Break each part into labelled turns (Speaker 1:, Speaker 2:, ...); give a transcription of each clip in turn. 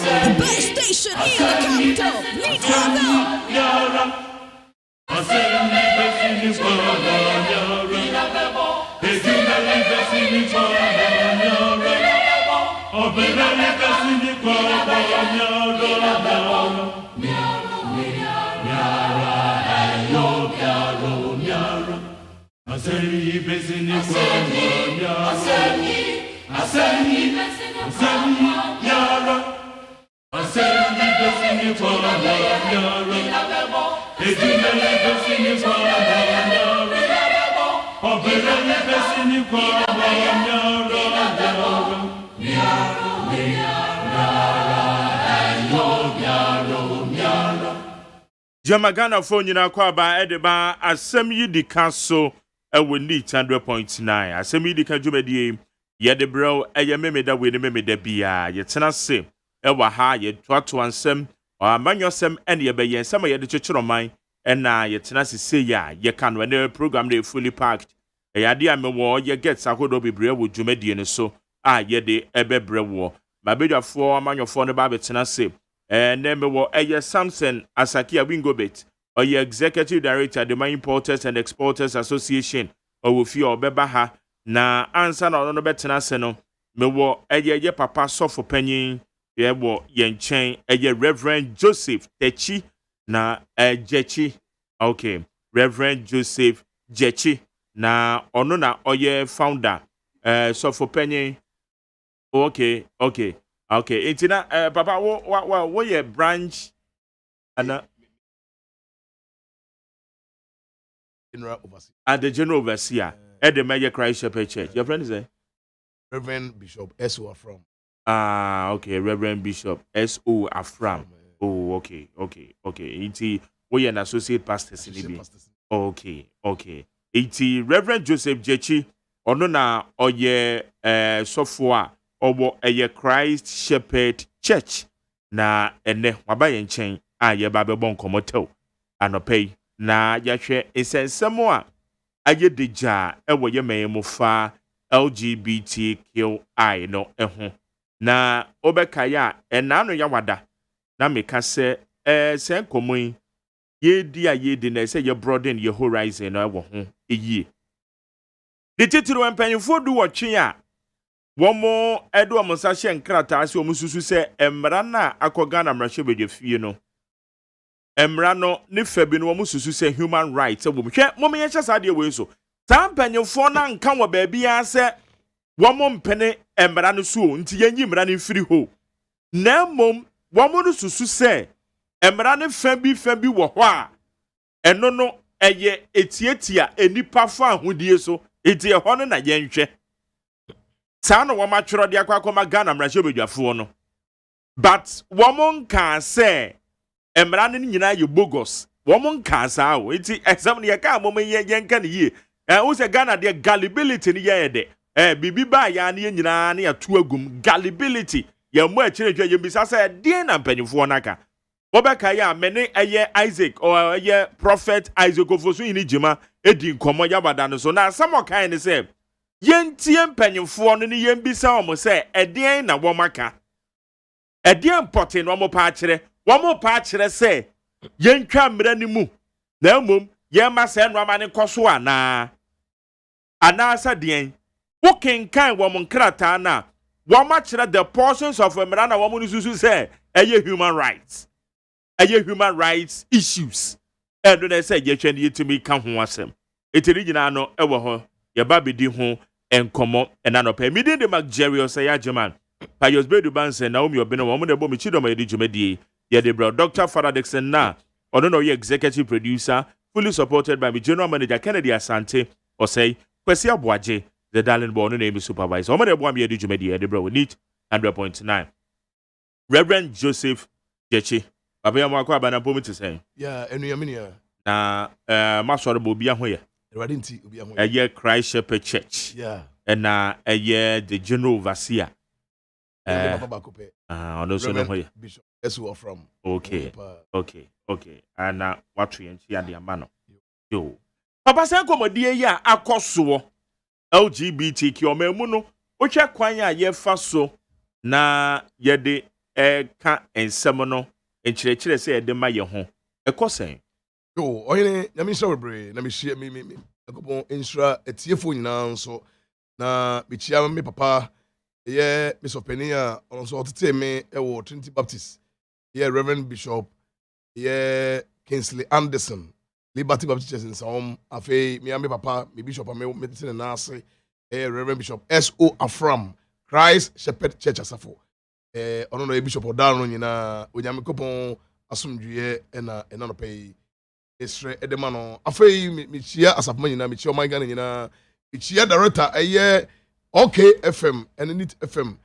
Speaker 1: The best station in the capital.
Speaker 2: Jamagana phone you kwa ba edeba asem yi di kaso ewo ni 100.9 asem yi di ka dwumadi ye de bro eye memeda we ne memeda bia ye tena se ewa ha ye toato ansem amanyosem ene ye be ye nsem ye de chichiroman ena ye tena se se ya ye kan we ne program dey fully packed e ya de amewo ye get sakodo bebre wo dwumadi ne so ye de ebebre wo babedwafo amanyofo ne ba be tena se Nemewo Eye Samson Asakia Wingobet, or your Executive Director, the Mine Importers and Exporters Association, or Wufi or Bebaha, na answer no no better seno. Mewo Eye Papa Sofo Penny, ye wo yen chain, Eye Reverend Joseph Techi, na Jechi. Okay, Reverend Joseph Jechi, na onona Oye founder, Sofo Penny. Okay. Okay, itina papa wo ye branch ana
Speaker 3: general overseer.
Speaker 2: At the general overseer at the Major Christ Shepherd Church. Your friend is there?
Speaker 3: Reverend Bishop S.O. Afram.
Speaker 2: Okay, Reverend Bishop S.O. Afram. Oh, okay. Iti wo ye an associate pastor sinibi. Okay. Iti Reverend Joseph Jechi ono na oye sofwa obo eye Christ Shepherd Church na ene wabaye nchen ye ba be bon komotel anopei na yahwe esensemo a aye deja ewo ye meyemufa LGBTQI no eho na obekaya enano ya wada na meka se sen komun ye di na se ye broaden ye horizon na ewo ho eyi de titiri wampanyfo du wotwe a womo edo omonsa hye nkrata ase omususu se emra na akoga na mrahye bedefie no emra no ne fabi no omususu se human rights wo hwe momenye hye sa de we so tampanyefo na nka wo ba bia se womo mpene emra no so nti yanyi mra no mfiri ho na mom womo no susu se emra no fabi wo ho a eno no eye etietia enipa fa ahodie so etie ho no na yenhwe Sana wama churo dia kwa koma Ghana mrahye bedwafo no but womon ka se emra ne nyina ye bogus womon ka sa o enti exam ne ka momon ye nka ne ye wo se Ghana de gullibility ne ye de bibi ba ya ne nyina ne ya to agum gullibility ye mo akire ye bisa se de na mpanyifo naka wobeka ya mene eye Isaac or eye prophet Isaac ofosu ini jima edi nkomo yabada no so na samo kan ne se yentie mpanyimfo no ne yembisa omo se eden na womaka ɛdeɛ important wɔn pa akyerɛ wɔn pa akyerɛ sɛ yɛntwa mmerɛ ne mu na mmom yɛma sɛ nneɛma ne kɔ so anaasɛ deɛn wokenkan wɔn nkrataa na wɔn akyerɛ the portions of mmerɛ na wɔn no susu sɛ ɛyɛ human rights issues ɛno na sɛ yɛhwɛ ne yɛtumi ka ho asɛm ɛtiri nyinaa no ɛwɔ hɔ yɛba bɛdi ho nkɔmmɔ ɛna nɔpɛ midi de Jerry OSEI AGYEMAN Payos Bedu Banse Naomi Obino wɔn na bɔ me chidom yɛde dwumadie yɛde bro Dr. Father Dixon na ɔno na ɔyɛ executive producer fully supported by me general manager Kennedy Asante OSEI Kwesi Aboagye the darling boy no name supervisor wɔn na bɔ me yɛde dwumadie yɛde bro we need 100.9 Reverend Joseph Jechi Papa ya mwako abana pomi te sɛn
Speaker 3: enuyamenia
Speaker 2: na masɔre bo bia ho yɛ
Speaker 3: Erade nti obi aho
Speaker 2: ɛyɛ Christ Shepherd Church ɛna ɛyɛ the general overseer ɔno so no ho yɛ
Speaker 3: Bishop SO from
Speaker 2: okay ana watu yɛn ti ade ama no yo papa sɛ nkɔmɔdie yi a akɔsoɔ LGBTQ ɔmamu no wohwɛ kwan a yɛfa so na yɛde ka nsɛm no enkyerɛkyerɛ sɛ yɛde ma yɛ ho ɛkɔ sɛn
Speaker 3: yo ɔyene nyame nhyɛ bebree na mehyia me akɔpɔn nhyira atiefo nyinaa nso na mekyia me papa ɛyɛ mesopani a ɔno nso ɔtete me ɛwɔ Trinity Baptist ɛyɛ Reverend Bishop ɛyɛ Kingsley Anderson Liberty Baptist Church nsawom afei me papa me bishop me tete ne naase ɛyɛ Reverend Bishop S.O. Afram Christ Shepherd Church asafo ɔno no bishop ɔdan no nyinaa onyame kopɔn asomdwie ɛna no pɛyi esre edema no afei mekyia asafoma nyinaa mekyia ɔman Ghana nyinaa mekyia director ɛyɛ OKFM and NIT FM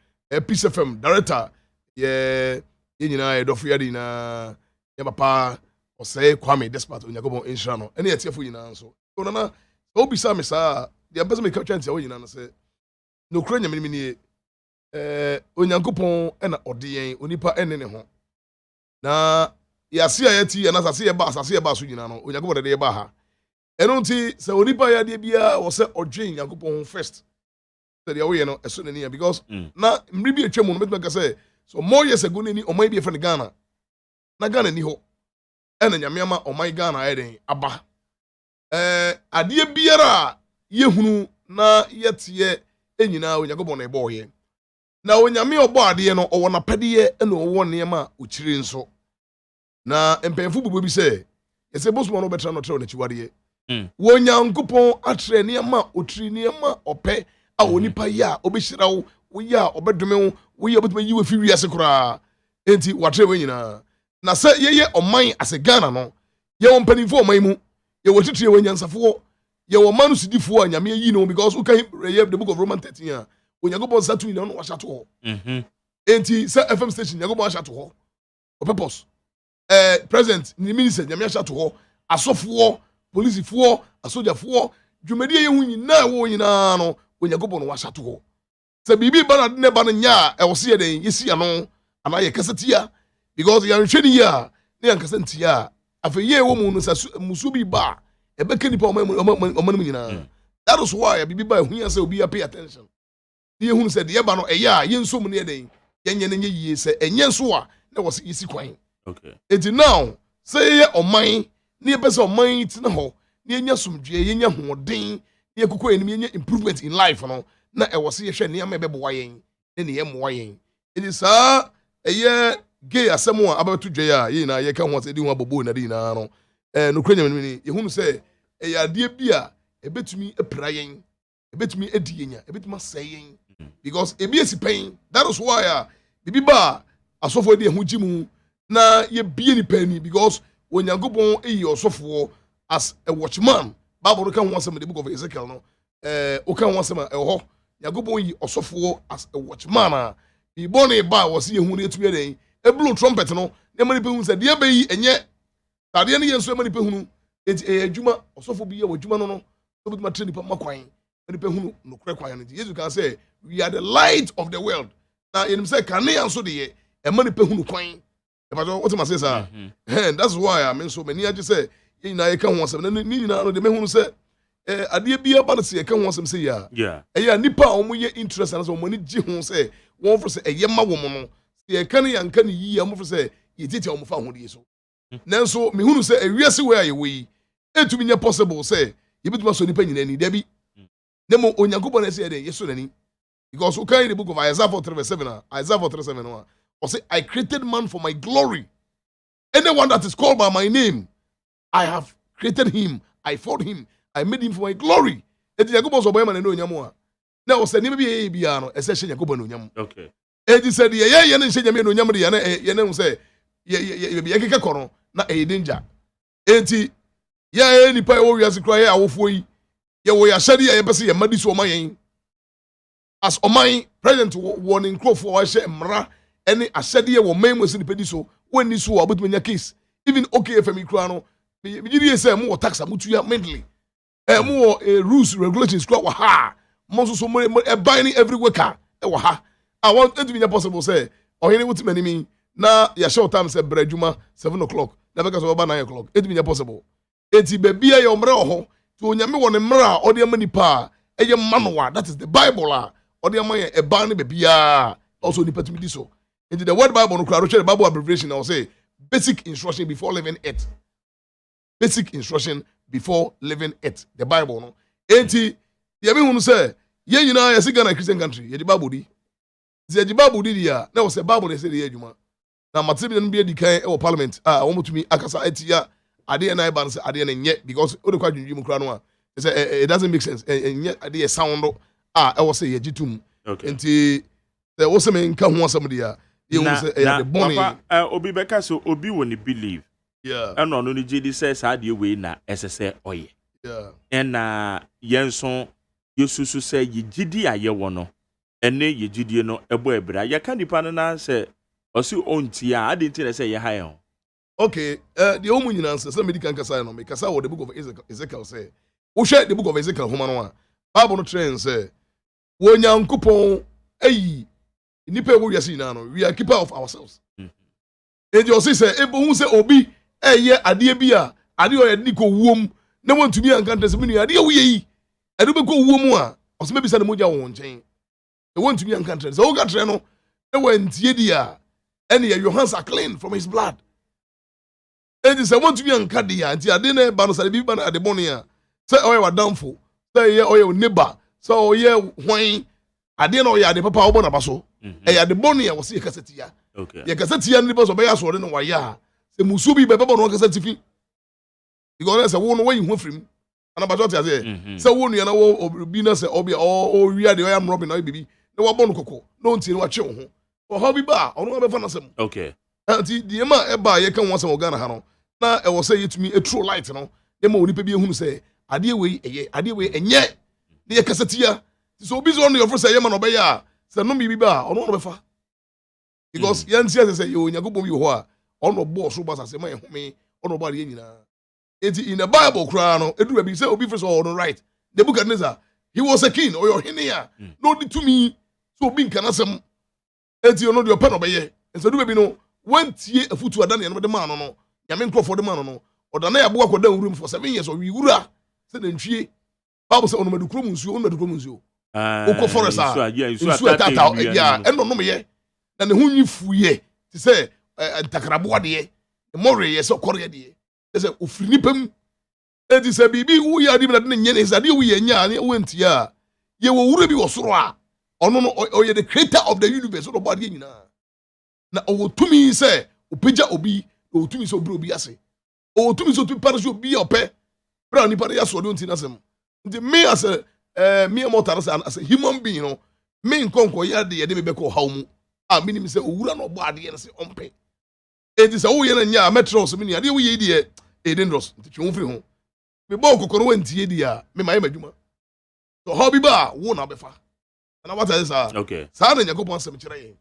Speaker 3: Peace FM director ye nyinaa yɛdɔfo yɛde nyinaa yɛ papa OSEI Kwame despite onyakobɔn nhyira no ɛne yɛtiefo nyinaa nso onana obisa me saa deɛ mpɛ sɛ meka twa ntia wo nyinaa no sɛ nokura nyame me nie onyankopɔn ɛna ɔde yɛn onipa ɛne ne ho na yɛase a yɛti ɛna asase yɛba so nyinaa no onyankopɔn de yɛba ha ɛno nti sɛ onipa yɛ adeɛ biara wɔ sɛ ɔdwe nyankopɔn ho first sɛ deɛ woyɛ no ɛso n'ani because na mmere bi atwa mu no mɛtumi ka sɛ so more years ago n'ani ɔman bi yɛfrɛ no Ghana na Ghana ni hɔ ɛna nyame ama ɔman Ghana ayɛ den aba adeɛ biara a yɛhunu na yɛteɛ nyinaa onyankopɔn na ɛbɔɔ yɛ na onyame ɔbɔ adeɛ no ɔwɔ n'apɛdeɛ ɛna ɔwɔ nneɛma a ɔkyire nso na mpanyinfo bubu bi sɛ yɛsɛ bosoma no bɛtra no trɛ n'akyiwadeɛ wonyankopɔn atrɛ nneɛma ɔtiri nneɛma ɔpɛ a onipa yɛ a ɔbɛhyira wo woyɛ a ɔbɛdome wo woyɛ a ɔbɛtumi yi wo fi wiase koraa enti watrɛ wo nyinaa na sɛ yɛyɛ ɔman ase Ghana no yɛwɔ mpanimfo ɔman mu yɛwɔ titire wɔ nyansafoɔ yɛwɔ ɔman no sidifoɔ a nyame yi no because woka yɛ the book of Romans 13 a onyankopɔn nsa to nyina no wahyɛ to hɔ enti sɛ FM station nyankopɔn ahyɛ to hɔ purpose president ni minister nyame ahyɛ to hɔ asɔfoɔ polisifoɔ asogyafoɔ dwumadie yɛ hu nyinaa wɔ nyinaa no onyankopɔn no wahyɛ to hɔ sɛ biribi ba na ne ba no nya a ɛwɔ sɛ yɛden yɛsi ano anaa yɛkasa tia because yɛnhwɛ ne yie a ne yɛnkasa ntia a afei yɛ wɔ mu no sɛ musuo bi ba a ɛbɛka nipa ɔman mu nyinaa that is why biribi ba ɛhu yɛ sɛ obi pay attention ne yɛhunu sɛ deɛ ba no ɛyɛ a yɛnso mu ne yɛden yɛnyɛ no nyɛ yie sɛ ɛnyɛ nso a na wɔ sɛ yɛsi kwan enti now sɛ yɛyɛ ɔman ne yɛpɛ sɛ ɔman tena hɔ ne yɛnya somdwue yɛnya hoɔden ne yɛkokɔ yɛnim yɛnya improvement in life no na ɛwɔ sɛ yɛhwɛ nneɛma ɛbɛboa yɛn ne ne yɛmmoa yɛn enti saa ɛyɛ gay asɛm a abɛto dwa a yɛnyinaa yɛka ho sɛ ɛdi ho abɔbɔ na de nyinaa no nokora nyamani yɛhunu sɛ ɛyɛ adeɛ bi a ɛbɛtumi apira yɛn ɛbɛtumi adi yɛnya ɛbɛtumi asɛe yɛn because ebi esi pɛn that is why a bibi ba asɔfoɔ de ɛho gyi mu na yɛbie nipa ani because onyankopɔn eyi ɔsɔfoɔ as a watchman Bible ka ho asɛm the book of Ezekiel no ɔka ho asɛm a ɛwɔ hɔ nyankopɔn yi ɔsɔfoɔ as a watchman a ibɔ ne ba wɔ se yɛhu no yɛtumi ɛdɛn ebulu trumpet no nneɛma nipa hu sɛ deɛ bɛyi ɛnyɛ tadeɛ no yɛ nso ɛma nipa hunu enti ɛyɛ adwuma ɔsɔfoɔ bi yɛ wɔ adwuma no ɔbɛtumi atrɛ nipa ma kwan nipa hunu nokorɛ kwan no nti Yesu kan sɛ we are the light of the world na yɛnim sɛ kanea nso deɛ ɛma nipa hunu kwan ɛpatɔ wote ma se saa that's why a me nso m'ani agye sɛ yɛn nyinaa yɛka ho asɛm na ne nyinaa no de mehunu sɛ adeɛ bi aba no sɛ yɛka ho asɛm sɛ yɛ a ɛyɛ a nipa a wɔn yɛ interest anasɛ wɔn ani gye ho sɛ wɔn foro sɛ ɛyɛ ma wɔn no ye kan yankan yi am for say ye tete am fa ho de so nanso me hunu say ewiase we aye we etumi nya possible say ye bituma so nipa nyina ni da bi nemo onyankopon na say de yeso nani because we carry the book of Isaiah 43:7 Isaiah 43:7 or say I created man for my glory. Anyone that is called by my name, I have created him, I formed him, I made him for my glory. Eti Yakobo so boy man no nyam a. Na o say ni be bia no, e say hye Yakobo no nyam.
Speaker 2: Okay.
Speaker 3: Eti say de ye ne hye nyam no nyam de ye na say ye keke kono na e danger. Eti ye nipa e wo wiase kra ye awofo yi. Ye wo ya hyade ye pese ye madi so oman as oman president warning crop for hye mra ene ahyade ye wo man mo se nipa di so woni so obetuma nya case even okay fami kra no me gidi say mo tax amutu ya mentally mo rules regulations kra wa ha mo so mo e binding every worker e wa ha I want it to be possible say ohene wuti mani na ya show time say brajuma 7 o'clock na beka so ba 9 o'clock it be possible eti bebia ye omre oho to onyame won mra ode amani pa eye manual that is the bible ode amanye e ban bebia also ni patumi di so. Into the word Bible, the Bible abbreviation, I will say basic instruction before leaving it. Basic instruction before leaving it. The Bible, no. Enti, the Bible say, yeah, you know, as a Christian country, the Bible di. The Bible di ya. Now say Bible they say the Juma. Now, Matthew be the or Parliament. I want to me akasa etia. Ade na ban say ade na nye because o de kwa junjum kra no a. Say it doesn't make sense. Nye ade sound. I will say ye jitum.
Speaker 2: Okay.
Speaker 3: Enti, there was some nka ho somebody ya.
Speaker 2: Papa, obi beka so obi woni believe.
Speaker 3: Yeah.
Speaker 2: And no ni GD says how the way na SSE oye.
Speaker 3: Yeah.
Speaker 2: And yenson yesusu say ye GD aye wono. Ene ye GD no ebo ebra. Ya kan nipa na say osi onti a ade nti say ye high on.
Speaker 3: Okay, the omu nyina say medical kasa no make kasa wo the book of Ezekiel say. Wo share the book of Ezekiel homa no a. Bible no train say wo nyankopon ayi nipa wo wiase na no we are keeper of ourselves. And you say ebo hu say obi eye ade bi a ade o ye ni ko wuom na wantumi ankanta se menu ade wo ye yi ade be ko wuom a o se mebisa na mogya wo nchen e wantumi ankanta se wo ga tre no e wantie di a ene your hands are clean from his blood. And say wantumi ankade ya anti ade na ba no sare bi ba na ade boni a say o ye wadamfo say ye o ye neighbor say o ye hwan ade na o ye ade papa wo bona ba so e ade boni a wo se kasetia.
Speaker 2: Okay.
Speaker 3: Ye kasetia ni bo so be ya so de no wa ya se musu bi be bo no kasetifi because say wo no when you ho frim ana ba so te say say wo nu ya na wo bi na say obi o wi ade o ya mrobi na bibi na wo bo no kokko no nti wa twe wo ho o ho bi ba o no be fa na sem.
Speaker 2: Okay.
Speaker 3: Anti die ma e ba ye kan wo sem o Ghana ha no na e wo say yetumi a true light no e ma oni pe bi ehunu say ade we eye ade we enye na ye kasetia so obi zo no your say ye ma no be ya say no bi ba o no be fa because yantia say yo nyagobo bi ho a ono bo so basa se ma ehome ono ba de nyina enti in the Bible kra no eduru bi say obi first all right the book of Nebuchadnezzar he was a king or your henia no di to me so obi nkan asem enti ono de opa no be ye enso du bi no wantie afutu adane no de ma no no nyame nkrofo de ma no no odana ya bo akoda wurum for 7 years or wi wura se na ntwie Bible say ono madukro munsuo ono madukro munsuo oko forest nsuo atata ya eno no me ye na ne ho nyifuye ti se ntakrabo de ye more ye so kore de ye se ofiri nipam enti se bibi wo ya di na de nye ne zade wo ye nya ne wo ntia ye wo wura bi wo soro a ono no o ye the creator of the universe no body nyina na o tumi se opija obi o tumi se obi ase o tumi se obi parish obi ope bra ni pare ya so de ntina sem nti me as me mortal as a human being no me nkonko ya de ye de me be ko haw mu a minim se owura no bo ade ye se ompe enti se wo ye na nya metro so me ade wo ye de e dangerous nti twe wo firi ho me bo kokoro wantie di a me mai madwuma so how bi ba wo na be fa na what is
Speaker 2: okay
Speaker 3: sa na nyakopon asem kire ye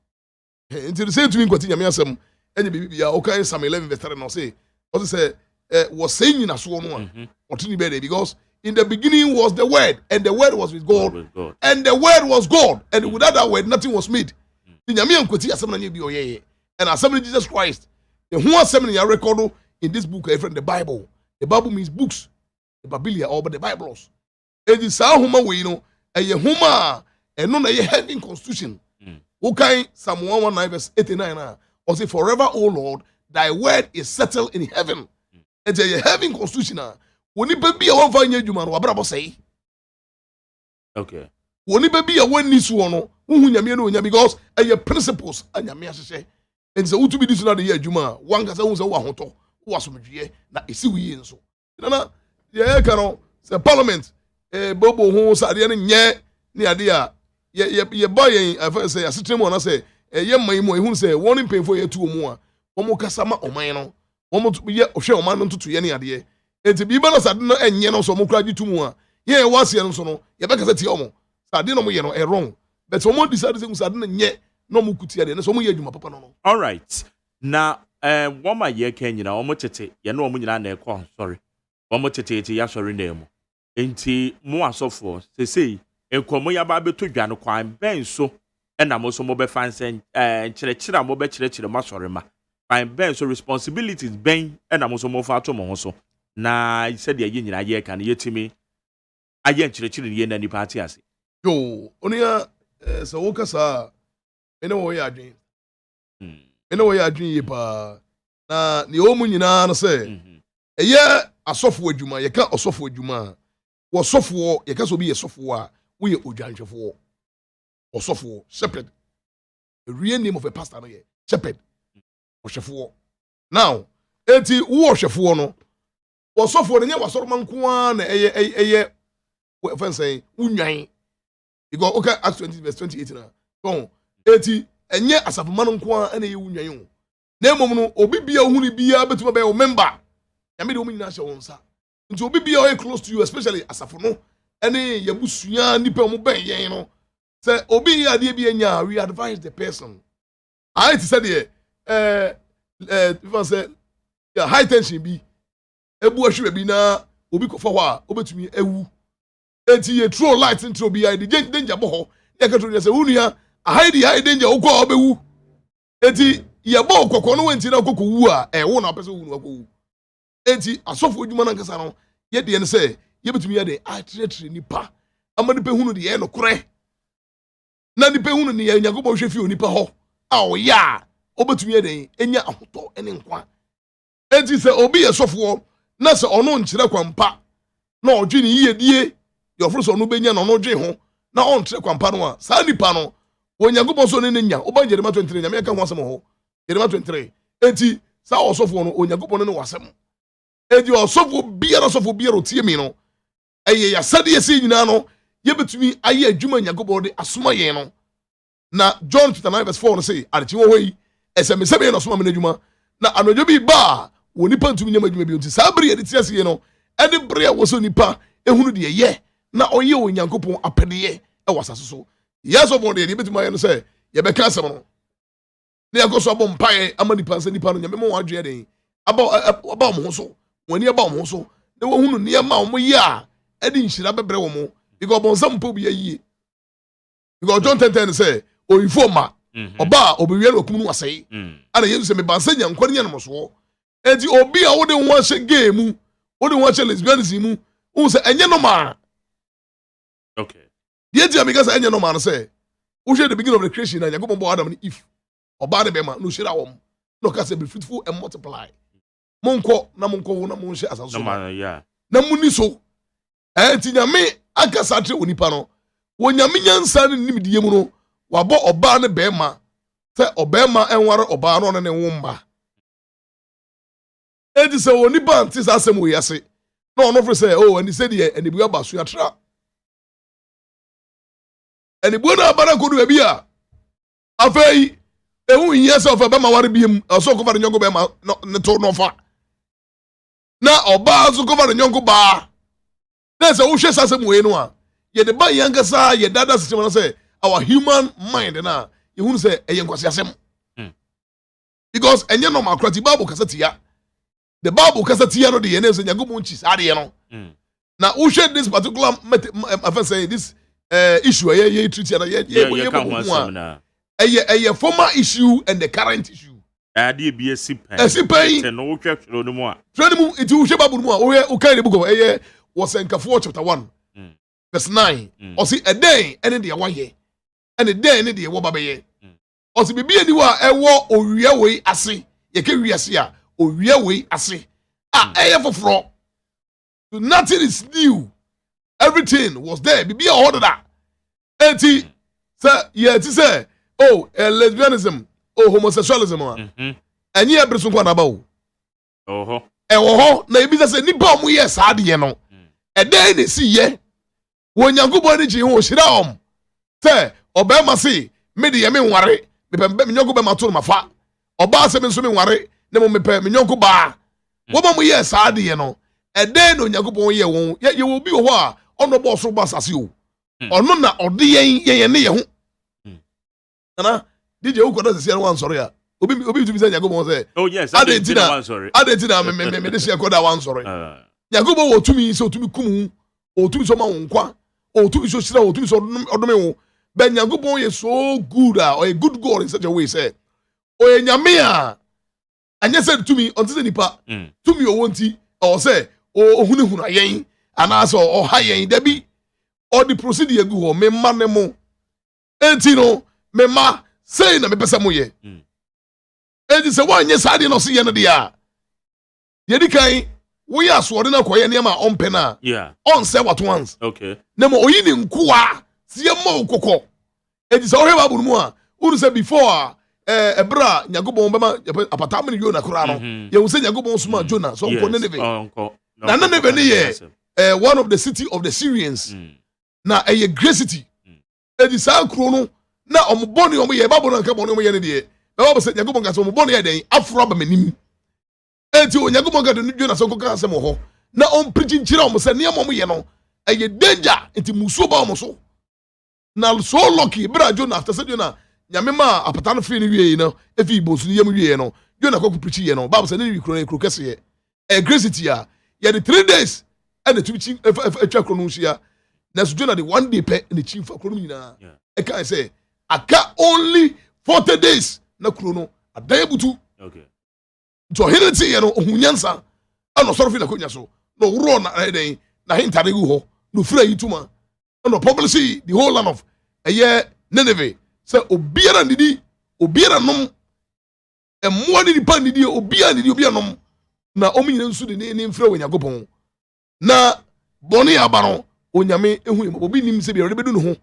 Speaker 3: enti se tumi nkwati nyame asem enye bibi ya o kai Psalm 11:3 no say what say was saying na so no a otini be there because in the beginning was the word and the word was with God and the word was God and without that word nothing was made. Nyame ankwati asem na nye bi oyeye and asem Jesus Christ the who asem na record in this book the Bible. The Bible means books, the Biblia or the Bibles. It is how huma we know eye huma and no na ye heaven constitution Okay, Psalm 119 verse 89. Or say, forever, O Lord, thy word is settled in heaven. And a heaven constitution. When you be a one fine human, what Bravo say?
Speaker 2: Okay.
Speaker 3: When you be a one nisu ono, who because your principles and your say. And so to be this another year, Juma, one gets a wahoto, who was from G. Now, is we in so. Yeah, cano, the parliament, Bobo, who said, yeah, near dear, ye boy, I say, I sit him on, I say, a young man who say, warning pay for you 2 more, Omokasama or Mano, Omo to be a show man to any idea. And to be balance at no and yeno so mokraji 2 more. Yeah, was yen so, ye back as a tiomo, Sardino Moyeno, a wrong. But someone decided things I didn't yet, no mukutia, and so much you, papa. No.
Speaker 2: All right. Now, one my year can you know, almost you know, when sorry. One more tete, ya sorry name. Enti, more so for, say, and come ya baby to Jano Quine, Ben so. And I'm also mobile fans and chira mobile chira masorima. Fine Ben so responsibilities ben and I'm also more far to Monso. Na I said the union I can hear to me. I yet chira yen any party as
Speaker 3: Yo, Onia Sawokasa, way I dream. Way I dream, pa. Na the Omunina say, a year a software Juma, you can't a software Juma. Was software, you can't be a software, we are Ujanja for. Or software, shepherd. The real name of a pastor, shepherd. Or shepherd. Now, eti war shepherd no. Or software, and you was sort of man kwan, what if say, unyan. You go, okay, Acts 20, verse 28 now. Go, eti, and yet as a man kwan, and you unyan. Name obi bia huni bia betu be member. Yami do me na sha wonsa. Nti obi bia close to you, especially asafo no. Ene yabusua nipa mo ben yen no. Say obi ade bi anya, we advise the person. I said here if I say high tension bi ebu ahwe bi na obi ko fa ho a obetumi ewu. Enti ye throw light into obi I the danger bo ho. Ya ka to say unua high danger wo ko obewu. Enti ye bo kokko no wenti na kokko wu a wo na pese wu no kokko. Enti asofo adwuma na nkasa no ye de ne say ye betumi ye de atretre nipa amani pe hunu de ye no kore. Na nipa hunu ne ya nyagobo hwe fi onipa ho a o ya obetumi ye de enya ahoto ene nkwa. Enti se obi ye sofo na se ono nkyere kwampa na odwe ne yedie your friends ono benya na ono dwe ho na on kyere kwampa no a sa nipa no wo nyagobo so ne nya oba Jeremiah 23 nya me ka ho asem ho Jeremiah 23 enti sa osofo no onyagobo no wasem edi osofo biara otie mi no eye ya sade yesi nyina no ye betumi aye adwuma nyagobo de asoma yen no na John chapter 9 verse 4 no say adechi wo hoyi eseme sebe no asoma me adwuma na anojo bi ba wo nipa ntumi nyama adwuma bi onti sa bere ye de tiase no ede bere wo so nipa ehunu de ye na oye onyankopon apede ye e wasase so yes of one de betumi aye no say ye be ka asem no na yagoso abo mpae ama nipa nsa nipa no nyame mo wadwe den aba mo so woni aba mo so na wo hunu ne ma mo ye a edi nhyira bebre wo mo because bonsam po bi yi because John 10:10 say o informa oba obiwie no kum no asai ana yesu se me bansa nyankwa nya no so enti obi a wo de ho ahye game wo de ho ahye lesbianism mu wo se enye no ma
Speaker 2: okay
Speaker 3: die dia because enye no ma no say wo hwe the beginning of the creation na yakobo bo Adam ni if oba de be ma no hira wom no ka say be fruitful and multiply monko na monko na monhye asaso na muni so enti nyame akasa tre onipa no wo nyame nyansa ne nimdiye mu no wabɔ oba ne bema sɛ obema enware oba no ne womba enti sɛ onipa nti sa asɛm wo yase na ɔno fere sɛ oh ani sɛ de anibu aba so atra anibu na abara kodu abi a afei ehu hiya sɛ ofa bema ware biem ɔsɔ kofa de nyongo bema ne to no fa na oba so kofa de nyongo ba na sɛ wo hwɛ sa asɛm wo yi no a ye de ba yankasa ye dada system na say our human mind na ye hunu say eye nkwasi asem because enye no makrati Bible kasa tia the Bible kasa tia no de ye na say nyagomo nchi sa de no na wo hwɛ this particular I say this issue ye treat na ye former issue and the current issue
Speaker 2: ade bi esipen no wo hwɛ no mu a
Speaker 3: trade mu it wo hwɛ Bible mu a wo kai the book of was Nkafo chapter 1 verse 9 or see a day and in the awaye and a day and in the wabaye ɔsi bibi eniwa ɛwɔ owia wei ase yɛkɛ wiase a owia wei ase a ɛyɛ foforɔ so nothing is new everything was there bibi a ɔhɔ dada eti sɛ yɛti sɛ lesbianism homosexualism a ɛnyɛ ɛbere so nkwa n'aba o ɛwɔ hɔ na ebi sɛ nipa a ɔmo yɛ saa adeɛ no ɛdɛn na esi yɛ wɔn nyankopɔn ni kyi ho ohyira wɔn sɛ ɔbɛrima se me de yɛ me nware mepɛ me nyɔnko bɛma to no mafa ɔbaa sɛ me nso me nware na mo mepɛ me nyɔnko baa wɔn mo yɛ saa adeɛ no ɛdɛn na onyankopɔn yɛ wɔn yɛ wɔ bi wɔ hɔ a ɔno bɔ ɔsoro bɔ asase o ɔno na ɔde yɛn ne yɛ ho nana dj wokɔ na sisi ɛno wansɔre a obi tumi sɛ nyankopɔn sɛ adɛnti na me de hyɛ kɔ da wansɔre nyankopɔn wɔ tumi sɛ ɔtumi kum wo ɔtumi sɛ ɔma wo nkwa ɔtumi sɛ ɔhyira wo ɔtumi sɛ ɔdome wo but nyankopɔn yɛ so good a ɔyɛ good God in such a way sɛ ɔyɛ nyame a anyɛ sɛ tumi ɔnte sɛ nipa tumi ɔwɔ nti ɔwɔ sɛ ɔhunahuna yɛn anaasɛ ɔha yɛn dabi ɔde procedure gu hɔ memma ne mo enti no memma sei na mepɛ sɛ moyɛ enti sɛ woanyɛ saa deɛ na ɔse yɛ no deɛ a yɛdi kan woyɛ asoɔde no akɔyɛ nneɛma a ɔmpɛ no a ɔnsɛ wato ans na ma ɔyi ne nkoa sɛ yɛma wo kokɔ enti sɛ wohwɛ bible no mu a woru sɛ before a ɛberɛ a nyankopɔn bɛma apataama ne yona koraa no yɛhu sɛ nyankopɔn soma jona sɛ ɔnkɔ Nineve na Nineve ne yɛ one of the city of the Syrians na ɛyɛ great city enti saa kuro no na ɔmo bɔne ɔmo yɛ bible no anka bɔne ɔmo yɛ ne deɛ bɛba sɛ nyankopɔn ka sɛ ɔmo bɔne yɛ dɛn aforo aba m'anim enti onyankopɔn ka de jona sɛ ɔnkɔka asɛm wɔ hɔ na ɔmpirikyi nkyerɛ ɔmo sɛ nneɛma ɔmo yɛ no ɛyɛ danger enti musuo ba ɔmo so na so lucky bra jona after sɛ jona nyame ma apata no firi no wie no efi bonsu yam wie no jona kɔ pirikyi yɛ no bible sɛ ne kuro kɛse yɛ great city a yɛ de 3 days ɛna tumi atwa kuro no nhyia na so jona de 1 day pɛ ne kyi fa kuro no nyinaa ɛka sɛ aka only 40 days na kuro no adan butu nti ɔhene te yɛ no ohunyansa ɛna ɔsɔre fi na konya so na ɔworɔ na ɛdɛn na hentade gu hɔ na ofira yi tuma ɛna ɔpublish the whole land of ɛyɛ Nineveh sɛ obiara nidi obiara nom ɛmmoa ne nipa nidi obiara nidi obiara nom na ɔmo nyina nso de ne mfrɛ wɔ Nyankopɔn na bɔne aba no onyame ehu yɛ obi nim sɛ bi Awurade bɛdu ne ho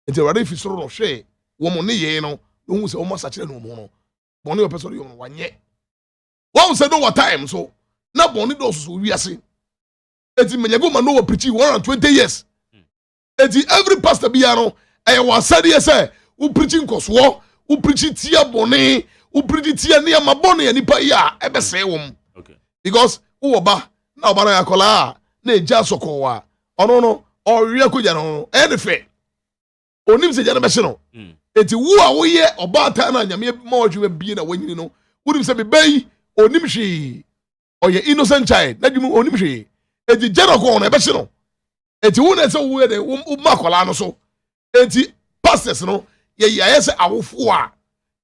Speaker 3: nti Awurade fi soro no hwɛ wɔn ne yɛ no ohun sɛ wɔn asakyerɛ no ho no bɔne ɔpɛ sɛ ɔyɛ no wanyɛ wɔn sɛ no wɔ time so na bɔne dɔɔso so wiase eti Nyankopɔn no wɔ preach 120 years eti every pastor biara no ɛyɛ wɔ asadeɛ sɛ wo preach nkɔsoɔ wo preach tia bɔne wo preach tia nneɛma bɔne yɛ nipa yi a ɛbɛsɛe wɔm because wowɔ ba na ɔba no yɛ akɔlaa na ɛgya sɔkɔɔ a ɔno no ɔwea kogya no ɛyɛ ne fɛ onim sɛ gya no bɛhye no eti wo a woyɛ ɔbaatan na nyame ma ɔdwuma bie na wanyini no wonim sɛ beba yi onim hwee ɔyɛ innocent child na dwuma onim hwee eti gya no kɔɔ no ɛbɛhye no eti wo na ɛsɛ woyɛ dɛ wo ma akɔlaa no so eti pastors no yɛyɛ sɛ awofo a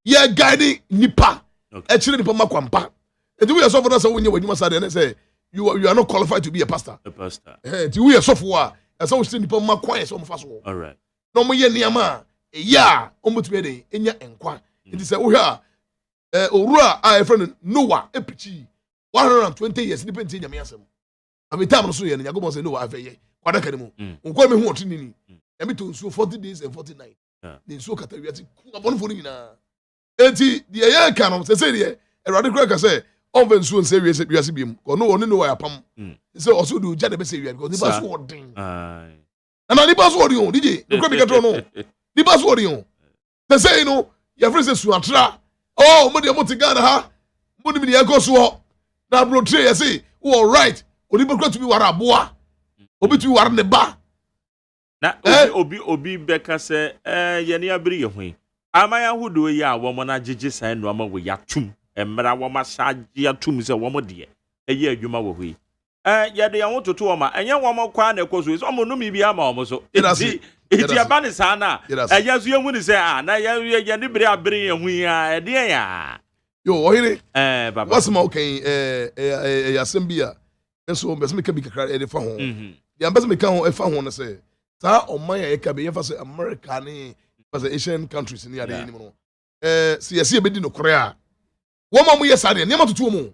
Speaker 3: yɛ guide nipa ɛkyerɛ nipa ma kwampa eti wo yɛ sɔfo na sɛ wonyɛ w'adwuma saa deɛ ne sɛ you are not qualified to be a pastor eti wo yɛ sɔfo a ɛsɛ wo hyerɛ nipa ma kwan yɛ sɛ ɔmo fa so na ɔmo yɛ nneɛma a ɛyɛ a ɔmo tumi yɛ dɛ enya nkwa eti sɛ wohwɛ a owura a yɛfrɛ no Noah epikyi 120 years nipa nti nyame asɛm abi time no so yɛ no Nyankopɔn sɛ Noah afɛ yɛ kwadaka ne mu nkɔ me hu ɔtwe nini nyame to nsuo 40 days and 40 nights ne nsuo kata wiase abɔnefo no nyinaa enti deɛ yɛ ka no sɛ deɛ Awurade kora ka sɛ ɔmfa nsuo nsɛ wiase biem ɔno ɔne Noah apam sɛ ɔso de ogya de bɛsɛ wiase because nipa so ɔden ana nipa so ɔden o DJ nokora mi katoro no nipa so ɔden o sɛ no yɛfrɛ sɛ suatra mo deɛ mo te Ghana ha mo nim deɛ ɛkɔ soɔ na aburotre yɛ se wo right onipa kora tumi ware aboa obi tumi ware ne ba
Speaker 2: na obi bɛka sɛ yɛne abere yɛ ho aman ahodoɔ yi a wɔn na gyegye saa nneɛma wɔ yatum mmara wɔn ahyɛ yatum sɛ wɔn deɛ ɛyɛ adwuma wɔ hɔ yi yɛde yɛn ho toto wɔn a ɛnyɛ wɔn kwan na ɛkɔ so yi sɛ wɔn nom bi ama wɔn so eti aba ne saa na ɛyɛ so yɛhu ne sɛ na yɛne bere abere yɛn ho yi a ɛdeɛ yɛ
Speaker 3: yo ɔhene
Speaker 2: baba
Speaker 3: wasoma okay ɛyɛ asɛm bi a nso mbɛsɛ meka bi kakra ɛde fa ho deɛ mbɛsɛ meka ho ɛfa ho no sɛ saa ɔman a yɛka bɛ yɛfa sɛ America ne fa sɛ Asian countries ne ade ne mu no si yesi ebedi no korea wo ma mu yesade niam atutu mu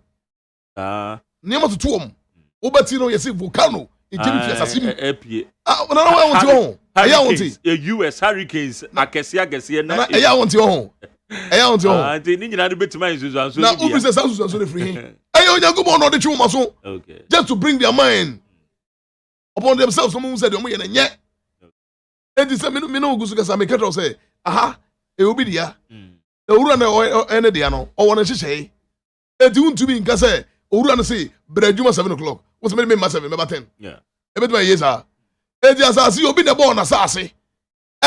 Speaker 3: niam atutu mu obati no yesi volcano ejimi fi asasimu
Speaker 2: epie
Speaker 3: na wa wonti ho aya wonti
Speaker 2: US hurricanes akese na
Speaker 3: aya wonti ho aya wonti ho
Speaker 2: de ni nyina de betima nsusu anso
Speaker 3: na obi se sansu anso le free aya onyagobo no de twi mo so just to bring their mind upon themselves some said omo ye na nye enti se me no gusu kasa me ketro say aha e obi dia owura na ene dia no owo na hihye enti untumi nka say owura na say bradwuma 7 o'clock wo se me ma 7 me ba 10
Speaker 2: yeah
Speaker 3: ebetuma yesa enti asase obi na bo na asase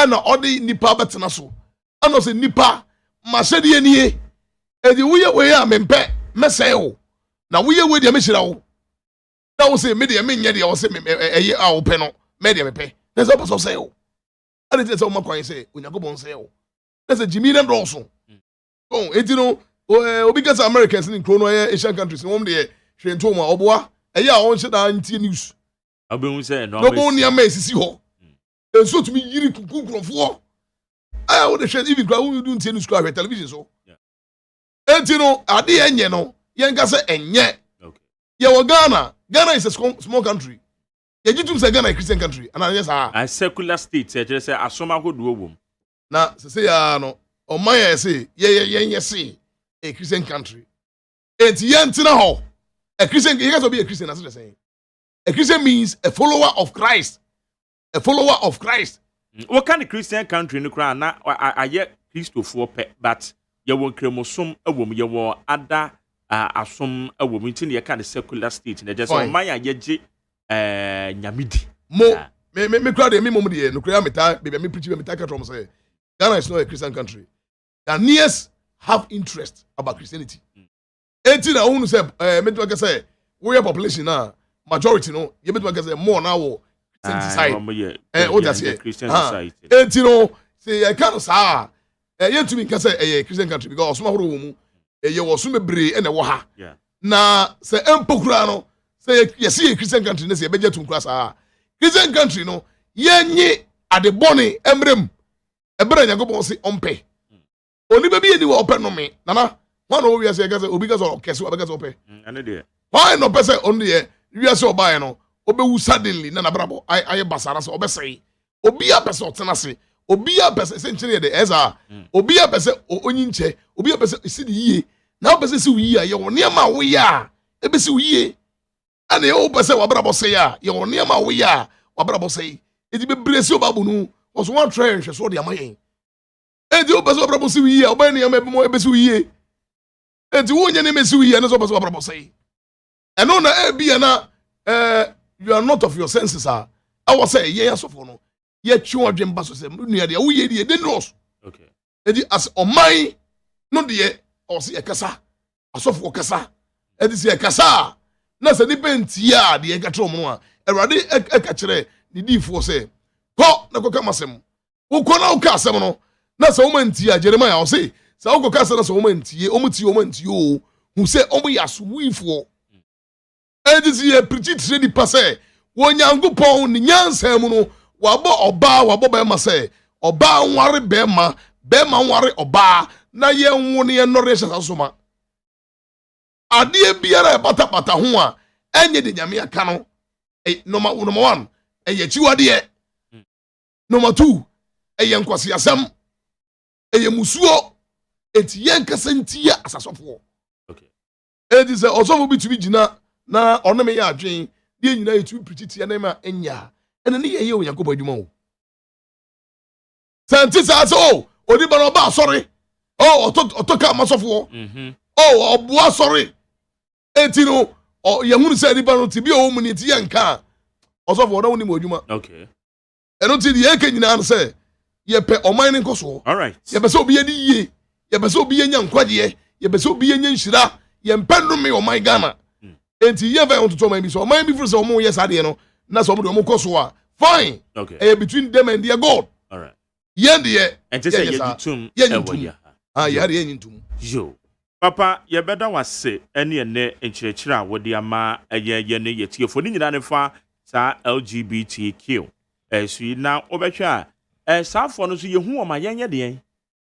Speaker 3: ena odi nipa betena so ano se nipa ma hede enie enti wuye we ya mempe mesai wo na wuye we dia me hira wo na wo se me dia me nya dia wo se me eye a wo pe no me dia me pe na se paso sai wo ade te se wo makwan se onyagobo sai wo na se jimi na ndonso enti no obi kasa Americans in krono Asian countries no de hwento ma oboa eye a won hye da ntie news
Speaker 2: abehun se
Speaker 3: no bo nia ma esisi ho enso tumi yiri kunkrofo aya wo de hwe even kwa wo do ntie news kwa television so enti no ade enye no yen ka se enye ye wo Ghana is a small country ye jitum se Ghana is a Christian country and yes
Speaker 2: a secular state say say asoma hodo wom
Speaker 3: na se ya no o man ya say ye say a Christian country enti ye ntina ho a Christian you guys be a Christian as they saying a Christian means a follower of Christ
Speaker 2: what kind of Christian country no kra na aye Christopher pe but ye won kremosom awom ye wo ada asom awom ntin ye kind secular state na just o man ya ye nyamidi
Speaker 3: mo me kra de me mom de no kra meta be me preach be meta ka from say Ghana is not a Christian country. Ghanaians have interest about Christianity. 18 I want to say me to say we population now majority no you me to say more now Christian society
Speaker 2: Christian society
Speaker 3: 18 no say I can't say you to me can say a Christian country because some horo mu ye wo so mebre e na wo ha na say empokura no say yes a Christian country na say beje tum kura sa Christian country no yenyi ade boni emrem ebere nyagobo se ompe oni be bi eni wo ope no me nana one o wi ase ka say obi ka so kese obi ka so ope
Speaker 2: ane de
Speaker 3: why no person on the wi ase obaye no obewu suddenly na brabo aye basara so obesei obi a person otena se obi a person se nchine de eza obi a person onyinche obi a person isi de yie na person si wi ye wo ne ma wo ya ebe si wi ane o person wa brabo se ya ye wo ne ma wo ya wa brabo se edi be bresi obabu nu oso one try hwe so de amayen edi o person wa brabo si wi ya oba ne ma ebe si wi edi wo nya ne me si wi ya ne so person wa brabo se eno na e bia na you are not of your senses I was say yes of no ye twa dwem ba so say nua de wo ye de denros
Speaker 2: okay
Speaker 3: edi as o man no de o se ekasa asofo kasa edi se ekasa na se ni pentia de eka tro mo a awrade eka kire ni difo say ko na ko kamasem wo ko na wo kasem no na se wo mantia Jeremiah o say se wo ko kasa na se wo mantie o mutie o hu se o mo yaso wifo edi ye preach ni pase wonyankopon ni nyansa mu no wabo be ma se oba nware be ma nware oba na ye nwo ne nore hye soma ade biara e patapata ho a enye de nyame aka no number 1 eye chiwade number 2 eye nkwase asem eye musuo eti ye nkasa ntia asasofo
Speaker 2: okay
Speaker 3: edi se osofo bitumi gina na ono me ya adwen die nyina yetu pretiti na ma enya ene ne ye onyankopɔ adwuma wo santi sa so odi ba no ba sorry otoka masofo oboa sorry enti no ye hunu se di ba no ti bi o mu ni ti ye nka osofo na woni mo adwuma
Speaker 2: okay
Speaker 3: eno ti ye ke nyina no se ye pe oman ne nkoso
Speaker 2: all right
Speaker 3: ye be se obi ye di ye ye be se obi ye nya nkwaje ye be se obi ye nya nhira ye mpendo me oman Ghana enti ye va on to man bi so man bi for so mo yes ade no na so mo de mo koso a fine
Speaker 2: okay
Speaker 3: between them and their God
Speaker 2: all right
Speaker 3: ye de
Speaker 2: and say ye ditum
Speaker 3: ye de ye ntum
Speaker 2: yo papa ye beda wase ene ene enkyerɛkyerɛ a wode ama ye ne yetiefo ni nyina ne fa sa LGBTQ sui na obɛhwɛ a saafo no so ye hu o ma yenye de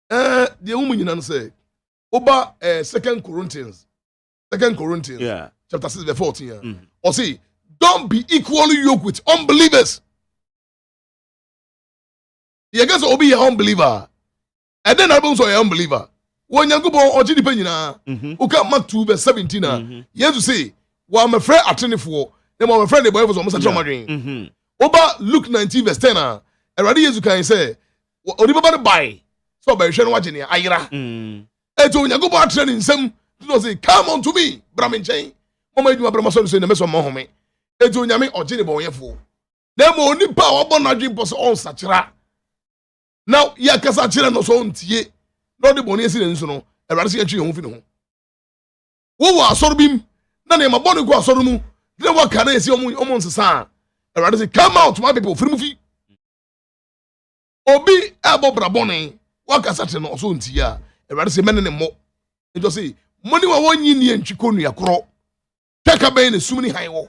Speaker 3: The woman you say, Oba 2 Corinthians,
Speaker 2: Yeah.
Speaker 3: chapter 6, verse 14. Or say, don't be equally yoked with unbelievers. You guys will be an unbeliever. And then I'm also an unbeliever. When you go on Ojini who come Mark 2, verse 17, you have to say, well, I'm a friend at 24, then I'm a friend, the boy was almost a trauma dream. Oba Luke 19, verse 10, and already as you can say, Odiba buy. So by Shan watching here, Ira. And so when you go back training, some say, come on to me, Brahmin chain. Mama, you are Brahmason in the mess of Mohammed. And so Yami or Jenny Boy for. There more only power upon a dream was on such a. Now, Yakasa no so tie. Not the bonus in so no, a rather see home. Who are Sorbim? None of my bonnet go Sormu. Then what can I see almost a son? A rather say, come out, my people, free movie. Obi Abo Braboni. Waka sate no so ntia e say men ne mo e just say money wa wonyi ni antwiko nu yakro taka ben ne sumni han wo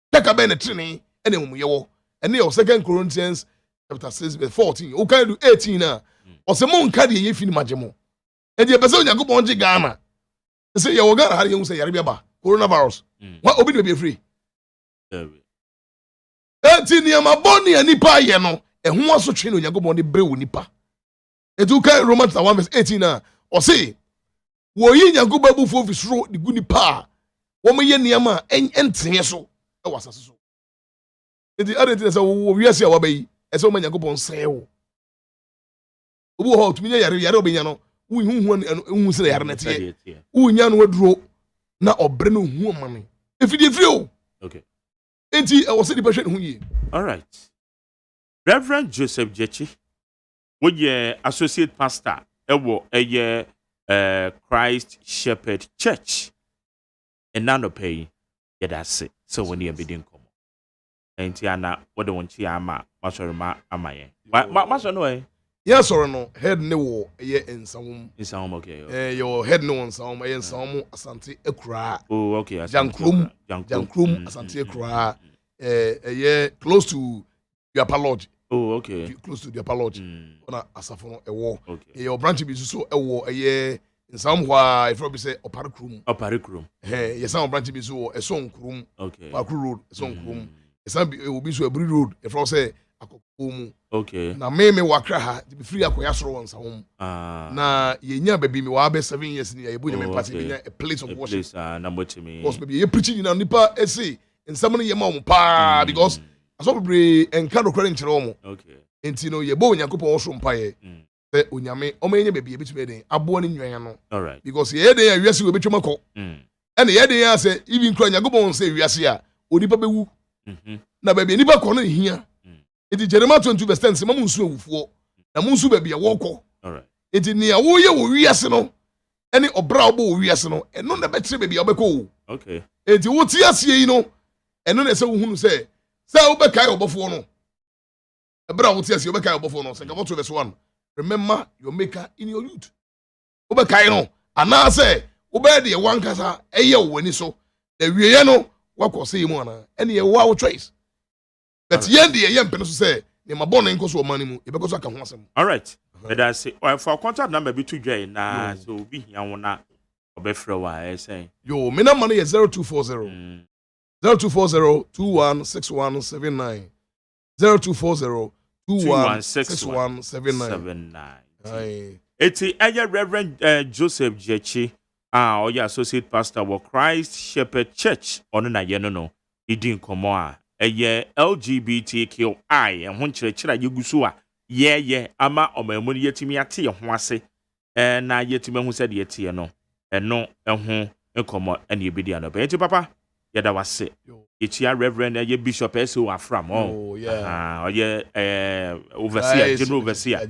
Speaker 3: taka ben ne trene ene mumye wo ene your 2 Corinthians chapter 6 verse 14 o kan do 18 na o se mo nka de ye fini magemo e de be se onyankopon je Ghana say ye wo Ghana ha ye hu say yare bia ba coronavirus wa obi de be free 18 ni amaboni anipa ye no e ho aso twe no onyankopon de bre wo nipa. Eduka Romans 1 verse 18 na or say wo yi nyango babu fo fisro de guni pa wo me ye niam entenye so e wasase so edi adete say wo wiase a wabayi e say wo nyango bon sre wo obu ho tumi yare obenya no wo hu sre yare na tie wo nya no waduro na obre no hu mame efidi firi o
Speaker 2: okay
Speaker 3: enti e wo se di pa hwe hu yi.
Speaker 2: All right. Reverend Joseph Jechi, would ye associate pastor ewo Christ Shepherd Church and none of pay yeah that's it. So when you bidding come and Tiana what the one chiama masorma amaye maso no
Speaker 3: yes or no head no ye in some
Speaker 2: okay
Speaker 3: your head no one some in some asante ekura
Speaker 2: oh okay
Speaker 3: jankrum asante ekura close to your apology.
Speaker 2: Oh, okay.
Speaker 3: Close to the apology. On asafo a war.
Speaker 2: Okay.
Speaker 3: Your branch be so a war in somewhere if you say
Speaker 2: Oparik room.
Speaker 3: Hey, yes, some branch be so a song room.
Speaker 2: Okay.
Speaker 3: Park road, a song room. Some will be so a breed road if I say akokumu.
Speaker 2: Okay.
Speaker 3: Na me wakra ha to be free akoyasro once home. Na yenya baby me wa be 7 years ni ye bu me party a place of worship.
Speaker 2: Place na mochimi.
Speaker 3: Because maybe you preaching na nipa say in some ye ma pa because aso bebre enka do kwere nkyere omo
Speaker 2: okay
Speaker 3: enti no ye bo onyankopon wo so mpaye se onyame o menye bebie betumi den abo ne nwan no
Speaker 2: all right
Speaker 3: because ye den awiase we betwema ko ene ye den ya se even kra onyankopon se awiase a onipa bewu na bebie nipa ko no hia enti Jeremiah 22 verse 10 se mamu nsu awufuo na mu nsu bebie wo ko
Speaker 2: all right
Speaker 3: enti ne ya wo ye wo wiase no ene obra obo wo wiase no eno na betre bebie obeko
Speaker 2: okay
Speaker 3: enti wo ti ase yi no eno na se wo hunu se Obekai obofo no. Ebra wo tiase Obekai obofo no. Second verse 1. Remember your maker in your youth. Obekai no. Ana say obe de wan kasa eye wo ni so. The wiye no wakose mu ana. Ene ye wa wo choice. But yen de ye mpene so say ne mabon nko so man mu. Ebeko so aka ho asem.
Speaker 2: All right. But I say for contact number be to dwai na so bi hia wo na obefre wa say.
Speaker 3: Yo, me number is 0240 0240-216179. 0240-216179.
Speaker 2: Eti Reverend Joseph Jechi, associate pastor wa Christ Shepherd Church. Ono na ye no. Idin komo a LGBTQI and ho kyerɛkyerɛ yegusu a ye ama ɔmamu no yetimi ate ye ho ase na yetimi hu sɛ de yete no ɛno ɛho nkomo ɛna ebedi anoba. Eti papa yada wase etia Reverend Bishop S.O. Afram overseer general overseer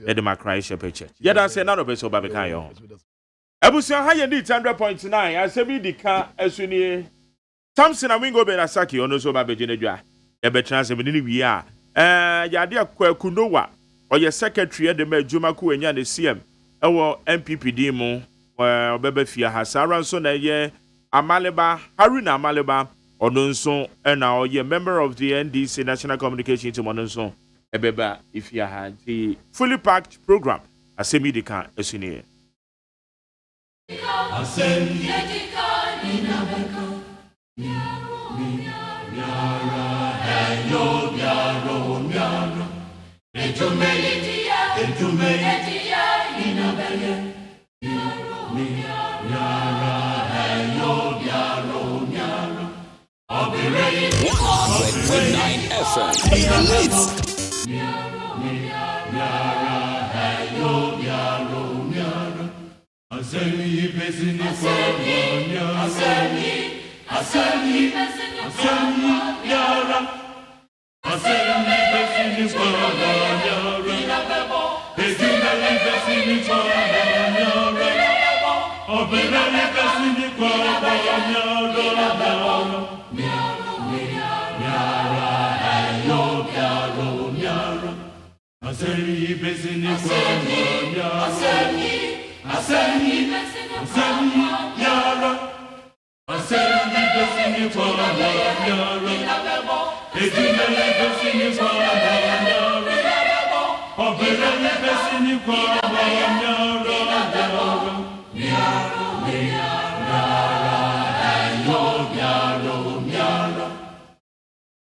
Speaker 2: Edema Christ Shepherd Church yada say none of us oba bekan yo abusia ha ye need 100.9 asebi dika asuni Samson Awingo be Nasaki ono so ba beje nedwa e be transfer ni wi a yade akwakunowa oye secretary de madwuma ko anya ne CM ewo MPPD mu obeba fia hasara nso na ye Amaleba, Haruna Amaleba, Odonson, and now you're member of the NDC National Communication Team Odonson, Ebeba, if you had the fully packed program, asemi de ka esuni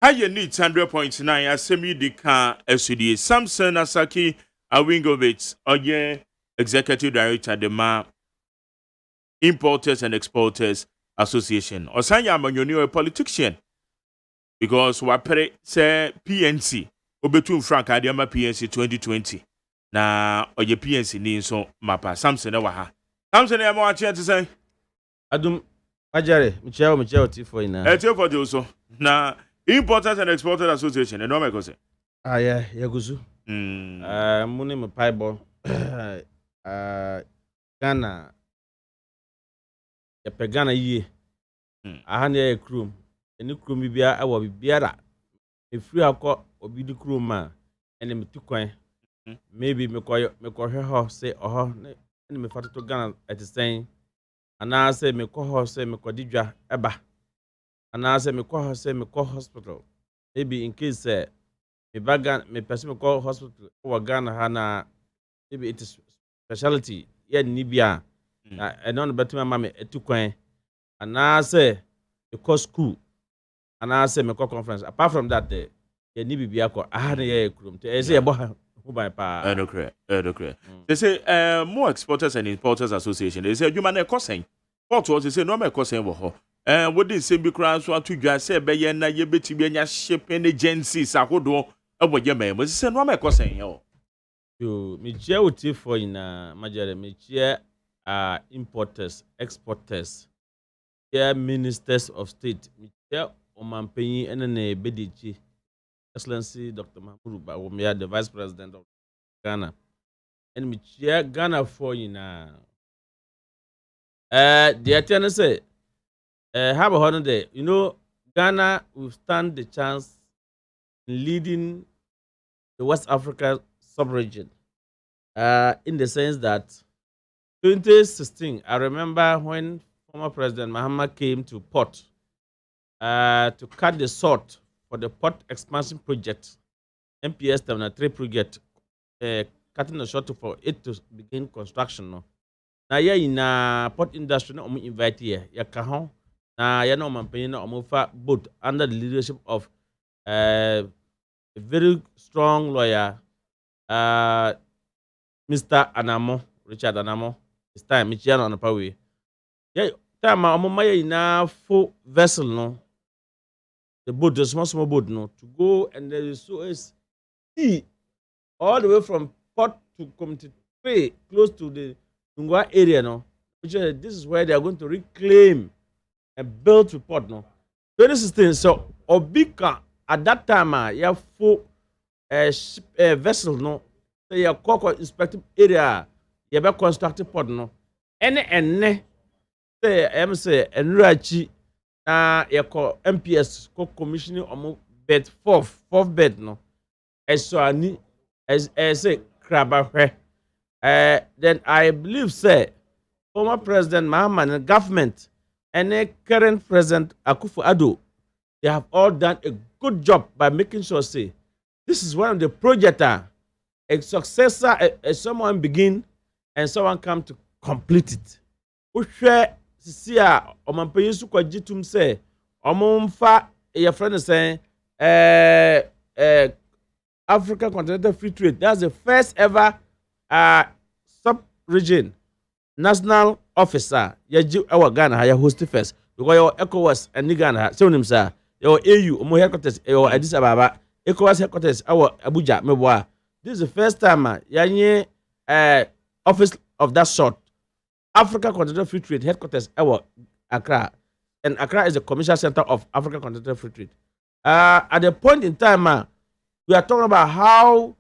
Speaker 2: Higher needs 100.9 asemi de ka esudi Samson Asaki Awingovich oye executive director de ma Importers and Exporters Association. Osanya Manyoni a politician because wapere say PNC obetu Frank Adiama PNC 2020 na oye PNC ni so mapa Samson wa ha. Samson ya mo ache te say
Speaker 4: Adum Ajare michia tifo ina.
Speaker 2: Tifo de so na Importers and Exporters Association and no make say.
Speaker 4: Ah yeah, yaguzu. Muni me paibo. Ghana ya pegana yie. Aha na ya krum. Eni krum bibia awo bibiara. Efiri akọ obi di krum ma ene metukwan. Maybe me ko ho say oho ene me fatoto Ghana etisen. Ana say me ko ho say me ko didwa eba. Ana say me ko hospital. Maybe in case me bagan me person me ko hospital or Ghana hana maybe it is specialty yeah nibia I don't bet my mama etukwan. Ana say me ko school. Ana say me ko conference. Apart from that yeah ni bibia ko ahana yeah krum. Te say ebo who by pa.
Speaker 2: Okay. They say more Exporters and Importers Association. They say AGYEMAN ekosen. What was they say no me ekosen wo ho. What they say be crown so to dwa say be ye na ye beti be nya shipping agencies ahodo ebo ye me. They say no me ekosen ye o.
Speaker 4: Yo me chia uti for ina majare me chia importers, exporters. Chia ministers of state. Me chia omampenyi ene bedichi. Excellency Dr. Mahmoud Bawumia, the Vice President of Ghana. And me chia Ghana for ina. The attorney say have a holiday. You know, Ghana will stand the chance in leading the West Africa sub-region. In the sense that 2016, I remember when former President Mahama came to port to cut the salt for the port expansion project, MPS Terminal 3 project, cutting the short for it to begin construction. No? Now, in port industry, no invite here. Yakahon. Na ya no mampeni na omofa both under the leadership of a very strong lawyer, Mr. Anamo, Richard Anamo. This time, Michiano on the power. Yeah, time omomaya ina full vessel no. The boat, the small boat no, to go and there is so sea all the way from port to Community 3, close to the Tungwa area no. Which this is where they are going to reclaim a built report no 2016 so obika at that time ya full vessel no so ya koko inspective area ya be constructed port no ene say am say enrachi na ya ko MPS ko commissioning omo bed fourth bed no eso ani say kraba hwe then I believe say former President Mahama and government and the current President Akufo-Addo, they have all done a good job by making sure, say, this is one of the projects a successor, someone begin and someone come to complete it. Uhwe sisi a omampanyin su kwaji tum say omomfa your friend is saying African Continental Free Trade. That's the first ever sub-region national officer. Yaji our Ghana ya host first because your ECOWAS and Ghana. So him sir, your AU, omo headquarters, your Addis Ababa, ECOWAS headquarters, our Abuja, Meboa. This is the first time yanye office of that sort. African Continental Free Trade headquarters, our Accra, and Accra is the commercial center of African Continental Free Trade. At the point in time, we are talking about how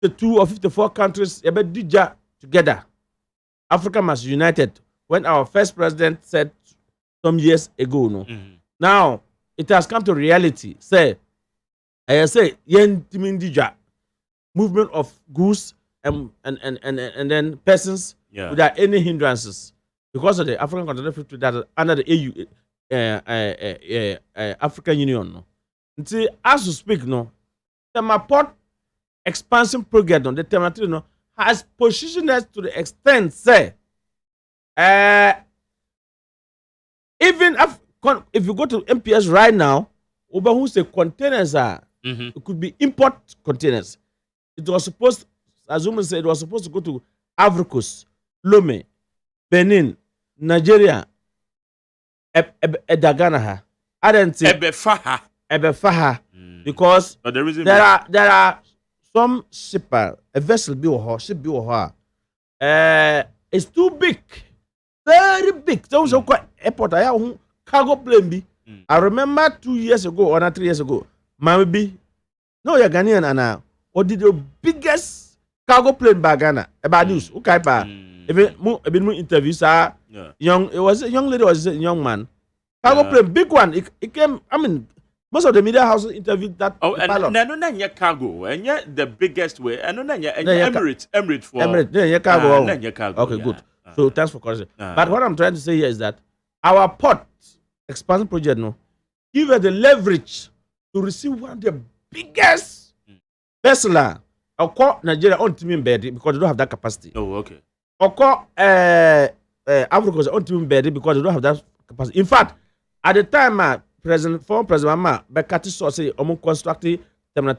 Speaker 4: the 2 or 54 countries did together. Africa must be united. When our first president said some years ago, no. Now it has come to reality. Say, I say, yen timindija, movement of goods and then persons without any hindrances because of the African Continental Free Trade that under the AU, African Union. No. Until as we speak, no. The port expansion program on the Tematri no has positioned us to the extent say even if you go to MPS right now, over who say containers are it could be import containers. It was supposed, as Woman said, it was supposed to go to Ivory Lome, Benin, Nigeria, Edaganaha. I didn't say Ebefaha. Because there are some shipper, a vessel be or ship be or it's too big, very big. Those are quite airport. I have cargo plane be. I remember 2 years ago or not 3 years ago, maybe no you're Ghanaian and or did the biggest cargo plane by Ghana about news. Okay, pa. Even interviews are young. It was a young lady, was a young man. Cargo plane, big one. It came. I mean. Most of the media houses interviewed that.
Speaker 2: Oh, and no, cargo, and yet the biggest way, and no, Emirates for
Speaker 4: Emirates, cargo. Okay, good. So thanks for correction. But what I'm trying to say here is that our port expansion project, no, give us the leverage to receive one of the biggest vessel. I'll call Nigeria on team bed because they don't have that capacity.
Speaker 2: Oh, okay.
Speaker 4: I'll call Africa on team bed because they don't have that capacity. In fact, at the time, former President Mama, Bekati saw say constructed Terminal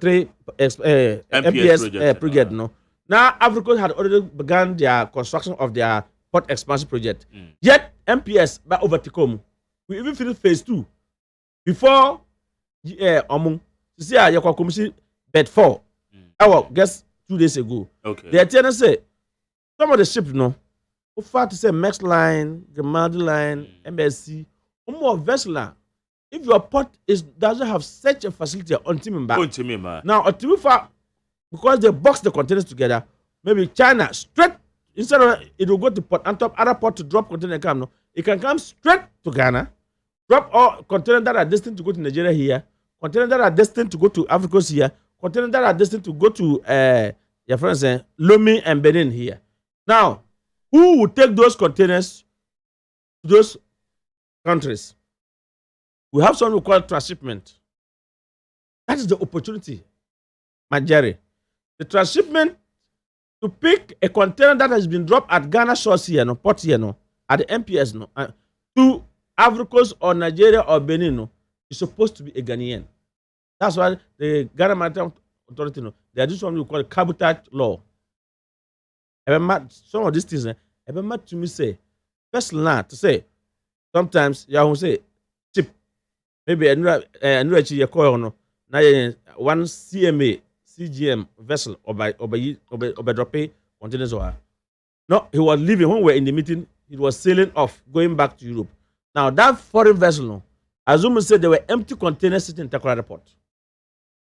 Speaker 4: MPS project. No, now Africa had already begun their construction of their port expansion project. Yet MPS by overtaken. We even finished phase 2 before see your commission bed 4. I guess 2 days ago.
Speaker 2: Okay.
Speaker 4: The attendant say some of the ships, no, so far to say Max Line, Grimaldi Line, MSC, more vessel. If your port doesn't have such a facility on Timimba. Now, because they box the containers together, maybe China straight instead of it will go to Port Antwerp, other port to drop container come. No, it can come straight to Ghana, drop all containers that are destined to go to Nigeria here, containers that are destined to go to Africa here, containers that are destined to go to your friends Lome and Benin here. Now, who will take those containers to those countries? We have something we call transshipment. That is the opportunity, my Jerry. The transshipment to pick a container that has been dropped at Ghana shores here, no, port here, no, at the MPS, no, to Africa or Nigeria or Benin, no, is supposed to be a Ghanaian. That's why the Ghana Maritime Authority, no, they are doing something we call cabotage law. Some of these things, to me say, first learn to say, sometimes you will say, chip. Maybe I know one CMA, CGM vessel or by dropping containers or no, he was leaving when we were in the meeting, he was sailing off, going back to Europe. Now that foreign vessel, no, as Woman said there were empty containers sitting in Takoradi Port.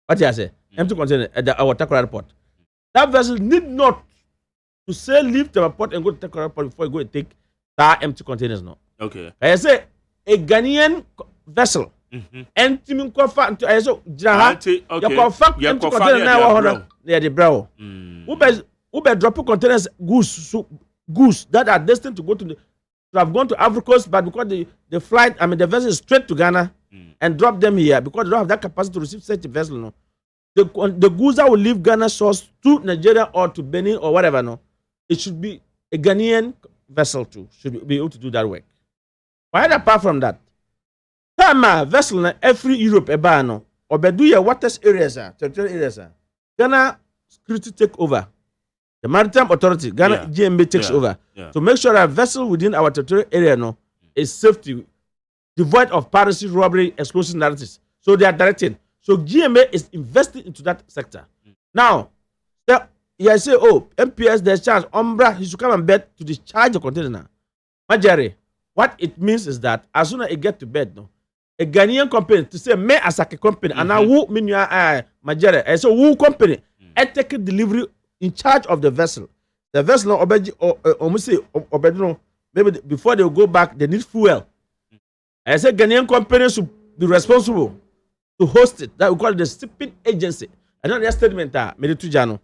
Speaker 4: What did I say? Empty containers at our Takoradi Port. That vessel need not to sail, leave the port and go to Takoradi Port before you go and take that empty containers. No.
Speaker 2: Okay.
Speaker 4: I say a Ghanaian vessel. And Timin Kofa to Aso Jaha, Yakofa, container now, near the brow. Ube drop containers goose that are destined to go to have gone to Africa, but because the flight, I mean, the vessel is straight to Ghana and drop them here because they don't have that capacity to receive such a vessel. No. the goods that will leave Ghana shores to Nigeria or to Benin or whatever, no, it should be a Ghanaian vessel too. Should be able to do that work. But apart from that, time vessel na every Europe eba no, or do your waters areas, territorial areas. Ghana security take over. The Maritime Authority, Ghana GMA takes over to make sure that vessel within our territorial area no is safety, devoid of piracy, robbery, explosive narratives. So they are directing. So GMA is investing into that sector. Now, you say, oh, MPS, there's charge. Umbra, he should come and bed to discharge the container now. Majari, what it means is that as soon as it get to bed, no, a Ghanaian company, to say, me as a company, and now who mean you are Majari, and so who company, I take delivery in charge of the vessel. The vessel, maybe before they go back, they need fuel. I say Ghanaian companies should be responsible to host it. That we call it the shipping agency. I know their statement made it to Jano.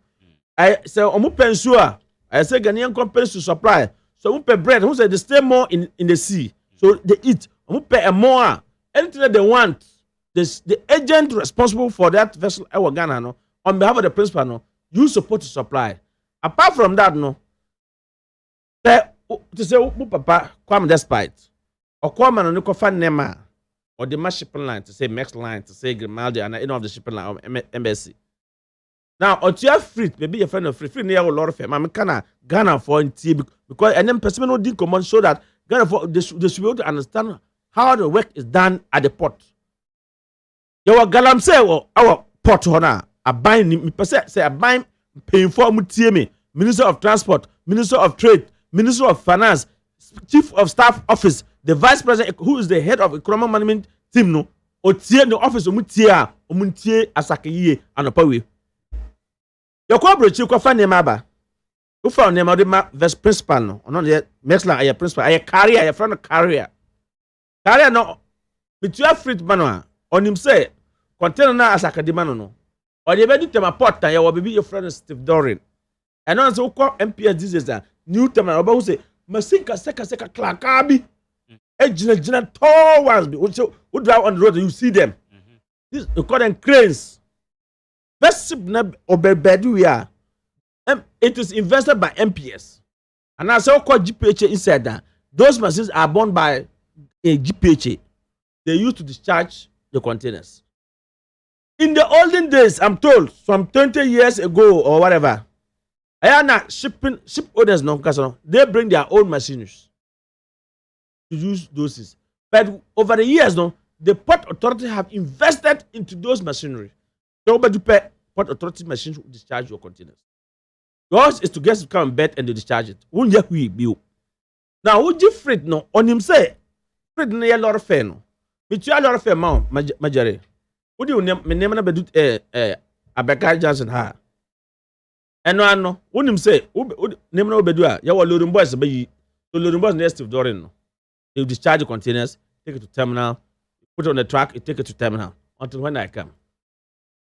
Speaker 4: I say pensua. I say Ghanaian companies to supply. So we pay bread. Who say they stay more in the sea. So they eat. We pay a more. Anything that they want. The agent responsible for that vessel our Ghana no, on behalf of the principal no, you support to supply. Apart from that no, to say papa come despite or come and no fan nema or the shipping line to say Max line to say Grimaldi and any of the shipping line or embassy. Now, or you have free, maybe your friend of free near a lot of them. I'm kind of Ghana for because and then person who didn't come on so that Ghana for they should be able to understand how the work is done at the port. You were galam say our port honor a buying me say a buying paying for me Minister of Transport, Minister of Trade, Minister of Finance, Chief of Staff Office, the Vice President who is the head of economic management team no or tie the office omuntie asakaye anopawe. Your corporate you find name aba. Who found name of the vice principal no? Or not yet. Mexla a principal. I carrier. A friend of carrier. Carrier no. But you have free man on him say container na as academano no. Or the bedu tema port and your baby your friend Steve Doran. And also who call MPS this is that new tema oba who say masinka seka klakabi. Ejina tall ones who drive on the road you see them. This you call them cranes. It is invested by MPS. And as I call GPHA inside that, those machines are bought by a GPHA. They used to discharge the containers. In the olden days, I'm told, some 20 years ago or whatever, ship owners, they bring their own machines to use those. But over the years, the port authority have invested into those machinery. Nobody pay port authority machines will discharge your containers. Yours is to get to come and bed and they discharge it. Won't you bill? Now, would you freight no on him say? Freight no a lot of fair no. But you a lot of fair mount, Majare. Would you name na bedut Abeka Johnson ha? And no, wouldn't him say, name no bedua, ya were loading boys be so loading boys next to Dorin. No. They will discharge the containers, take it to terminal, put it on the truck, you take it to terminal until when I come.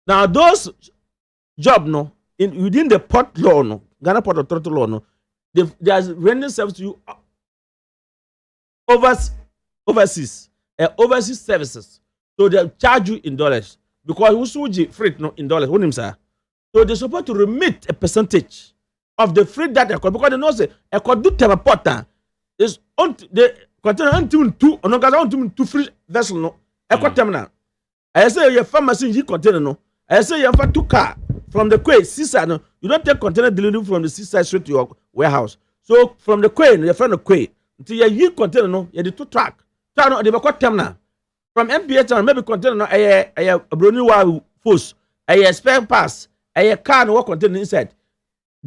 Speaker 4: Now those job no within the port law no Ghana Port Authority law no they are rendering service to you overseas services, so they charge you in dollars because who freight no in dollars what him say. So they're supposed to remit a percentage of the freight that they could, because they know say I could do time port is on the container until two or no Gaza two free vessel no eco terminal. I say your pharmacy you container no. I say you have two car from the quay, seaside. No, you don't take container delivery from the seaside straight to your warehouse. So from the quay, your friend the quay, until you container no, you the two track. No, they call terminal. From MPH maybe container no, a brony wire force, a spare pass, a car no container inside.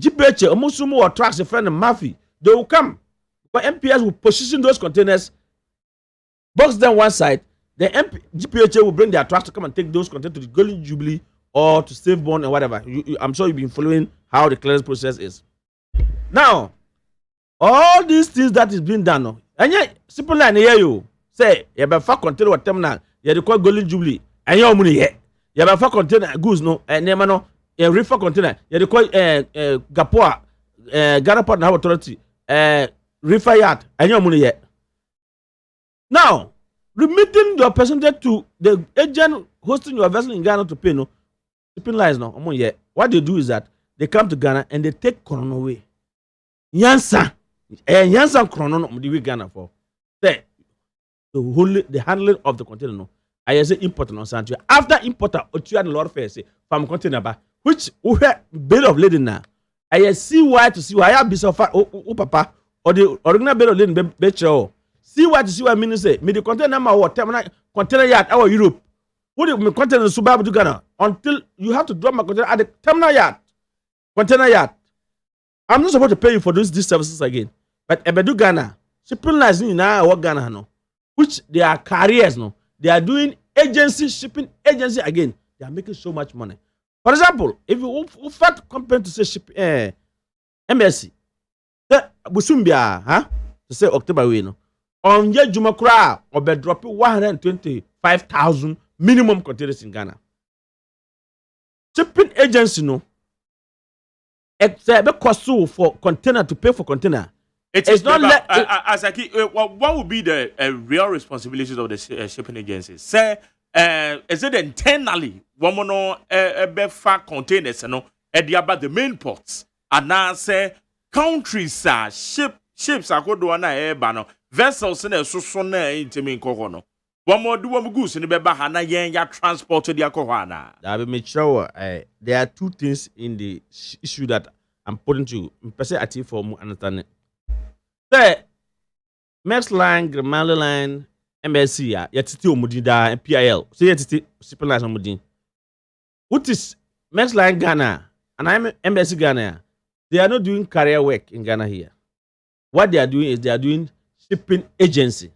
Speaker 4: GPH, almost more tracks a friend of Murphy. They will come, but MPS will position those containers, box them one side. The GPHA will bring their trucks to come and take those containers to the Golden Jubilee or to Save Bond and whatever. I'm sure you've been following how the clearance process is. Now, all these things that is being done, no, and yet, simple line here you say, you have a container or terminal, you have to call Golden Jubilee, and your money here. You have a container goods, no, and Nemano, a reefer container, you have to call Gapoa, Ghana Port Authority, reefer yard, and your money here. Now, remitting your percentage to the agent hosting your vessel in Ghana to pay, no, shipping lines no. What they do is that they come to Ghana and they take chrono away. Yansa chrono no the Ghana for. The handling of the container no. I say import no santia. After importer, Otua and Lord Fair say from container ba, which bill of lading now. I see why to see why I be so far. Oh, papa, or the original bill of lading be see why to see why mean say me the container number what terminal container yard our Europe. What do me container suburb to Ghana until you have to drop my container at the terminal yard, container yard. I'm not supposed to pay you for these services again. But Ebedu Ghana, shipping license now what Ghana no, which they are carriers no. They are doing shipping agency again. They are making so much money. For example, if you fat company to say shipping MSC, Busumbia, to say October we no, on your Jumakra or be dropping 125,000 minimum containers in Ghana. Shipping agency no, it's a cost for container to pay for container. It's not like
Speaker 2: what would be the real responsibilities of the shipping agencies? Say, is it internally one no far containers no about the main ports and now say countries are ships are go do na no vessels na so na intimi nkoko no one more do one goods in the beba na yen ya transport to the alcohol na.
Speaker 4: That be make sure there are two things in the issue that I'm putting to you. Person at for understanding. Max line, Grammarly line, MSC, yetiti omudida and PIL. So yetiti shipping lines omudin. What is Max line Ghana and I'm MSC Ghana? They are not doing career work in Ghana here. What they are doing is they are doing shipping agency.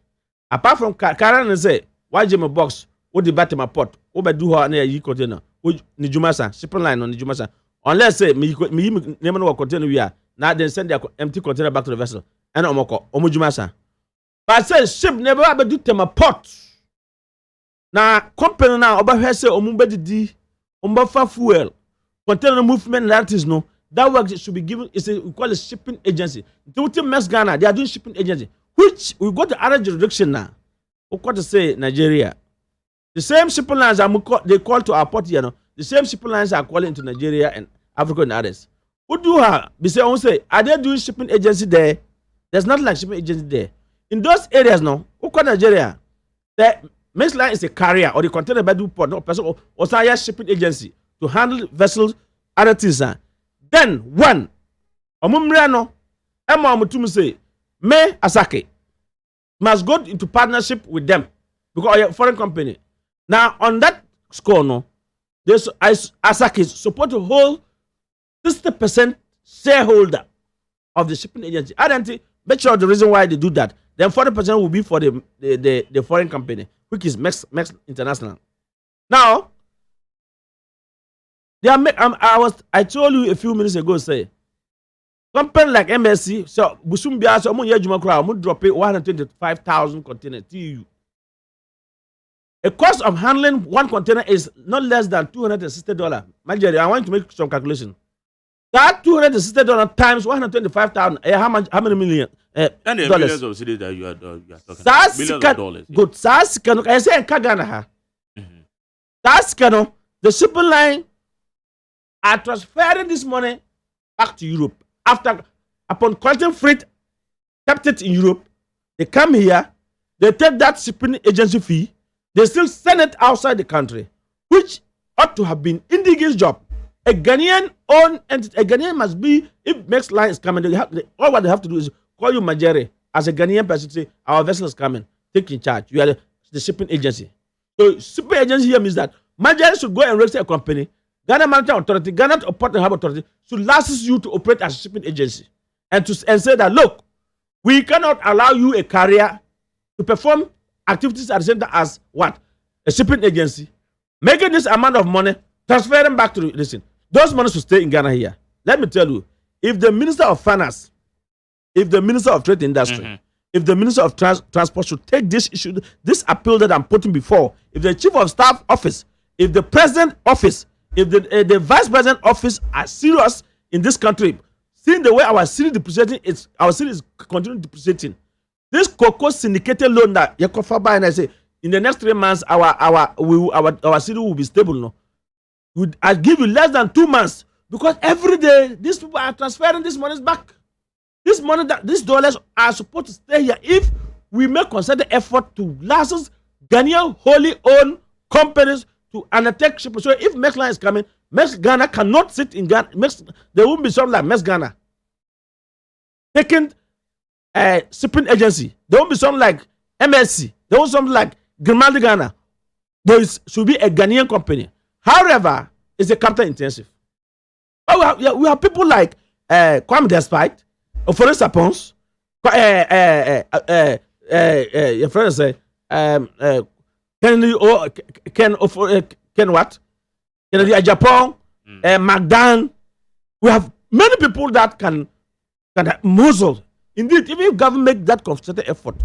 Speaker 4: Apart from Karen say, why Jimmy box? What the battle my port? What do her near you container? Nijumasa shipping line on Nijumasa. Unless say me never know what container we are. Now they send their empty container back to the vessel. And omujumasa. But say ship never ever do them a port. Now company now over say omumbedi umbafa fuel. Container movement that is no. That work should be given we call it shipping agency. The Max Ghana, they are doing shipping agency. Which we got the other jurisdiction now. We got to say Nigeria. The same shipping lines they call to our port here. No? The same shipping lines are calling to Nigeria and Africa and others. Who do her? Be say, are they doing shipping agency there? There's not like shipping agency there. In those areas now, who call Nigeria? The Max line is a carrier or the container by do port, no person or say shipping agency to handle vessels, other things. Then one, Omumriano, Emma Mutum say, me Asake must go into partnership with them because a foreign company. Now on that score, no, there's Asake is supposed to hold 60% shareholder of the shipping agency. I don't think. Bet you the reason why they do that. Then 40% will be for the foreign company, which is Max International. Now, they are I told you a few minutes ago, say, company like MSC, so Busumbia, so I'm drop it 125,000 containers to you. A cost of handling one container is not less than $260. Nigeria, I want to make some calculation. That $260 times 125,000. How many million?
Speaker 2: And the millions of cities that you are talking. Millions of dollars.
Speaker 4: Good. I say in Kagana. The shipping line are transferring this money back to Europe. Upon collecting freight, kept it in Europe. They come here. They take that shipping agency fee. They still send it outside the country, which ought to have been indigenous job. A Ghanaian owned entity. A Ghanaian must be, if Max line is coming, all what they have to do is call you Majere as a Ghanaian person, say our vessel is coming, take in charge. You are the shipping agency. So shipping agency here means that Majere should go and register a company. Ghana Maritime Authority, Ghana Port and Harbour Authority should license you to operate as a shipping agency and say that look, we cannot allow you a carrier to perform activities at the same time as what? A shipping agency. Making this amount of money, transferring back to listen. Those money should stay in Ghana here. Let me tell you, if the Minister of Finance, if the Minister of Trade Industry, if the Minister of Transport should take this issue, this appeal that I'm putting before, if the Chief of Staff Office, if the President Office, if the Vice President Office are serious in this country, seeing the way our city depreciating, our city is continuing depreciating. This cocoa syndicated loan that Yakofa buy and I say in the next 3 months our city will be stable. No, I give you less than 2 months because every day these people are transferring this money back. This money that these dollars are supposed to stay here if we make concerted effort to license Ghanaian wholly owned companies to undertake shipping. So if Maersk Line is coming, Maersk Ghana cannot sit in Ghana. There won't be something like Maersk Ghana taking a shipping agency. There won't be something like MSC. There won't be something like Grimaldi Ghana. Should be a Ghanaian company. However, it's a capital intensive. But we have people like Kwame Despite, Forest Sapons, your friend say, Kennedy Ken what? Kennedy Japan, Magdan. We have many people that can muzzle. Indeed, even if government make that concerted effort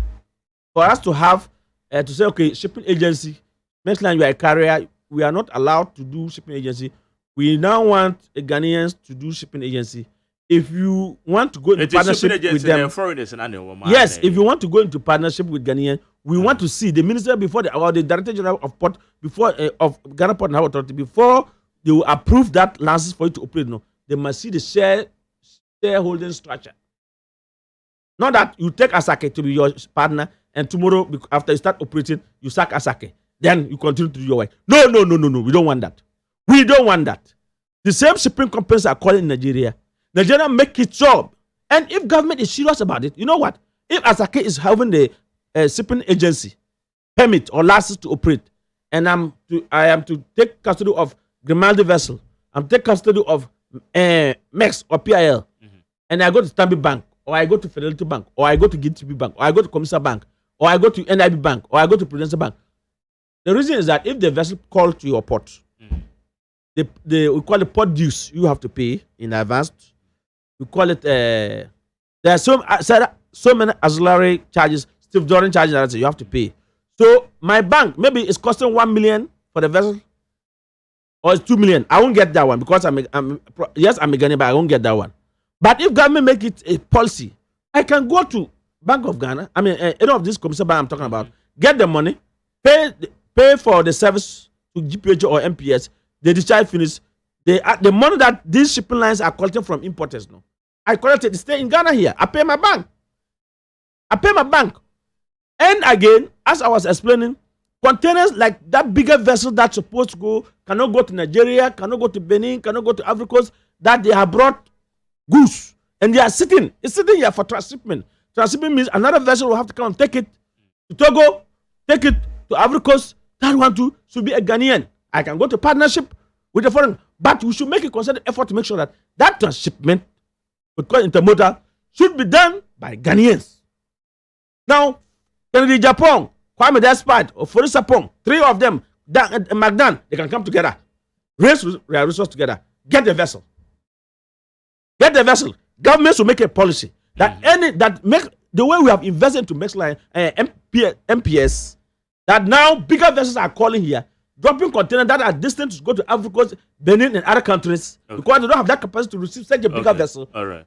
Speaker 4: for us to have to say, okay, shipping agency, Maersk Line, you are a carrier, we are not allowed to do shipping agency. We now want a Ghanaians to do shipping agency. If you want to go into partnership with them, yes, if you want to go into partnership with Ghanaians, we want to see the minister before or the director general of port before of Ghana Port and Harbour Authority before they will approve that license for you to operate. No, they must see the shareholding structure. Not that you take Asake to be your partner and tomorrow after you start operating, you sack Asake. Then you continue to do your work. No. We don't want that. We don't want that. The same shipping companies are calling Nigeria. Nigeria make its job. And if government is serious about it, you know what? If Asake is having the shipping agency permit or license to operate, and I am to take custody of Grimaldi vessel, I'm take custody of MEX or PIL, and I go to Stanbic Bank, or I go to Fidelity Bank, or I go to GTB Bank, or I go to Commercial Bank, or I go to NIB Bank, or I go to Prudential Bank. The reason is that if the vessel calls to your port, we call it port dues you have to pay in advance. We call it there are so many auxiliary charges, stevedoring charges that you have to pay. So my bank maybe it's costing 1 million for the vessel, or it's 2 million. I won't get that one because I'm a Ghanaian, but I won't get that one. But if government make it a policy, I can go to Bank of Ghana. I mean, any of this commercial bank I'm talking about, get the money, pay for the service to GPH or MPS. They discharge finish. The money that these shipping lines are collecting from importers, no, I collect it. Stay in Ghana here. I pay my bank. And again, as I was explaining, containers like that bigger vessel that's supposed to go cannot go to Nigeria, cannot go to Benin, cannot go to Ivory Coast, that they have brought goods and they are sitting. It's sitting here for transshipment. Transshipment means another vessel will have to come and take it to Togo, take it to Ivory Coast. That one too should be a Ghanaian. I can go to partnership with the foreign, but we should make a concerted effort to make sure that transshipment, because intermodal, should be done by Ghanaians. Now, Kennedy Japan, Kwame Despard, or Forest Sapon, 3 of them, Magdan, they can come together, raise their resources together, get the vessel. Governments will make a policy that make the way we have invested into Maersk Line, MPS, that now bigger vessels are calling here, dropping containers that are destined to go to Africa, Benin, and other countries because they don't have that capacity to receive such a bigger vessel.
Speaker 2: All right.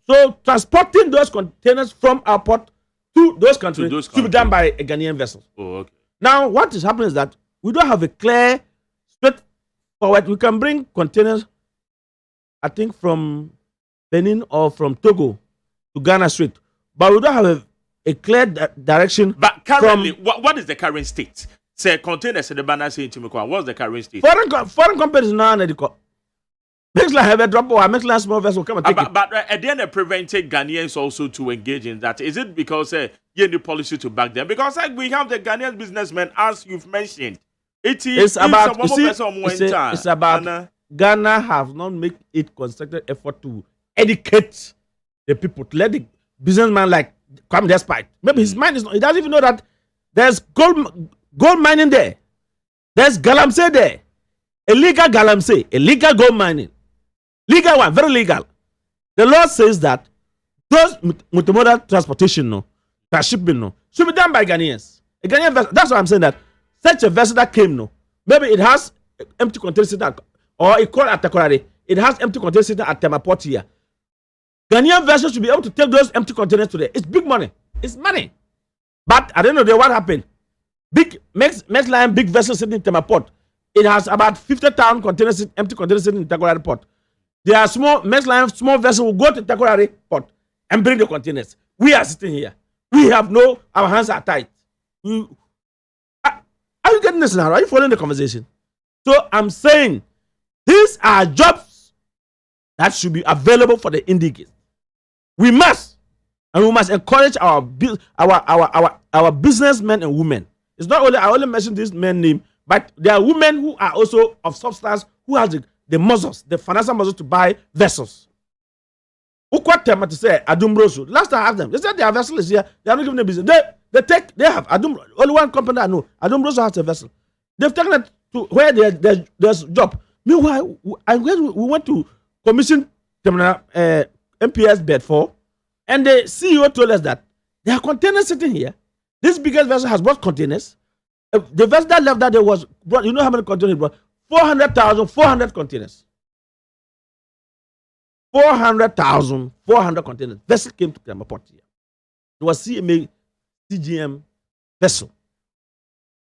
Speaker 4: So transporting those containers from our port to those countries should be done by a Ghanaian vessel.
Speaker 2: Oh, okay.
Speaker 4: Now, what is happening is that we don't have a clear, straightforward. We can bring containers, I think, from Benin or from Togo to Ghana straight, but we don't have a clear direction.
Speaker 2: But currently, what is the current state? Say containers in the banner saying to me, what's the current state?
Speaker 4: Foreign companies now Maersk Line have a drop or Maersk Line small vessel come and take it.
Speaker 2: But at the end of preventing Ghanaians also to engage in that, is it because you need policy to back them? Because we have the Ghanaian businessmen, as you've mentioned. It's about
Speaker 4: Ghana have not made it concerted effort to educate the people, to let the businessman like Kwame Despite. Maybe his mind is not, he doesn't even know that there's gold mining there. There's galamsey there. Illegal galamsey, illegal gold mining. Legal one, very legal. The law says that those multimodal transportation, transshipment, should be done by Ghanaians. A Ghanaian vessel, that's why I'm saying that such a vessel that came, maybe it has empty container sitting, or it called at Takoradi, it has empty container sitting at Temaport here. Ghanaian vessels should be able to take those empty containers today. It's big money. It's money. But at the end of the day, what happened? Maersk Line, big vessels sitting in Temaport. It has about 50,000 containers, empty containers in Takoradi port. There are small vessels will go to Takoradi port and bring the containers. We are sitting here. We have our hands are tied. Are you getting this now? Are you following the conversation? So I'm saying these are jobs that should be available for the indigenous. We must encourage our businessmen and women. It's not only I only mention this men name, but there are women who are also of substance who has the muscles, the financial muscles to buy vessels. Who quite them to say Adumbroso? Last time I asked them, they said their vessel is here. They are not giving them business. They have only one company I know. Adumbroso has a vessel. They've taken it to where there's job. Meanwhile, we went to commission terminal MPS Bedford, and the CEO told us that there are containers sitting here. This biggest vessel has brought containers. The vessel that left that day was brought. You know how many containers it brought? 400 containers. 400 containers. Vessel came to Crema Port here. It was CGM vessel.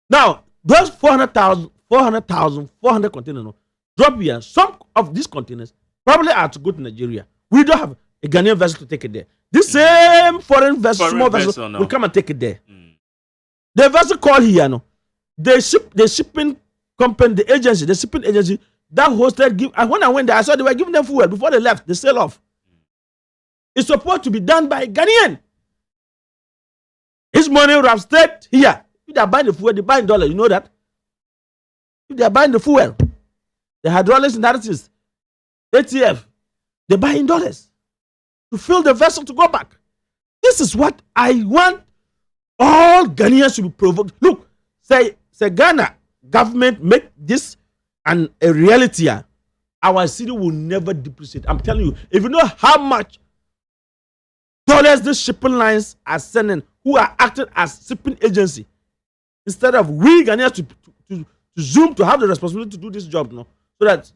Speaker 4: Now, those 400 containers drop here. Some of these containers probably are to go to Nigeria. We don't have a Ghanaian vessel to take it there. This same foreign vessel, small vessel, will come and take it there. The vessel called here, the shipping company, the agency, the shipping agency that hosted. And when I went there, I saw they were giving them fuel before they left. They sail off. It's supposed to be done by a Ghanaian. His money would have stayed here. If they are buying the fuel, they buy in dollars. You know that. If they are buying the fuel, the hydraulics and analysis, ATF, they buy in dollars to fill the vessel to go back. This is what I want all Ghanaians to be provoked. Look, say Ghana government make this a reality. Our city will never depreciate. I'm telling you, if you know how much dollars these shipping lines are sending, who are acting as shipping agency, instead of we Ghanaians to zoom to have the responsibility to do this job, so that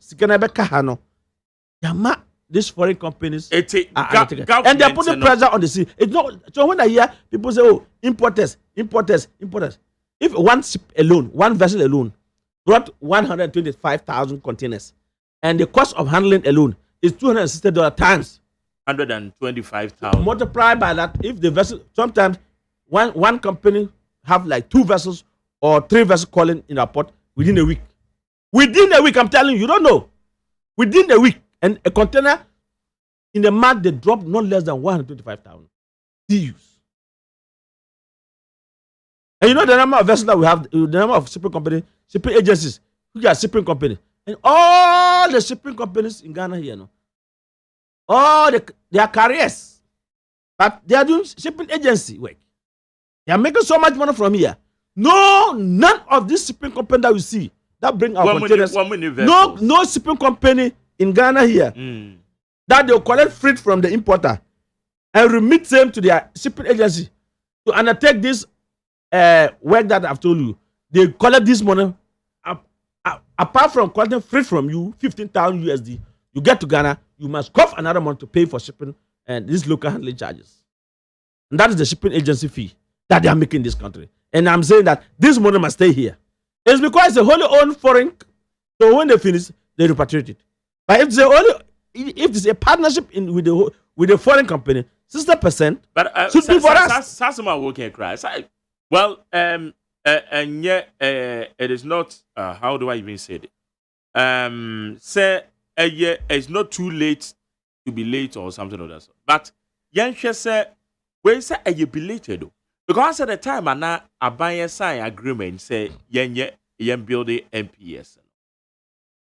Speaker 4: these foreign companies and they're putting pressure on the sea. It's not so when I hear people say, "Oh, importers." If one ship alone, one vessel alone, brought 125,000 containers, and the cost of handling alone is $260 times
Speaker 2: 125,000.
Speaker 4: Multiply by that. If the vessel, sometimes one company have like 2 vessels or 3 vessels calling in our port within a week. Within a week, I'm telling you, you don't know. Within a week, and a container in the month they drop not less than 125,000 TEUs. And you know the number of vessels that we have, the number of shipping agencies, which are shipping companies, and all the shipping companies in Ghana here, all their carriers, but they are doing shipping agency work. They are making so much money from here. None of these shipping companies that we see that bring our containers. No shipping company in Ghana here that they'll collect freight from the importer and remit them to their shipping agency to undertake this work that I've told you. They collect this money apart from collecting freight from you, 15,000 USD. You get to Ghana, you must cough another month to pay for shipping and these local handling charges. And that is the shipping agency fee that they are making in this country. And I'm saying that this money must stay here. It's because it's a wholly owned foreign. So when they finish, they repatriate it. But if it's a partnership with a foreign company, 60% should be for us.
Speaker 2: Sasima working cry. Well, and yet it is not. How do I even say it? Say it's not too late to be late or something like that. But Yansha said, "We say are you belated though?" Because at the time, I buy a sign agreement say yen building MPS.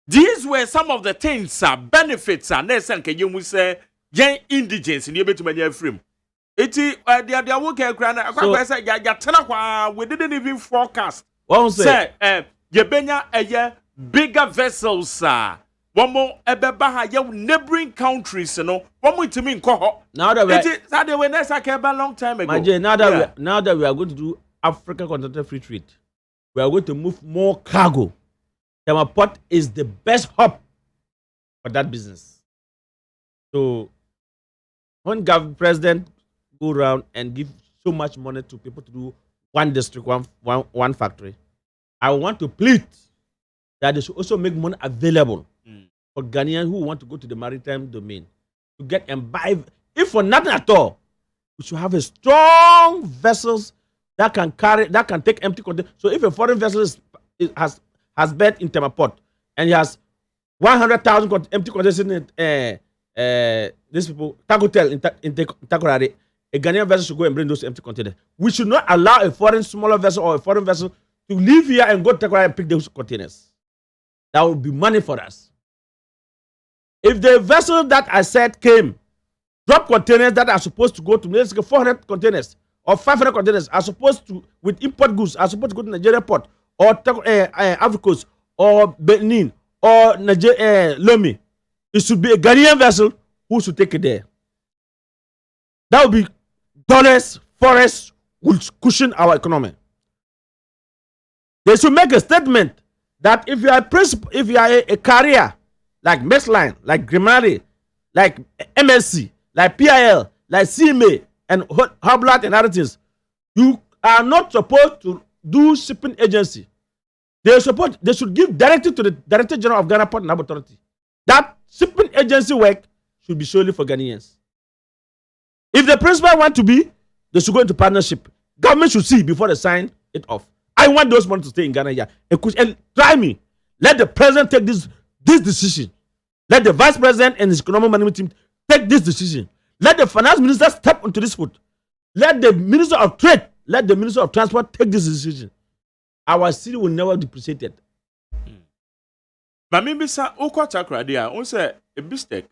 Speaker 2: These were some of the things, benefits, and then can you say yen indigents in your bit to my frame. They are working we didn't even forecast. Say you benya a bigger vessels, one more ebebaha neighboring countries, one more to me
Speaker 4: now that
Speaker 2: we next a long time ago.
Speaker 4: Now that we are going to do African continental free trade, we are going to move more cargo. Tema Port is the best hub for that business. So when president go around and give so much money to people to do one district, one factory, I want to plead that they should also make money available for Ghanaians who want to go to the maritime domain to get imbibe. If for nothing at all, we should have a strong vessels that can take empty containers. So if a foreign vessel has berth in Tema Port and he has 100,000 empty containers in these people, Takotel in Takoradi, a Ghanaian vessel should go and bring those empty containers. We should not allow a foreign smaller vessel or a foreign vessel to leave here and go to Takoradi and pick those containers. That would be money for us. If the vessel that I said came, drop containers that are supposed to go to, let's say 400 containers or 500 containers are supposed to, with import goods, are supposed to go to Nigeria port or Africa Coast or Benin or Lomé. It should be a Ghanaian vessel who should take it there. That would be dollars, forests will cushion our economy. They should make a statement that if you are a carrier like Mestline, like Grimari, like MSC, like PIL, like CMA, and Hoblat and other things, you are not supposed to do shipping agency. They should give directive to the Director General of Ghana Port and Harbor Authority that shipping agency work should be solely for Ghanaians. If the principal want to be, they should go into partnership. Government should see before they sign it off. I want those money to stay in Ghana here. And try me. Let the president take this decision. Let the vice president and his economic management team take this decision. Let the finance minister step onto this foot. Let the minister of trade, let the minister of transport take this decision. Our city will never depreciate it.
Speaker 2: But maybe sir, Oko Takradi, on say a mistake.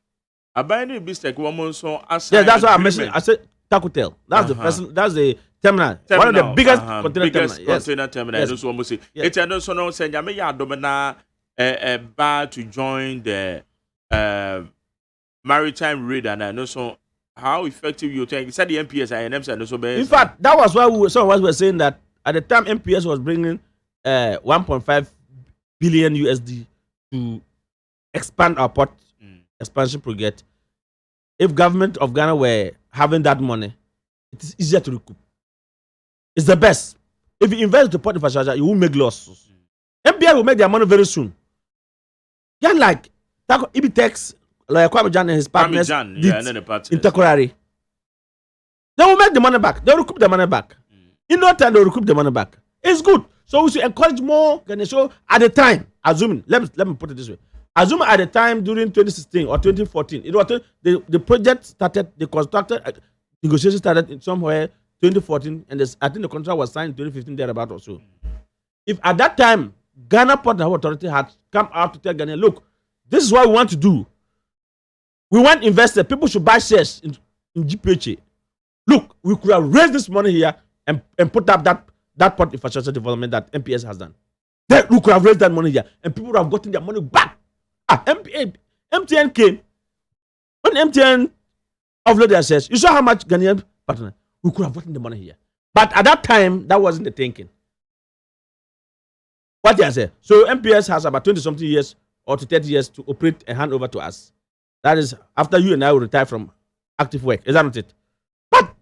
Speaker 2: I buy a mistake. Woman so
Speaker 4: yeah, that's what I mentioned. I said Takotel. That's the person. That's the terminal. One of the biggest container terminal.
Speaker 2: Yes. That's what I'm saying. It's also no saying. I may have domina bar to join the maritime raid, and I know so how effective you think. Said the MPS and NMS and also.
Speaker 4: In fact, that was why some of us were saying that at the time MPS was bringing 1.5 billion USD to expand our port expansion project. If government of Ghana were having that money, it is easier to recoup. It's the best. If you invest in the port infrastructure, you will make losses. MPS will make their money very soon. Yeah, like Ibitex, like Kwame Jan and his partners
Speaker 2: in
Speaker 4: Takoradi. They will make the money back. They will recoup the money back. In no time, they will recoup the money back. It's good. So we should encourage more Ghanaians. So at the time, assuming, let me put it this way. Assuming at the time during 2016 or 2014, it was the project started, the constructed negotiation started in somewhere 2014, and I think the contract was signed in 2015 thereabout or so. If at that time Ghana Port and Harbor Authority had come out to tell Ghana, look, this is what we want to do. We want investors. People should buy shares in GPHA. Look, we could have raised this money here and put up that port infrastructure development that MPS has done. Then we could have raised that money here, and people would have gotten their money back. MTN came. When MTN offloaded their shares, you saw how much Ghanaian partner we could have gotten the money here. But at that time, that wasn't the thinking. What did I say? So MPS has about 20-something years or to 30 years to operate and hand over to us. That is after you and I will retire from active work. Is that not it? But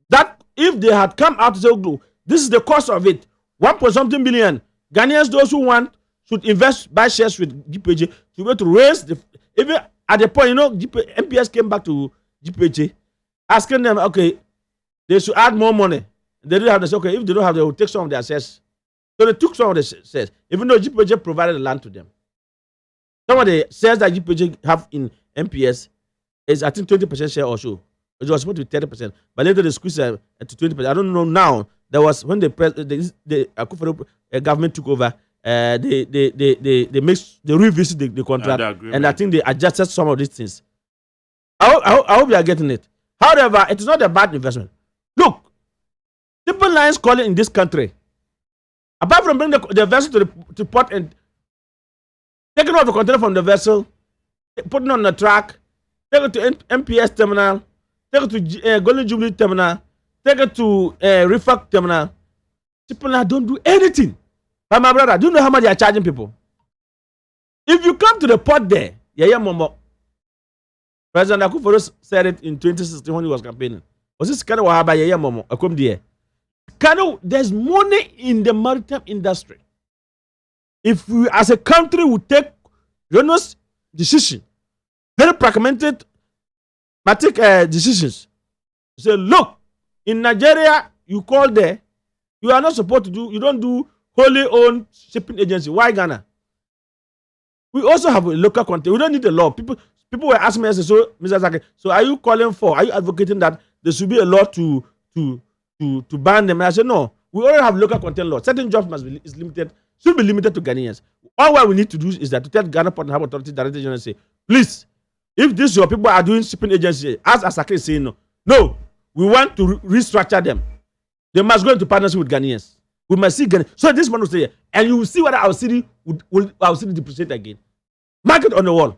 Speaker 4: that if they had come out to say, oh, this is the cost of it, 1.something billion, Ghanaians, those who want, should invest, buy shares with GPHA to be able to raise the. Even at the point, MPS came back to GPHA asking them, okay, they should add more money. They didn't have this. Okay, if they don't have, they will take some of their shares. So they took some of the shares, even though GPHA provided the land to them. Some of the shares that GPHA have in MPS is, I think, 20% share or so. It was supposed to be 30%, but later they squeezed it to 20%. I don't know now. There was when the government took over. They revisit the contract, and I think they adjusted some of these things. I hope you are getting it. However, it is not a bad investment. Look, simple lines calling in this country, apart from bringing the vessel to the port and taking off the container from the vessel, putting on the track, take it to MPS terminal, take it to Golden Jubilee terminal, take it to Refug terminal. People don't do anything. But my brother, do you know how much they are charging people? If you come to the port there, Momo. President Akufo said it in 2016 when he was campaigning. Was this kind of wahaba Momo? I come there. There's money in the maritime industry. if we as a country would take honest decision, very pragmatic decisions, say, look, in Nigeria, you call there, you are not supposed to do, you don't do wholly owned shipping agency. Why Ghana? We also have a local content. We don't need a law. People were asking me, so Mr. Zaki, so are you advocating that there should be a law to ban them? And I said, no, we already have local content law. Certain jobs should be limited to Ghanaians. All what we need to do is that to tell Ghana Port and Harbour Authority Director General, say, please, if these your people are doing shipping agency, as Asake is saying, no, we want to restructure them. They must go into partnership with Ghanaians. We must see Ghanaians. So this money will stay here, and you will see whether our city will depreciate again. Mark it on the wall.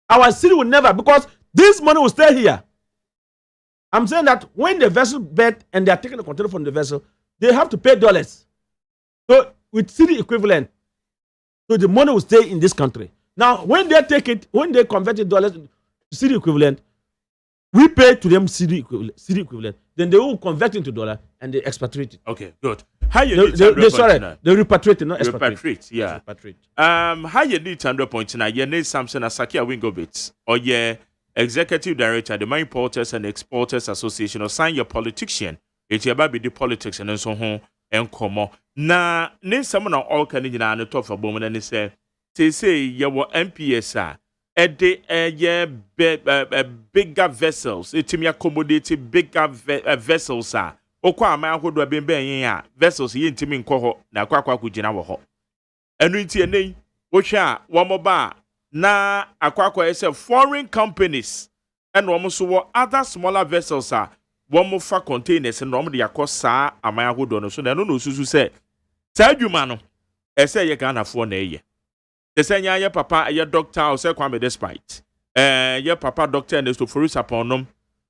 Speaker 4: Our city will never, because this money will stay here. I'm saying that when the vessel bet and they are taking the control from the vessel, they have to pay dollars. So with city equivalent, so the money will stay in this country. Now, when they take it, when they convert it dollars to city equivalent, we pay to them city equivalent. Then they will convert into dollar and they expatriate it.
Speaker 2: Okay, good. How you
Speaker 4: they repatriate it, not expatriate.
Speaker 2: Repatriate, yeah.
Speaker 4: Repatriate.
Speaker 2: How you need to 100 points now? You need Samson Asaki Awingobits or your executive director, the Mine Importers and Exporters Association, or sign your politician. It's about the politics and so on and come on. Now, need someone all Canadian and the top of woman and say you were MPSA. Bigger vessels, it me accommodate bigger vessels. Okwa amahodo abemben ya vessels ye ntimi nkoho na kwakwa kugina wo ho. Enu nti ene wo hwe a wo moba na akwakwa ese foreign companies and wo so wo other smaller vessels wo mo fa containers no mo de yakosa amahodo no so na no susu se sa adwuma no ese ye Ghana fo na eye. Desenya ye papa ye doctor o se Kwame Despite. Ye papa doctor and to for saponom.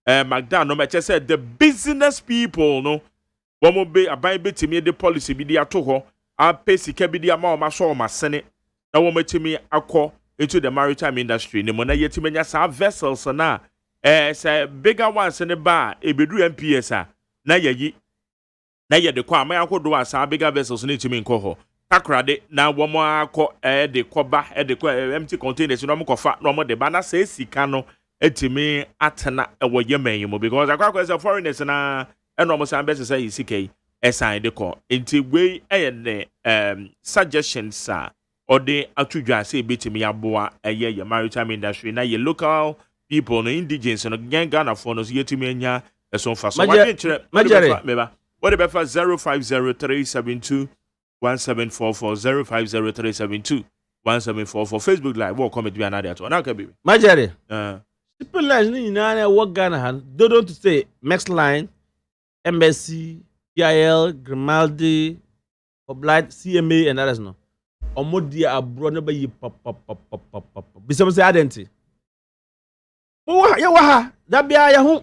Speaker 2: Magda no meche said the business people no womo be aban betimi de policy bi dia to ho a pay sika bi dia ma o ma so o ma sene na womo betimi akọ into the maritime industry ne mo na yetimi nya sa vessels na say bigger ones ne ba e bedu MPS na ye de kwa ama akodo asa bigger vessels ne timi nko ho takrade na womo akọ de koba de empty containers no mo kofa no mo de ba na say sika no etimi atena ewo yemen mo because akwa say foreigners na eno mo san best say CK assign de ko enti we ne suggestions or de atudwa say betimi aboa ye maritime industry na ye local people no indigenous no Ghana for no yetimi anya eso fa so what chere meba what be for 0503721744 0503721744 Facebook live what comment be another at one okay baby
Speaker 4: Majere people like ni na work Ghana han don't say Max Line, MSC, PIL, Grimaldi, Oblight, CMA and others no. Omodia abroad no be yi pop. Be some say identity. Oh ya wa that be ya hu.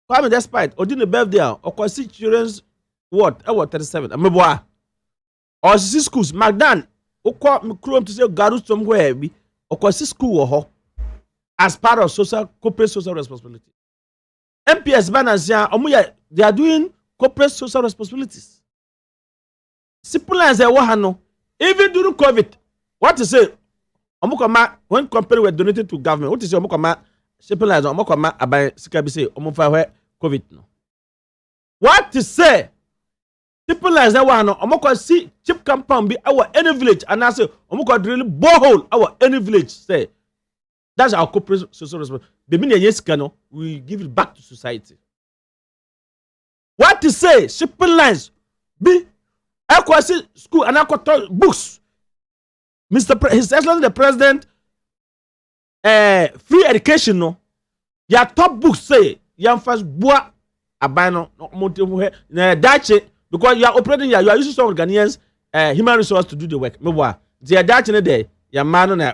Speaker 4: Kwame Despite odin the birthday okwasi children's what 37 ameboa. Or schools Magdan okwa mkrom to say garu somewhere bi okwasi school wo ho. As part of corporate social responsibility. MPS Banazia, they are doing corporate social responsibilities. Simple as a wahano. Even during COVID, what to say? When company were donated to government, what is your Omukama? Simple as Omukama about Sikabi Omufa COVID. No. What to say? Simple as a wahano. Omuka see cheap compound be our any village, and I say Omuka drill borehole our any village. Say. That's our corporate social responsibility. The minute yes cano, we give it back to society. What to say? Shipping lines. B. Equasi school and Aquator books. His Excellency the President. Free education no. Your top books say young first boa abano no dache because you are operating here. You are using some Ghanaians human resource to do the work. Mewa. The dache ne day. Your man na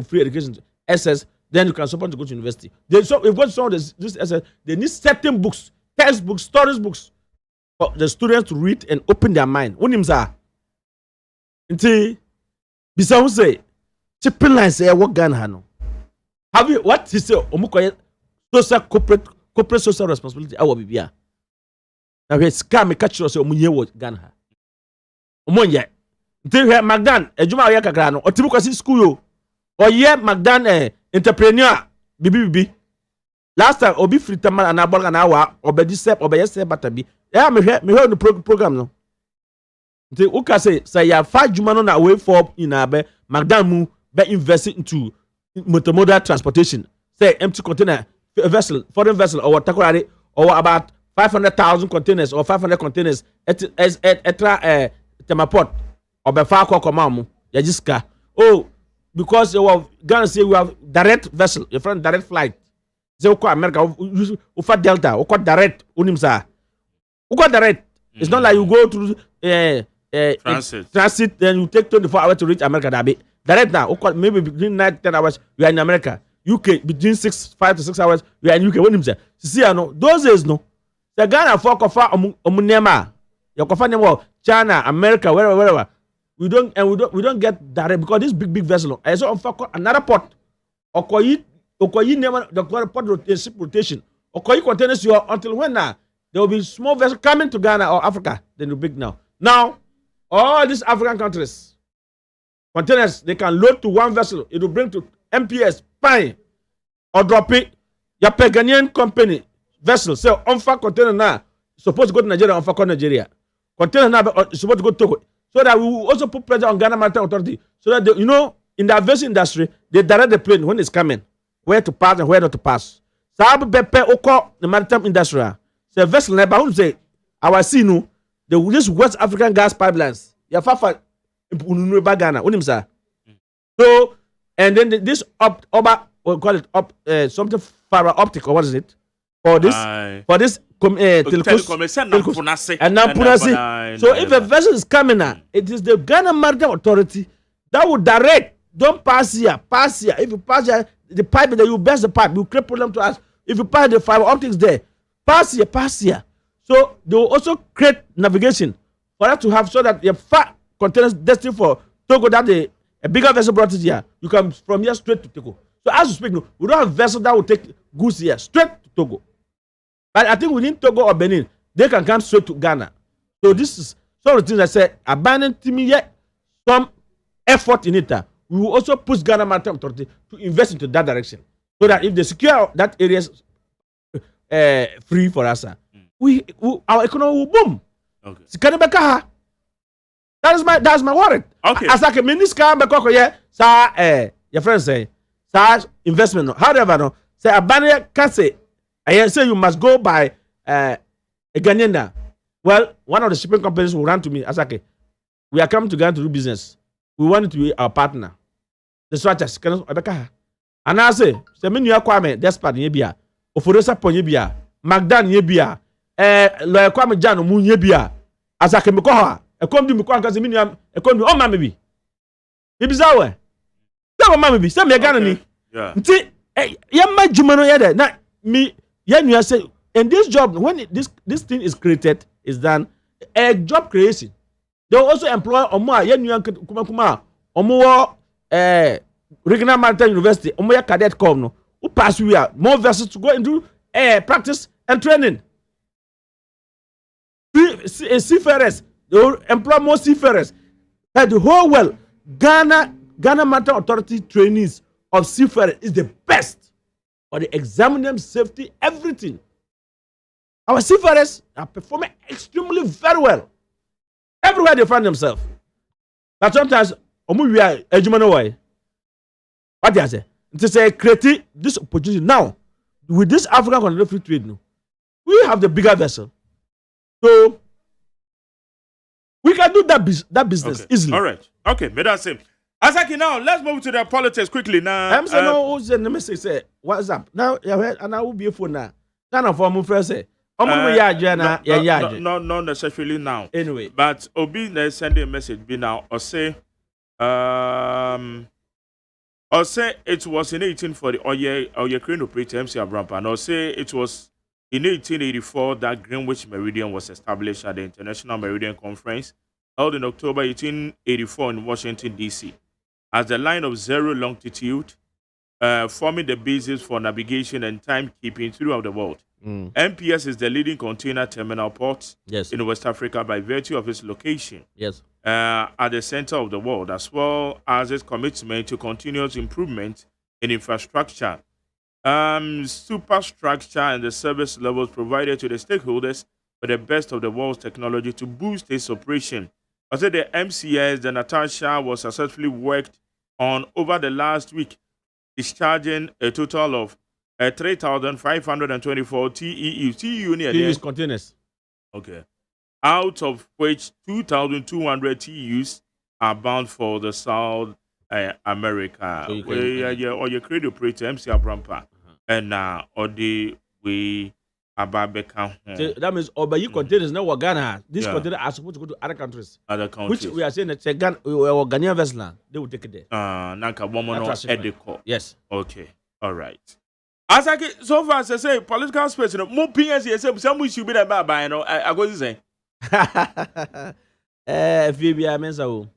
Speaker 4: free education. SS, then you can support to go to university. We've got some of this SS. They need certain books, textbooks, stories books for the students to read and open their mind. Unimza. Until Bisa say, chipping lines say what Ghana no. Have you what he say? Omukoye social corporate social responsibility. Awo bibia. Now we scam catch us omunye wo Ghana. Omonye. Nti Magdan ejuma oye kakra no otibu kwasi school yo. Oye Magdan entrepreneur bibi. Last time obi free taman anabol kana wa obedi sep obeye sep batabi. Yeah, me hwe no program no. Nti uka say ya fa juma no na way for ina be Magdan mu be invest into multimodal transportation. Say empty container vessel, foreign vessel or takorade or about 500,000 containers or 500 containers etra temaport or be far kokomamu ya jiska. Oh, because Ghana say we have direct vessel, your friend direct flight. Say uko America ufa Delta, uko direct unimsa. Uko direct. It's not like you go through transit, then you take 24 hours to reach America. Direct now, maybe between 9 to 10 hours, you are in America. UK, between 5 to 6 hours, you are in UK. What do you say? See, no, those days, no. The Ghana for Kofa Omunema, your Kofa Nemo, China, America, wherever. We don't get direct because this big vessel. I saw another port. Okoyi never the port ship rotation. Okoyi containers you until when now? There will be small vessels coming to Ghana or Africa. Then you big now. Now, all these African countries, containers, they can load to one vessel. It will bring to MPS, fine, or drop it. Your Ghanaian company, vessel, say, unfa container now, supposed to go to Nigeria, unfa go to Nigeria. Container now, supposed to go to Togo. So that we will also put pressure on Ghana Maritime Authority. So that, in the aviation industry, they direct the plane when it's coming, where to pass and where not to pass. So, the maritime industry, the vessel, never say, our sea, no, this West African gas pipelines, ya fafa Ghana, so and then this we call it something fiber optic or what is it for this telecom. So if a vessel is coming now, it is the Ghana Maritime Authority that will direct. Don't pass here. If you pass here, the pipe that you burst the pipe, you create problem to us. If you pass the fiber optics there, pass here. So they will also create navigation for us to have so that the far containers destined for Togo that a bigger vessel brought it here. You come from here straight to Togo. So as you speak, no, we don't have vessel that will take goods here straight to Togo. But I think within Togo or Benin, they can come straight to Ghana. So this is some of the things I said. Abandon me yet some effort in it. We will also push Ghana Maritime Authority to invest into that direction, so that if they secure that area free for us, our economy will boom. Okay. That's my worry.
Speaker 2: Okay.
Speaker 4: As like a minister, your friend say, investment. However, no, say a banner can say, I say you must go by a Ghanaian. Well, one of the shipping companies will run to me. Asake, we are coming to Ghana to do business. We want it to be our partner. The swatches can Abeka. And I say menu Kwame, Despard Yebia, Oforosa Ponyebia, Magdan Yebia, Lawyer Kwame Jan Mun Yebia, Asake Mikoha, a come to Mikoha Casiminium, a come to oh, mammy. Ibizawe. Tell mammy be some Ghana.
Speaker 2: Yeah.
Speaker 4: Yamma Jumano Yada. Now, me, you say, and this job, when this thing is created, is done, a job creation. They will also employ Omo, Kuma, Omo, Regional Maritime University, Omo Cadet Com, no, who pass we are more vessels to go into practice and training. Seafarers, they will employ more seafarers. But the whole world, Ghana Maritime Authority trainees of seafarers is the best for the examining safety, everything. Our seafarers are performing extremely very well. Everywhere they find themselves. But sometimes, we are AGYEMAN way. What do I say? To say, create this opportunity now with this African Continental Free Trade. No, we have the bigger vessel, so we can do that business easily.
Speaker 2: All right. Okay, but that's it. Asaki, now let's move to the politics quickly. Now,
Speaker 4: I'm saying, no, who's the message? Say, what's up? Now, and I will be a phone now. None of them first say.
Speaker 2: Not necessarily now.
Speaker 4: Anyway,
Speaker 2: but Obi send a message be now or say it was in 1840 or your crane operator MC Abrampa, and or say it was in 1884 that Greenwich Meridian was established at the International Meridian Conference held in October 1884 in Washington, D.C. as the line of zero longitude forming the basis for navigation and timekeeping throughout the world. MPS is the leading container terminal port
Speaker 4: Yes.
Speaker 2: in West Africa by virtue of its location
Speaker 4: Yes.
Speaker 2: at the center of the world, as well as its commitment to continuous improvement in infrastructure, superstructure, and the service levels provided to the stakeholders for the best of the world's technology to boost its operation. I said the MCS, the Natasha, was successfully worked on over the last week, discharging a total of 3,524 TEUs. TEU near there.
Speaker 4: These containers.
Speaker 2: Okay. Out of which 2,200 TEUs are bound for the South America.
Speaker 4: So you can-
Speaker 2: Or your credit operator, MC Abrampa. And or the we Ababeka.
Speaker 4: So that means you containers now Ghana. These
Speaker 2: Yeah.
Speaker 4: containers are supposed to go to other countries.
Speaker 2: Other countries.
Speaker 4: Which we are saying that Ghanaian vessel now, they will take it there.
Speaker 2: Nanka woman or
Speaker 4: That's right.
Speaker 2: Ediko.
Speaker 4: Yes.
Speaker 2: Okay. All right. As I so far as I say, political space, more PNC, some we should be that bad, you know. I go to say.
Speaker 4: Fibia Mensa.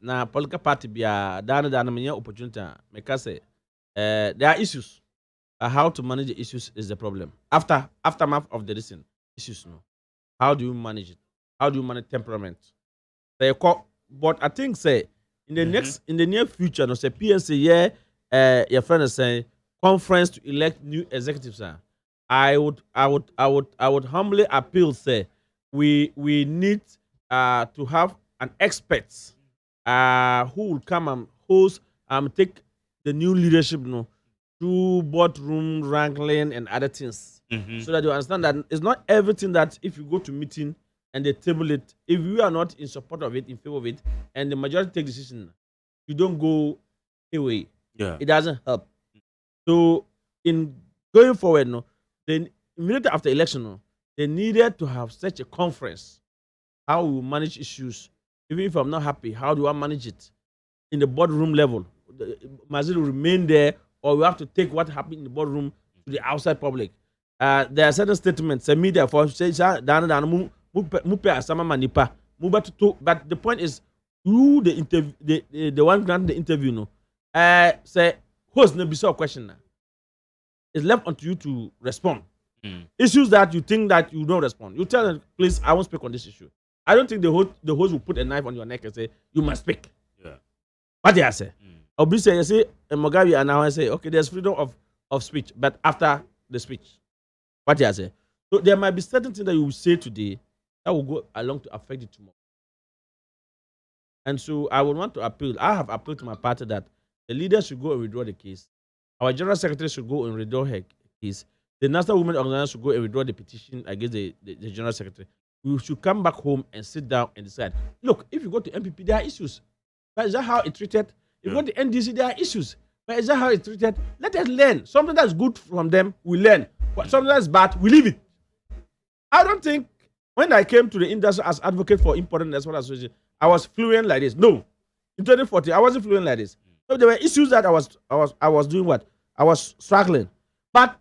Speaker 4: Na political party bia dana menya opportunity make say there are issues. How to manage the issues is the problem. Aftermath of the recent issues, no. How do you manage it? How do you manage temperament? But I think say in the near future, no say PNC your friend is saying conference to elect new executives. I would humbly appeal say we need to have an expert who will come and host take the new leadership through boardroom wrangling and other things, so that you understand that it's not everything that if you go to meeting and they table it, if you are not in support of it, in favor of it, and the majority take decision, you don't go away.
Speaker 2: Yeah.
Speaker 4: It doesn't help. So in going forward, then immediately after election, they needed to have such a conference. How we manage issues, even if I'm not happy, how do I manage it in the boardroom level? Must it remain there, or we have to take what happened in the boardroom to the outside public? There are certain statements, media for say, but the point is, you the one granting the interview, say host no be so question now. It's left unto you to respond. Issues that you think that you don't respond, you tell them, please, I won't speak on this issue. I don't think the host will put a knife on your neck and say you must speak.
Speaker 2: Yeah.
Speaker 4: What did I say? Obviously, you say Mugabe and now I say, okay, there's freedom of speech, but after the speech, what did I say? So there might be certain things that you will say today that will go along to affect it tomorrow. And so I would want to appeal. I have appealed to my party that the leaders should go and withdraw the case. Our general secretary should go and withdraw her case. The National Women Organization should go and withdraw the petition against the general secretary. We should come back home and sit down and decide. Look, if you go to MPP, there are issues. But is that how it's treated? If you go to NDC, there are issues. But is that how it's treated? Let us learn. Something that's good from them, we learn. But something that's bad, we leave it. I don't think when I came to the industry as advocate for import and export association, I was fluent like this. No. In 2014, I wasn't fluent like this. So there were issues that I was doing what? I was struggling. But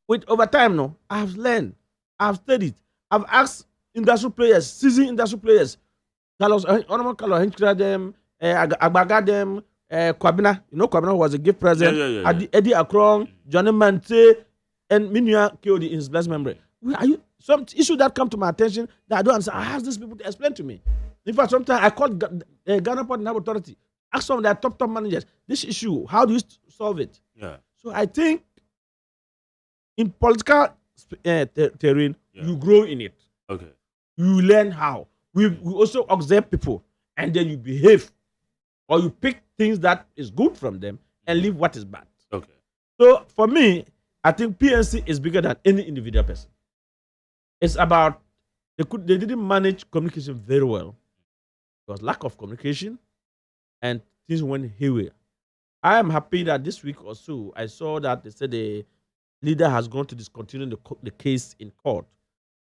Speaker 4: with over time, I have learned. I've studied. I've asked industrial players, seasoned industrial players, Honorable Carlos Henchra them, Agbaga them, Kwabena. You know Kwabena was a gift present.
Speaker 2: Yeah.
Speaker 4: Eddie Akron, Johnny Mante, and Minya KOD in his blessed memory. Some issue that come to my attention that I don't understand. I ask these people to explain to me. In fact, sometimes I called Ghana Port and Harbor Authority, ask some of their top managers, this issue, how do you solve it?
Speaker 2: Yeah.
Speaker 4: So I think in political terrain, you grow in it.
Speaker 2: Okay.
Speaker 4: You learn how. We also observe people, and then you behave, or you pick things that is good from them and leave what is bad.
Speaker 2: Okay.
Speaker 4: So for me, I think PNC is bigger than any individual person. It's about they didn't manage communication very well. There was lack of communication, and things went haywire. I am happy that this week or so I saw that they said the leader has gone to discontinue the case in court.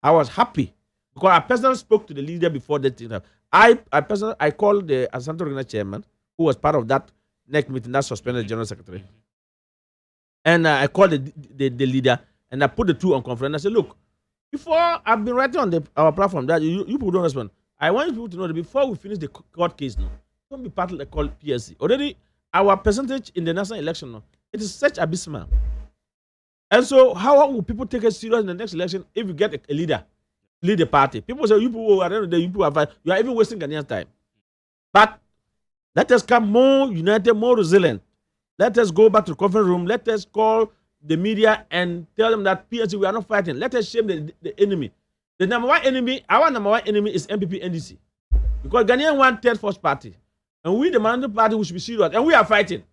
Speaker 4: I was happy because I personally spoke to the leader before that thing happened. I called the Asante Regional Chairman, who was part of that next meeting that suspended the General Secretary. And I called the leader and I put the two on conference. I said, look, before I've been writing on our platform that you people don't respond. I want people to know that before we finish the court case now, don't be part of the call PSC. Already our percentage in the national election, no, it is such abysmal. And so, how will people take us serious in the next election if you get a leader, lead the party? People say, you people are you people are you are even wasting Ghanaian time. But let us come more united, more resilient. Let us go back to the conference room. Let us call the media and tell them that PNC, we are not fighting. Let us shame the enemy. The number one enemy, our number one enemy is MPP NDC. Because Ghanaian want third force party. And we, the minority party, we should be serious. And we are fighting.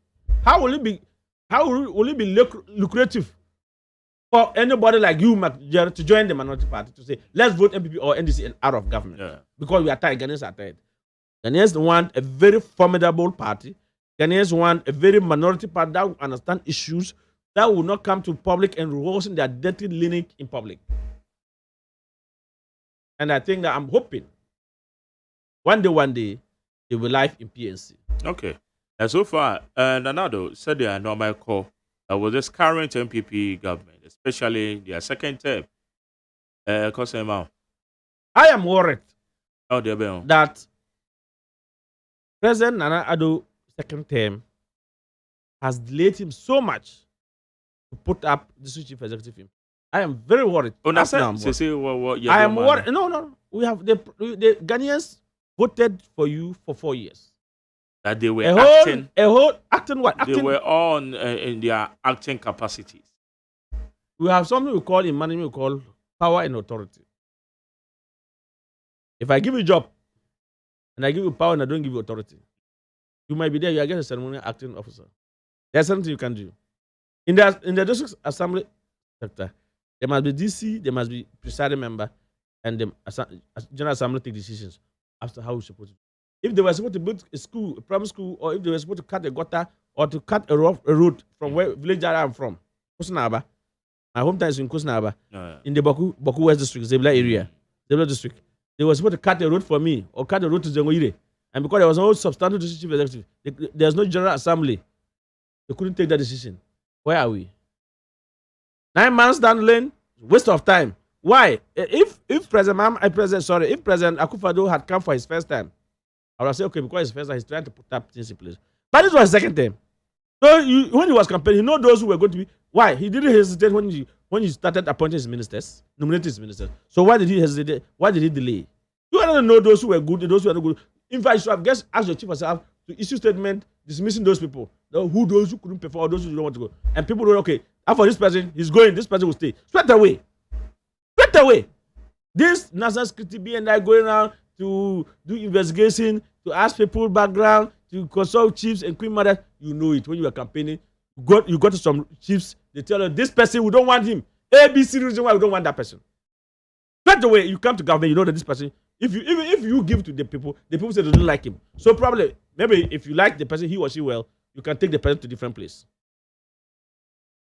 Speaker 4: How will it be lucrative for anybody like you to join the minority party to say, let's vote MPP or NDC and out of government? Yeah. Because we are tired. Ghanaians are tired. Ghanaians want a very formidable party. Ghanaians want a very minority party that will understand issues, that will not come to public and rehearsing their dirty linen in public. And I think that I'm hoping one day they will live in PNC.
Speaker 2: Okay. And so far, Nanado said they are normal call with this current MPP government, especially their second term.
Speaker 4: I am worried that President Nana Addo's second term has delayed him so much to put up the chief executive. I am very worried. I am worried. No. We have the Ghanaians voted for you for 4 years.
Speaker 2: That they were acting.
Speaker 4: Acting what?
Speaker 2: They were on in their acting capacities.
Speaker 4: We have something we call in management, we call power and authority. If I give you a job and I give you power and I don't give you authority, you might be there, you are just a ceremonial acting officer. There's something you can do. In the district assembly sector, there must be DC, there must be presiding member, and the general assembly take decisions as to how we're supposed to. If they were supposed to build a school, a primary school, or if they were supposed to cut a gutter or to cut a road from where village I am from, Kusinaba, my hometown is in Kusinaba, in the Boku West district, Zebla area, Zebla district. They were supposed to cut a road for me or cut a road to Zengoire. And because there was no substantive chief executive, there's no general assembly, they couldn't take that decision. Where are we? 9 months down the lane, waste of time. Why? If President Akufo-Addo had come for his first time, I would have said, okay, because his first time, he's trying to put up things in place. But this was his second time. So when he was campaigning, he know those who were going to be. Why? He didn't hesitate when he started appointing his ministers, nominating his ministers. So why did he hesitate? Why did he delay? You don't know those who were good, those who are not good. In fact, you should have just asked your chief of staff to issue statement dismissing those people. Those who couldn't perform, or those who don't want to go. And people don't, okay, after this person, he's going, this person will stay. Straight away. This national security BNI going around to do investigation, to ask people background, to consult chiefs and queen mothers. You know it when you are campaigning. You got to some chiefs, they tell you this person, we don't want him. ABC reason why we don't want that person. Straight away, you come to government, you know that this person, if you give to the people say they don't like him. So probably, maybe if you like the person, he or she well, you can take the person to a different place.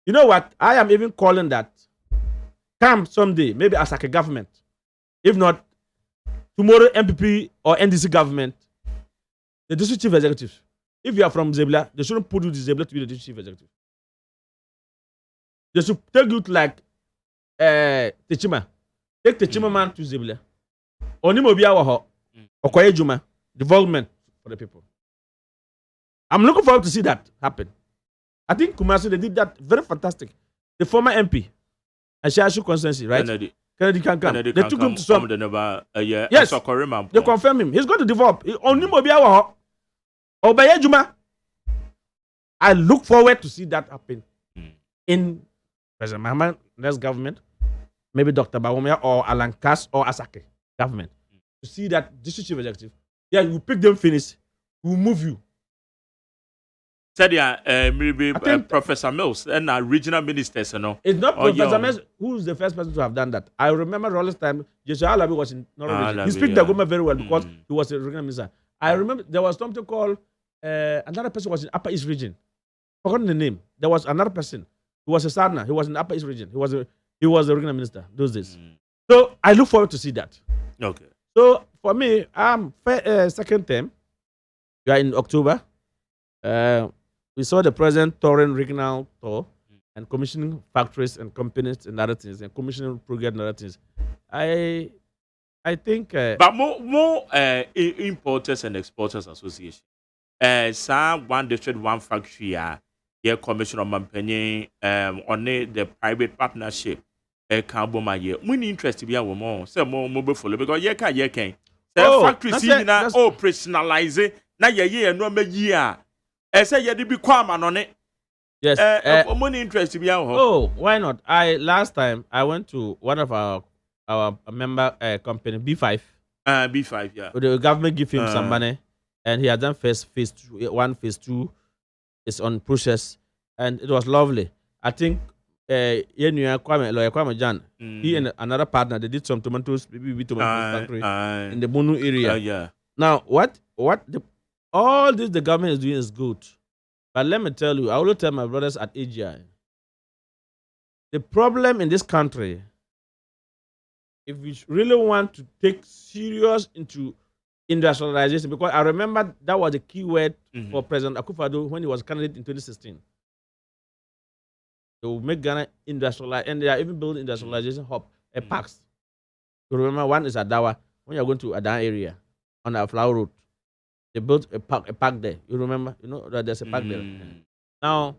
Speaker 4: You know what? I am even calling that come someday, maybe as like a government. If not, tomorrow MPP or NDC government, the district chief executive. If you are from Zebla, they shouldn't put you to Zebla to be the district chief executive. They should take you to like Techima. Take Techima man to Zebla. Onimobia waho. Okoye Juma. Development for the people. I'm looking forward to see that happen. I think Kumasi, they did that very fantastic. The former MP, Ashashu constituency, right? Kennedy can come. They took him to some. Yes, they confirm him. He's going to develop. I look forward to see that happen in President Mahama next government, maybe Dr. Bawumia or Alan Kass or Asake government, to see that district chief executive. Yeah, you pick them, finish, we'll move you.
Speaker 2: Said maybe Professor Mills and regional ministers, you know.
Speaker 4: It's not Professor Mills who's the first person to have done that. I remember Rollins time, Joshua Alabi was in Norway. He speaks the government very well because he was a regional minister. I remember there was something called another person was in Upper East region. Forgotten the name. There was another person who was a Sarna. He was in the Upper East region. He was the regional minister those days. So I look forward to see that.
Speaker 2: Okay.
Speaker 4: So for me, second term. We are in October. We saw the president touring regional tour and commissioning factories and companies and other things, and commissioning programs and other things. I think.
Speaker 2: But more importers and exporters association. Sir, one district, one factory, yeah, commission of Mampenny, on the private partnership, a carbon my year. We interest to be our more, so more mobile follow because yeah, can. Factory see now, personalize it. Now, yeah, no, me year. Say, yeah, be quaman on it.
Speaker 4: Yes.
Speaker 2: Money interest to be our home.
Speaker 4: Oh, why not? Last time I went to one of our member company B5.
Speaker 2: B5, yeah.
Speaker 4: The government give him some money, and he had done phase 1, phase 2 is on process, and it was lovely. I think lawyer Kwame Jan, he and another partner, they did some tomatoes, maybe tomato factory in the Bunu area.
Speaker 2: Yeah.
Speaker 4: Now, all this the government is doing is good. But let me tell you, I will tell my brothers at AGI, the problem in this country, if we really want to take serious into industrialization, because I remember that was the key word for President Akufo-Addo when he was candidate in 2016. They will make Ghana industrialize, and they are even building industrialization hub, parks. You remember one is Adawa, when you're going to Adan area, on our Flower Road. They built a park there. You remember? You know that there's a park there. Now,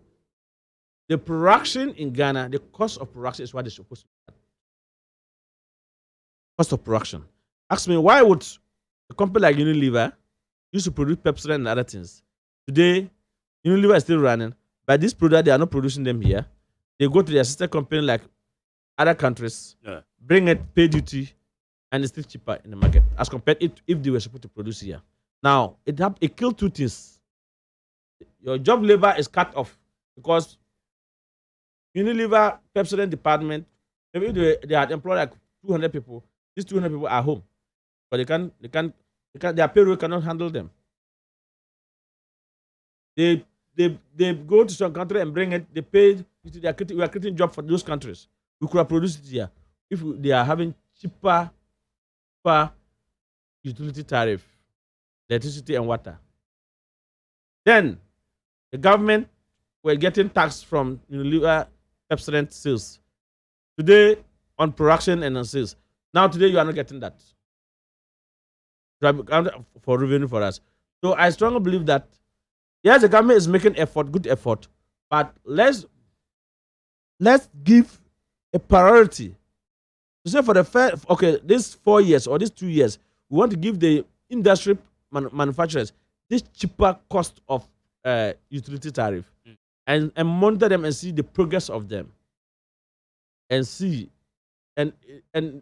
Speaker 4: the production in Ghana, the cost of production is what they're supposed to be. Cost of production. Ask me, why would a company like Unilever used to produce Pepsi and other things? Today, Unilever is still running, but these products, they are not producing them here. They go to their sister company like other countries, bring it, pay duty, and it's still cheaper in the market as compared if they were supposed to produce here. Now, it killed two things. Your job labor is cut off because Unilever, Pepsi department, maybe they had employed like 200 people. These 200 people are home, but their payroll cannot handle them. They go to some country and bring it. They pay. We are creating job for those countries. We could have produced it here if they are having cheaper utility tariff, electricity and water. Then the government were getting tax from Unilever Pepsi sales. Today on production and on sales. Now today you are not getting that. For revenue for us. So I strongly believe that yes, the government is making effort, good effort, but let's give a priority. To say for the first, this 4 years or these 2 years, we want to give the industry manufacturers this cheaper cost of utility tariff and monitor them and see the progress of them and see and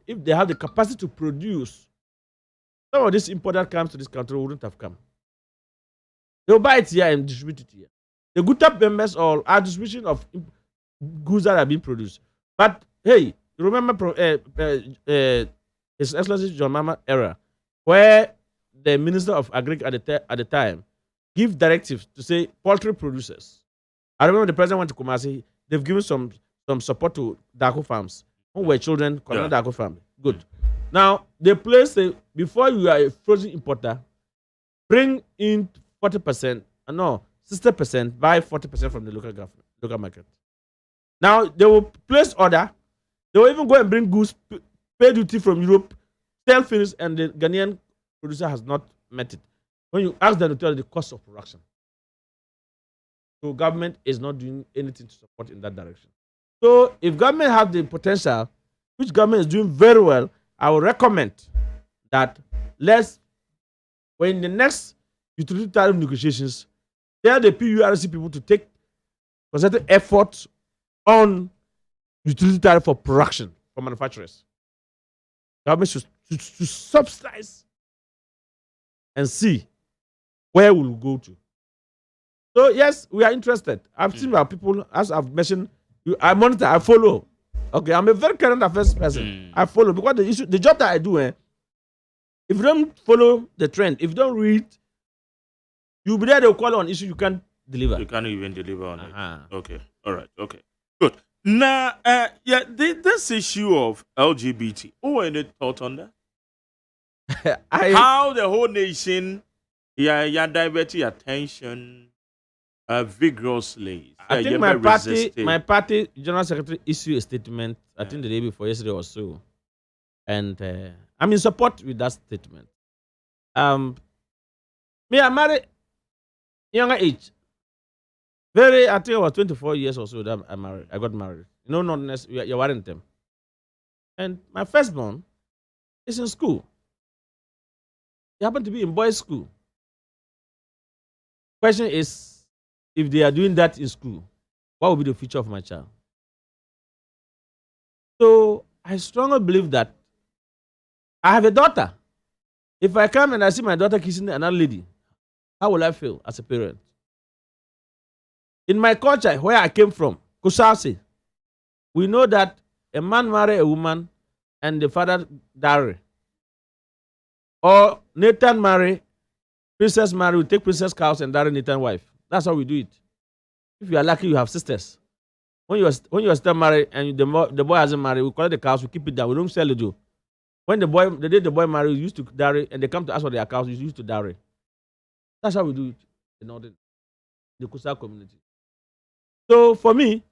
Speaker 4: if they have the capacity to produce, some of this import that comes to this country wouldn't have come. They'll buy it here and distribute it here. The good top members all are distribution of goods that are being produced. But hey, you remember His Excellency John Mahama era, where the Minister of Agri at the time give directives to say poultry producers. I remember the president went to Kumasi. They've given some support to Dako farms who were children, Dako family. Good. Now they place before you are a frozen importer, bring in 40%, 60%, buy 40% from the local market. Now they will place order. They will even go and bring goods, pay duty from Europe, sell finish, and the Ghanaian producer has not met it. When you ask them to tell the cost of production. So government is not doing anything to support in that direction. So if government has the potential, which government is doing very well, I would recommend that when the next utility tariff negotiations, tell the PURC people to take concerted effort on utility tariff for production for manufacturers. Government should subsidize and see where we'll go to. So yes, we are interested. I've seen our people, as I've mentioned, I monitor, I follow. Okay, I'm a very current affairs person. I follow because the job that I do, if you don't follow the trend, if you don't read, you'll be there, they'll call on issue you can't deliver.
Speaker 2: You can't even deliver on it. Okay. All right. Okay. Good. Now, this issue of LGBT, any thought on that? How the whole nation, diverting attention vigorously.
Speaker 4: I think my party general secretary issued a statement. I think the day before yesterday or so, and I'm in support with that statement. Me, I married Younger age. I think I was 24 years or so that I got married. Not necessarily, you're wearing them. And my firstborn is in school. He happened to be in boys' school. Question is, if they are doing that in school, what will be the future of my child? So I strongly believe that I have a daughter. If I come and I see my daughter kissing another lady, how will I feel as a parent? In my culture, where I came from, Kusasi, we know that a man marry a woman and the father dowry. Or Nathan marry, princess marry, we take princess cows and dowry Nathan's wife. That's how we do it. If you are lucky, you have sisters. When you are still married and the boy hasn't married, we collect the cows, we keep it down, we don't sell it though. When the day the boy married, we used to dowry, and they come to ask for their cows, we used to dowry. That's how we do it in the Kusa community. So for me,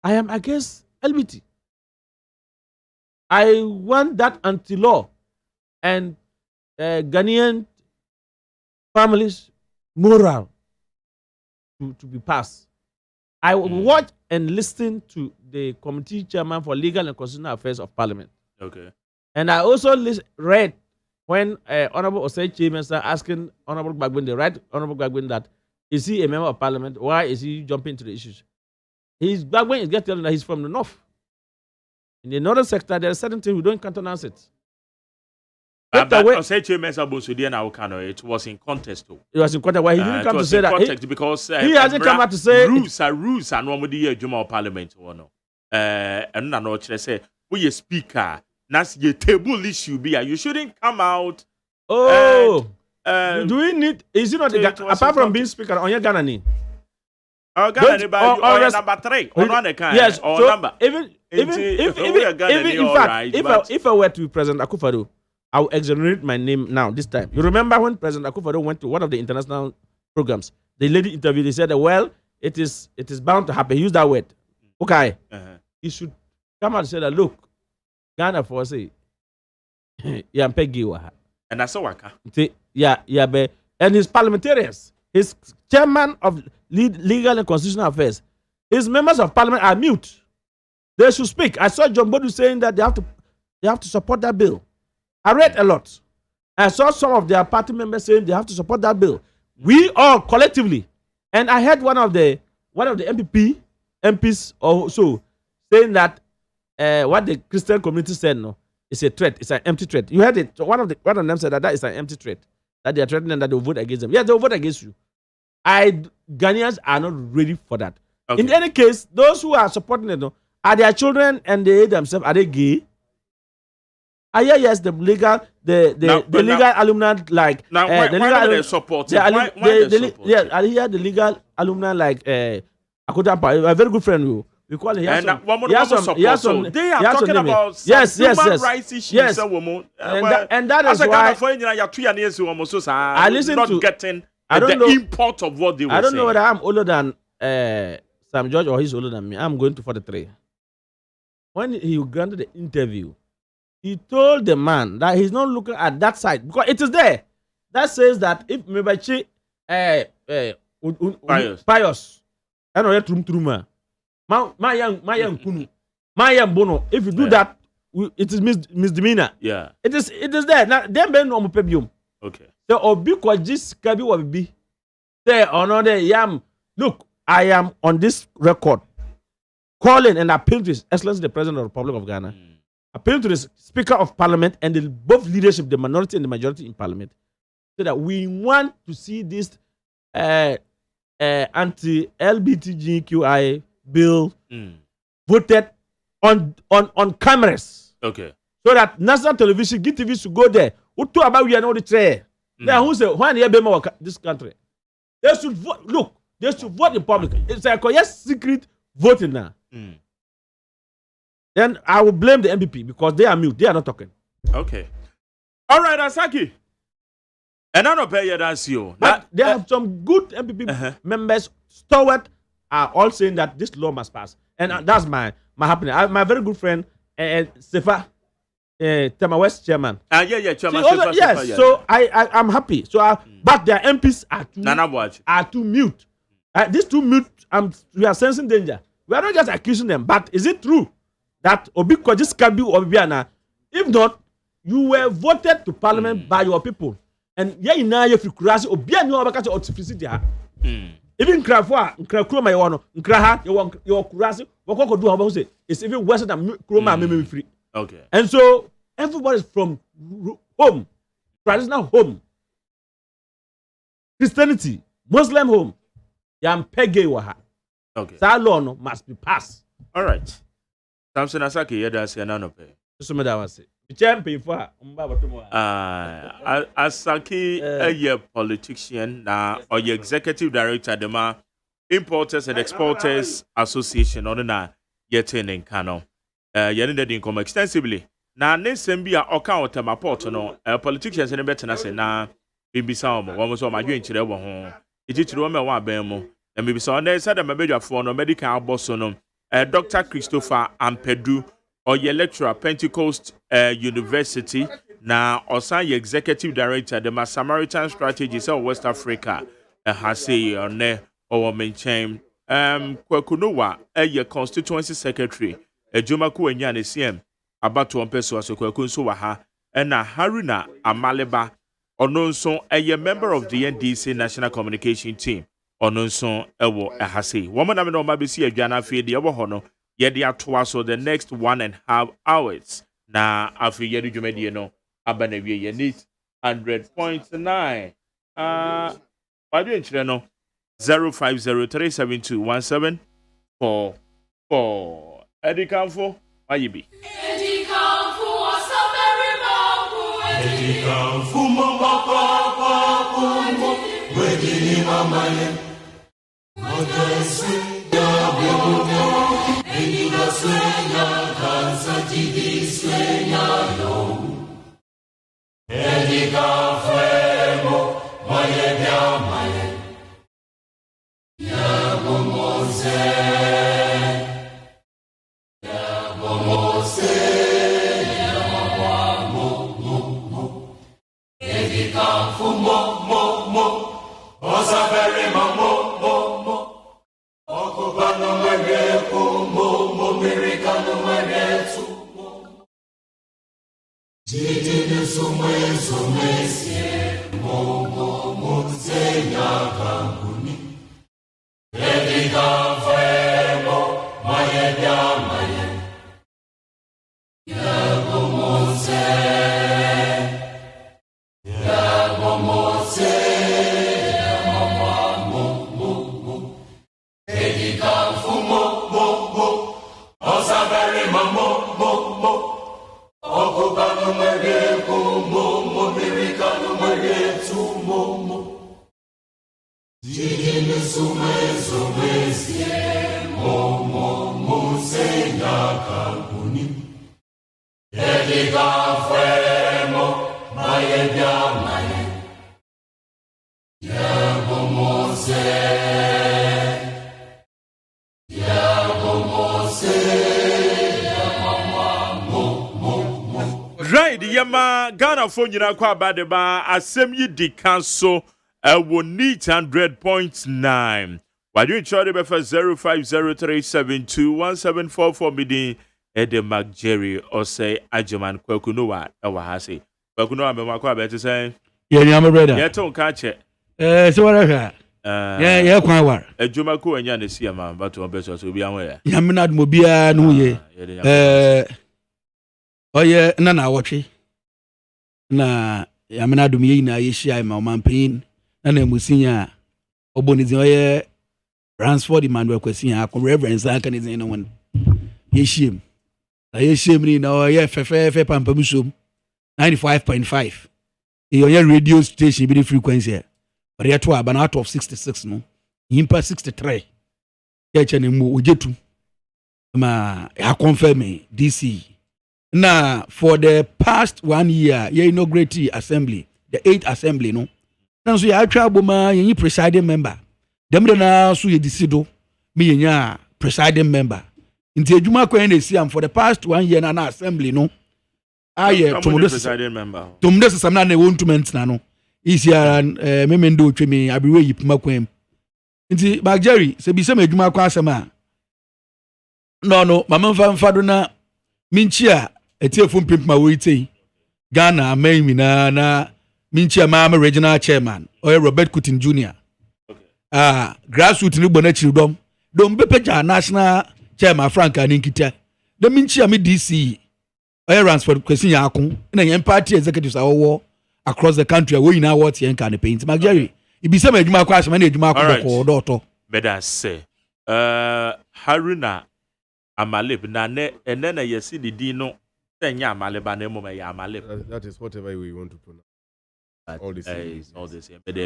Speaker 4: I am against LBT. I want that anti-law and Ghanaian families moral to be passed. I watch and listen to the committee chairman for legal and constitutional affairs of parliament.
Speaker 2: Okay.
Speaker 4: And I also read when Honorable OSEI chairman started asking Honorable Gbagbin, the right Honorable Gbagbin, that is he a member of parliament? Why is he jumping into the issues? Gbagbin is getting telling that he's from the north. In the northern sector, there are certain things we don't countenance it.
Speaker 2: But OSEI chairman it was in contest too.
Speaker 4: It was in context why he didn't come to say that.
Speaker 2: Because
Speaker 4: he hasn't come out to say
Speaker 2: rules are normally a Juma parliament or no. And no say we a speaker. That's your table issue. You shouldn't come out.
Speaker 4: Oh, do we need? Is it not apart from being speaker on your Ghana name?
Speaker 2: Ghana number 3.
Speaker 4: Yes.
Speaker 2: Or
Speaker 4: So
Speaker 2: number.
Speaker 4: Even if I were to be President Akufo-Addo, I will exonerate my name now. This time, you remember when President Akufo-Addo went to one of the international programs? The lady interviewed. He said, "Well, it is bound to happen." He used that word. Okay, he should come out and say that. Look. Ghana for say, yeah,
Speaker 2: and that's a waka.
Speaker 4: Yeah, and his parliamentarians, his chairman of legal and constitutional affairs, his members of parliament are mute. They should speak. I saw John Bodu saying that they have to support that bill. I read a lot. I saw some of their party members saying they have to support that bill. We all collectively, and I heard one of the MPs also saying that. What the Christian community said, no, it's a threat. It's an empty threat. You heard it. One of them said that is an empty threat. That they are threatening that they will vote against them. Yeah, they will vote against you. Ghanaians are not ready for that. Okay. In any case, those who are supporting it, no, are their children and they themselves, are they gay? Yes, the legal alumni like
Speaker 2: now. Why do they support? Why they support?
Speaker 4: Yeah, I hear the legal alumni like Akotampa, a very good friend. We call it.
Speaker 2: They are talking about human rights issues.
Speaker 4: Yes. And that is why I listen to
Speaker 2: getting the import of what they were saying.
Speaker 4: I don't know whether I'm older than Sam George or he's older than me. I'm going to 43. When he granted the interview, he told the man that he's not looking at that side because it is there that says that if Mebachi pious, I know Truma. My young Kunu, my young Bono. If you do that, it is misdemeanor.
Speaker 2: Yeah,
Speaker 4: it is there. Now, then ben no pebium.
Speaker 2: Okay.
Speaker 4: So obi kwa jis kabi wabibi. Say another yam. Look, I am on this record calling and appealing to His Excellency the President of the Republic of Ghana, appealing to the Speaker of Parliament and the both leadership, the minority and the majority in Parliament, so that we want to see this anti-LGBTQI bill voted on cameras.
Speaker 2: Okay.
Speaker 4: So that national television, GTV should go there. What to about we are not the chair? Then who say when you be this country? They should vote. Look, they should vote in public. It's like secret voting now. Then I will blame the MPP because they are mute. They are not talking.
Speaker 2: Okay. All right, Asaki. And I don't pay you that's you.
Speaker 4: But they have some good MPP members, stalwart, are all saying that this law must pass. And that's my happening. My very good friend, Sefa, Tema West chairman.
Speaker 2: Yeah, chairman.
Speaker 4: Also, yes, so I'm happy. So, but their MPs are too mute. These two mute, we are sensing danger. We are not just accusing them, but is it true that Obiko just can be Obiana? If not, you were voted to parliament by your people. And yeah, now you feel crazy. Obiano Obaka to artificity. Even Krafwa, Kroma, Nkraha, your crazy, what could do about it? It's even worse than Kroma memory free.
Speaker 2: Okay.
Speaker 4: And so everybody's from home, traditional home, Christianity, Muslim home. Yam pege waha.
Speaker 2: Okay.
Speaker 4: Salon must be passed.
Speaker 2: All right. Samson Asaki, yeda si ananope.
Speaker 4: So me da wase. Champion for mba batomo.
Speaker 2: Asaki a politician na or your executive director dema Importers and Exporters Association or na yeten in Kano. Yene de income extensively. Na nsem bi a oka otema port no politicians ne betena se na bibisa omo wo so ma dwen kire wo ho. Itichiri wo me wa ban mu. Na bibisa on dey said the mabedwafo no medical boss no Dr. Christopher Ampedu or your lecturer Pentecost University na osan ye executive director the Samaritan Strategies of West Africa has say on or mention Kwakunowa your constituency secretary Jumaku Enya ne CM abato onpeso aso Kwakunso wa ha na Haruna Amaleba ononso a member of the NDC National Communication Team ononso ewo ehase woman na me no mabesi adwana fie de ewo ho no ye de atoa so the next 1.5 hours na afi ye de dwumadi no aba na wie ye need 100.9 wadu enchire no 0503721744 edikanfo ayibi
Speaker 1: Edikanfo asabere mawu
Speaker 5: Edikanfo mo papa wedini mamaye Modesi ya bobo Eniga swenya kansa jidi swenya yo Edikanfo maye bia maye Ya bomose
Speaker 2: Right, yama Ghana phone nyina kwa badeba asem yi di kanso wo need 100.9 wadu inchore be for 0503721744 midi ede Mark Jerry OSEI AGYEMAN Kwakunowa ewa hase Kwakunowa me makwa be say
Speaker 6: yeah ni am brother
Speaker 2: yeah ton ka che
Speaker 6: so what yeah yeah kwan war
Speaker 2: adwuma ko anya na sia ma but on be so obi anwe ya
Speaker 6: yamna admo bia no ye oye na wotwe na yamna adum ye na ye hia ma omanpin na musinya obonizin oye Ransford Emmanuel Kwesinya akọ reverence aka ne zin no won ye hiem na ye hiem ni na oye fefefe pampamusom 95.5 e oye radio station bi the frequency but yet to aba out of 66 no yimpa 63 ye che ne mu ojetu ma ya confirm DC. Now, for the past 1 year, you inaugurate assembly, the 8th assembly, no. Now, so you actually you presiding member. Them now so you decido me ya presiding member. In the Juma Kwen see for the past 1 year na assembly, no. aye
Speaker 2: presiding member.
Speaker 6: Tumde samna na won tument na no. Isi ara memendo otwemi abiwe yipuma kwam. Nti Mark Jerry se bi se madwuma kwa asema. No mama mfa do na minchi a etiefo mpempma wo itei. Ghana amen na minchi a mama regional chairman or Robert Kutin Jr. Grassroots ni bona chiridom. Dom bepeja national chairman Frank Aninkita. The minchi a me DC or Ransford kwesi yakon na yen party executives awo across the country we na what yen can paint. Mark Jerry ibisa madwuma kwa asema na adwuma ko doto.
Speaker 2: Better say Haruna Amalib na ne enena yesi di no senya Amalib na mo ya Amalib.
Speaker 3: That is whatever we want to pronounce. All this.
Speaker 2: But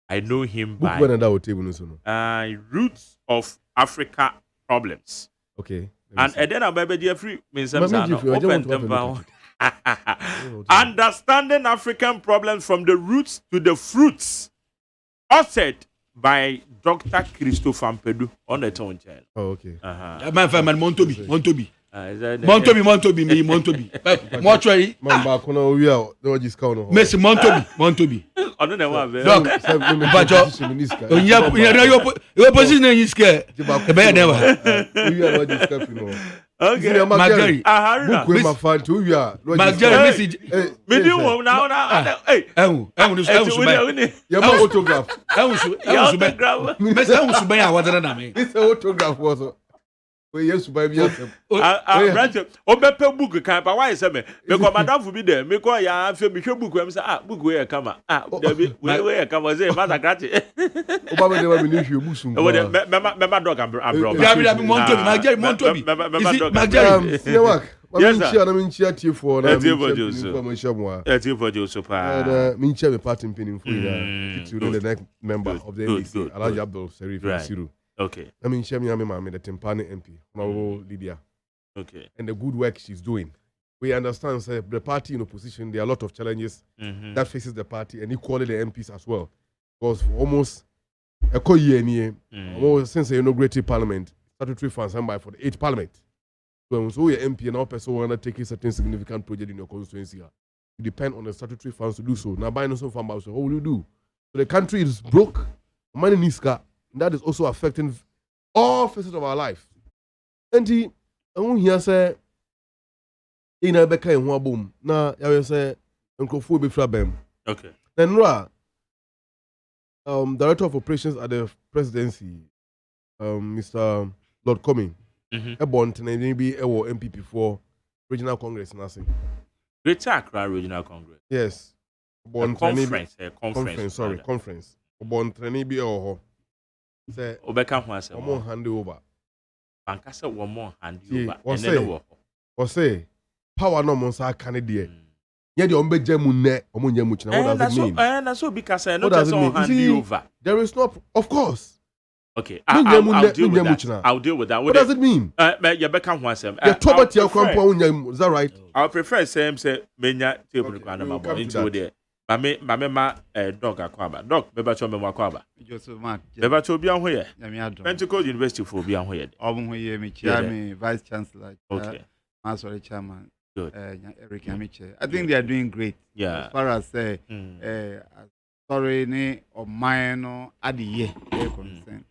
Speaker 2: I know him by roots of Africa problems.
Speaker 3: Okay.
Speaker 2: And then I baby free means understanding African problems from the roots to the fruits. Authored by Dr. Christopher Ampedu on the tone channel.
Speaker 3: Oh, okay.
Speaker 6: Montobi. Montobi. Mortuary. Messi Montobi.
Speaker 2: I don't know what.
Speaker 6: Your position is scared. Okay, Magari.
Speaker 3: Yes, baby.
Speaker 2: Obepe book kan pa why say me because madam fu bi there me ko ya afia me hwe book am say book we kama David we kama say mata krati
Speaker 3: Oba me dey me hwe busu
Speaker 2: me dog abro
Speaker 6: David Montobi
Speaker 3: yes sir na minchia tiefo na
Speaker 2: tiefo so pa
Speaker 3: minchia me party pinning for the next member of the NDC Alhaji Abdul Sharif Siru.
Speaker 2: Okay.
Speaker 3: I mean, Shemi Mami, the Timpani MP, Honorable Lydia.
Speaker 2: Okay.
Speaker 3: And the good work she's doing. We understand, sir, the party in opposition, there are a lot of challenges that faces the party and equally the MPs as well. Because almost a year since the inaugurated parliament, statutory funds by for the 8th parliament. So your MP and our person want to take a certain significant project in your constituency. You depend on the statutory funds to do so. Now, buying some fund, so how will you do? So the country is broke, money needs car. That is also affecting all facets of our life. And he here say in a beka in one boom. Now I say Uncle Fu be flabem.
Speaker 2: Okay.
Speaker 3: Then Director of Operations at the Presidency, Mr. Lord Coming. A bond maybe a MPP for Regional Congress nothing.
Speaker 2: Greater Accra Regional Congress.
Speaker 3: Yes.
Speaker 2: Conference.
Speaker 3: Conference. Bond maybe or say
Speaker 2: Obeka ho asem.
Speaker 3: Omo hand over.
Speaker 2: Banka say one more hand over.
Speaker 3: Or say power no mon sa kan de. Ye de ombe jamu ne omo nyamu china. What does it mean?
Speaker 2: That's so because I not just on hand over.
Speaker 3: There is no, of course.
Speaker 2: Okay, I'll deal with that. I'll deal with that.
Speaker 3: What does it mean?
Speaker 2: Yebeka ho asem.
Speaker 3: Is that right?
Speaker 2: I prefer say menya table kwana mabo into there. Mame dog akwaba. Dog beba cho memo akwaba.
Speaker 7: Joseph Mark.
Speaker 2: Beba cho obi an hoye.
Speaker 7: Nyame adom.
Speaker 2: Pentecost University for obi an hoye.
Speaker 7: Obun hoye me chia me vice chancellor.
Speaker 2: Okay.
Speaker 7: Sorry chairman.
Speaker 2: Good.
Speaker 7: Eric Amiche. I think they are doing great.
Speaker 2: Yeah.
Speaker 7: As far as sorry ne or mine no adiye concern.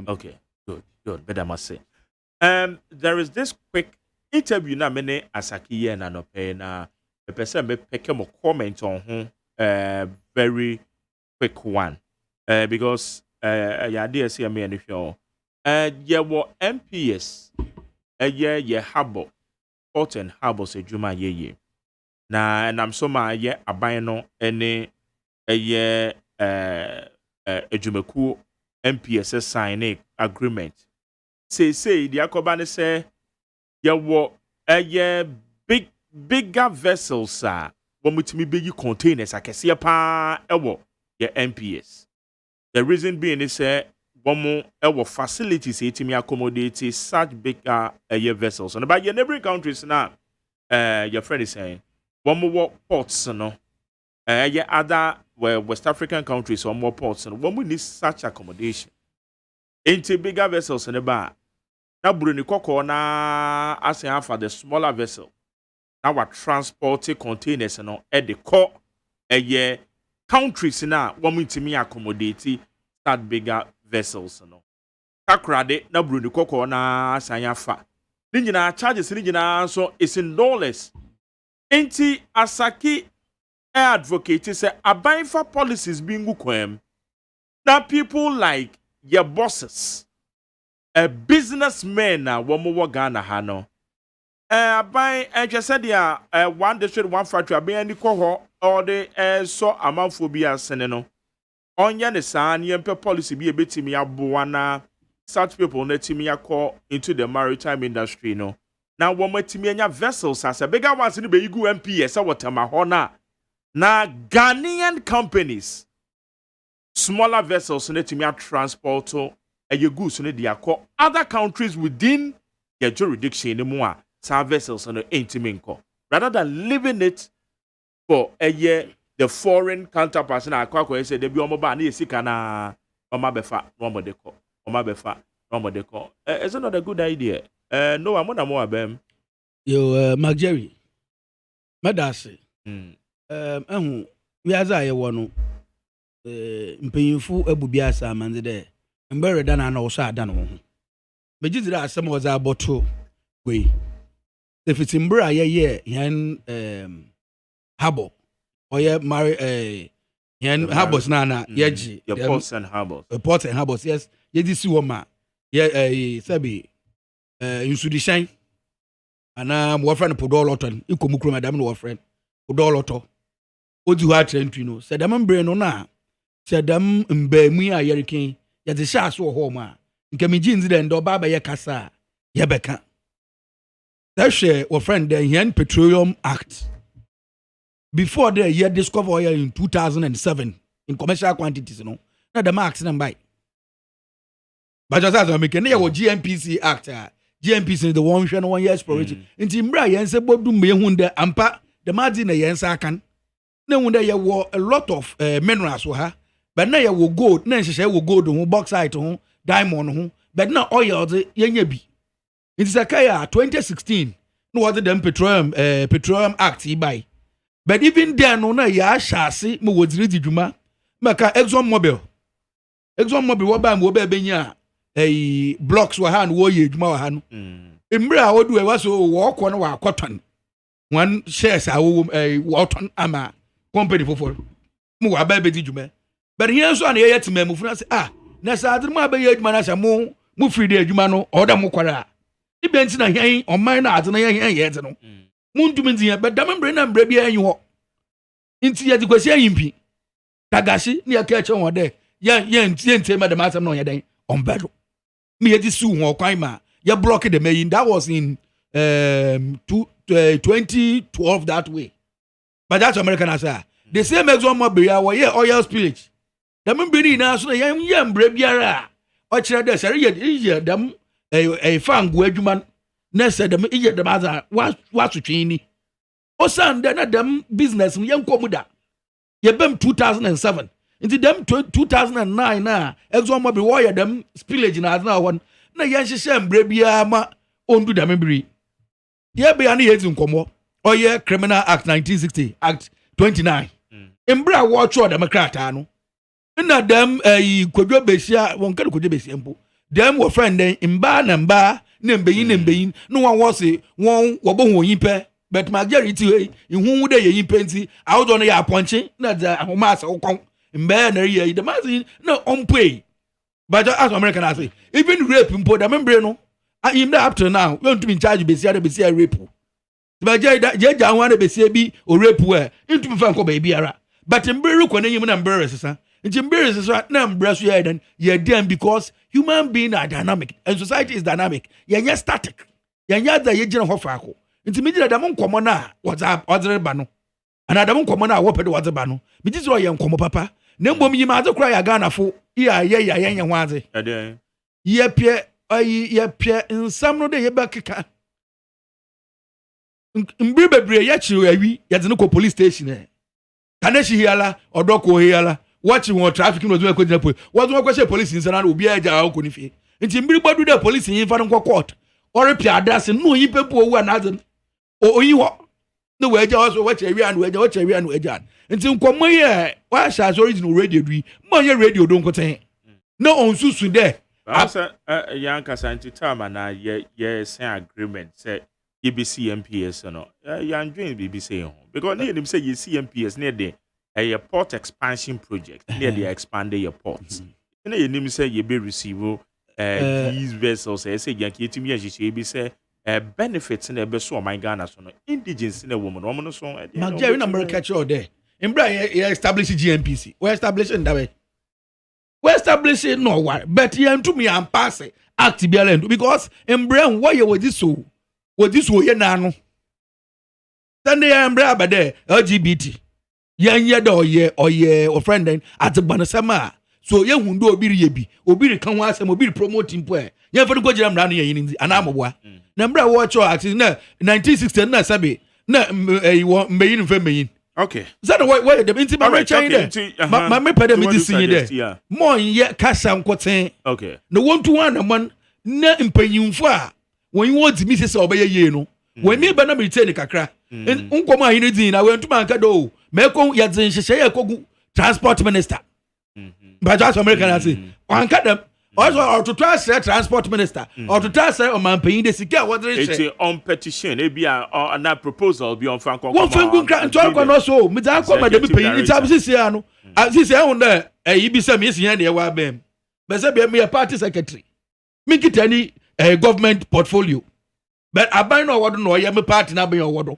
Speaker 2: Okay. Good. Better must say. There is this quick interview na mene asaki ye na no pe na the person may pick a comment on very quick one. Because yeah, dear see me and if you yeah, what MPS yeah, harbor, port and harbor say Juma ye. Na and I'm so my yeah, abino any a Jumaku MPS sign agreement. Say, the Akobane say, yeah, what yeah, bigger vessels when we big containers I can see a pa your MPS. The reason being is one more our facilities to me accommodate such bigger vessels. And about your neighboring countries now, your friend is saying one more ports no other West African countries or more ports and one we need such accommodation. Into bigger vessels in the bar. na buroni kɔkɔɔ na asan afa the smaller vessel na wa transport containers no de kɔ ɛyɛ countries na wɔn ntumi accommodate that bigger vessels no kakrade na buroni kɔkɔɔ na asan afa ne nyinaa charges ne nyinaa nso is in dollars enti asaki advocate say abanfa policies bi ngu kwam na people like your bosses a businessman na wo Ghana ha no aban enche dia one district one factory aban ani kɔ hɔ or the so amanfo bi asene no onye ne saa ne yempe policy bi ebetimi aboa na such people na timi akɔ into the maritime industry no na wo matimi anya vessels as a bigger ones ni be igu MPS awotama hɔ na Ghanaian companies smaller vessels na timi transport to goods ne dia akɔ other countries within their jurisdiction ne mu a some vessels no intimi nkɔ rather than leaving it for the foreign counterparts na akɔ say de bi omo ba na yesika na omo befa no omo de kɔ omo befa no omo de kɔ is it not a good idea no I'm na mo abem
Speaker 6: yo Mark Jerry madase ehu we aza ye wo no mpanyinfu abubia asa manze de mbere da na wo so ada no ho megizira asem wo za aboto we the fitimbra ye yan habo oye mari yan habos na yeji
Speaker 2: your ports and harbors
Speaker 6: yes yedi si wo ma ye sabi insudishan ana mo friend podoloton ikomu madam no friend podoloto odi ho atrentu no sedam mbre no na sedam mbaamu a yerikin yede sha so ho ma nke meji nzi de ndo baba ye kasa ye beka that our friend the Yan Petroleum Act before the year discover oil in 2007 in commercial quantities no na the marks na buy but just as make na your GMPC Act GMPC is the one share 1 year exploration nti mbra yen se bodum me hu de ampa the margin na yen sa kan na hu de ye wo a lot of minerals wo ha but na ye wo gold na nhehye wo gold ho bauxite ho diamond ho but na oil de yenya bi in Zakaya 2016 no was the petroleum act by but even then no na ya shase me wodiri didwuma maka Exxon Mobil wo ba mo ba benya blocks wa ha no wo ye dwuma wa ha no emra wodu e waso wo kɔ no wa akɔton one shares a wo woton ama company for mo wa ba be didwuma but here so na ye yetima mu funa say na sa adru ma ba ye dwuma na sha mo free de dwuma no order mo kwara ibenti na hyan oman na adena hyan yete no mundum ntia bedam mbre na mbre bia anyi ho nti ye dikwasi ayimpi tagashi ne aka eche ho de ye ntie madam asem no ye den ombedo me ye disu ho kwan ma ye block the main that was in 2012 that way but that's American asa the same Exxon Mobil we oil spillage dem mbre ni na so na ye mbre biara o kire de sare ye dem fangu adwuma na se dem iye dem aza wasotwe ni osande na dem business no yenkomu da ye bem 2007 nti dem 2009 na Exxon Mobil wo ye dem spillage na azna won na ye nhyehyɛ mbre bia ma ondu dem mbiri ye be ya na ye zinkomo oye Criminal Act 1960 Act 29 mbra wo cho dem krata no na dem kwadwo besia won ka kwadwo besia mpo dem wo friend den mba na mbeyin no wan wo se won wo bo ho yimpe but majority ihu de ye yimpe nti awdo no ya aponche na da ahoma asa wokon mba na ye the mazin no ompwe but as American I say even rape mpo da membre no him that up to now you to be in charge besia rape but je ja wan besia bi o rape we into me fan ko ba biara but mbre ko na yim na mbre sesa nti mbre sesa na mbre so ye den ye dem because human being are dynamic and society is dynamic yenya static yenya da ye gina hofa ako nti me gina da mo nkomo na whatsapp ba no ana da mo nkomo na wo pede whatsapp ba no me gina so ye nkomo papa na mbom yi ma ade kura ya Ghana fo ye ho ade ye pie nsam no de ye ba keka mbre bebre ye chiro awi ye de no ko police station kanashi hiala odoko hiala watching one traffic no do ko dina police what do I question police in sana obi aja ko ni fie nti mbiri gbadu the police yin fa no court or pia address no yin pepo owu anadze oyi ho no we agya also watch area and we agya nti nkomo ye wa sha original radio dui mo ye radio don koten no onsusu there
Speaker 2: asa yanka santi tama na ye sign agreement say EBC MPS no yan join BBC ho because they say you CMPS near the a port expansion project near the expand your ports and you name say you be receive these vessels say yanki timi ya be say benefits in the best so my Ghana so no indigenous in a woman so
Speaker 6: Nigeria number catch all there in bra you establish GNPC we establish in that way we establish no one but you to me and pass act BLN because in brain why you with this so ye na no then they am bra ba there LGBT ye da oye o friend then at gbanosama so ye hundu obiri bi obiri kan ho asem obiri promote mpo e ye fa go gira mra no ye yin ana amoboa na mra wo cho act na 1960 na sabe na meyin fa meyin
Speaker 2: okay
Speaker 6: that why the inti ma chain there ma me pede me this yin there mo ye kasa nkoten
Speaker 2: okay
Speaker 6: no want to one man na mpanyimfo a when you want me say obey ye no when me ba na me retain kakra nkomo ahin din na we ntuma nka do me ko ye din hyehyɛ ye kogu transport minister but just American say anka dem also to try transport minister or to try say o man paying the sika what they say
Speaker 2: it's on petition e bia na proposal be on franco
Speaker 6: one fangu nkra ntwa no so me da ko ma dem paying it am sisi ano sisi ehun da e bi say me isi yan de wa bem be say be me party secretary me kitani government portfolio but aban no wodo no ye me party na ban yo wodo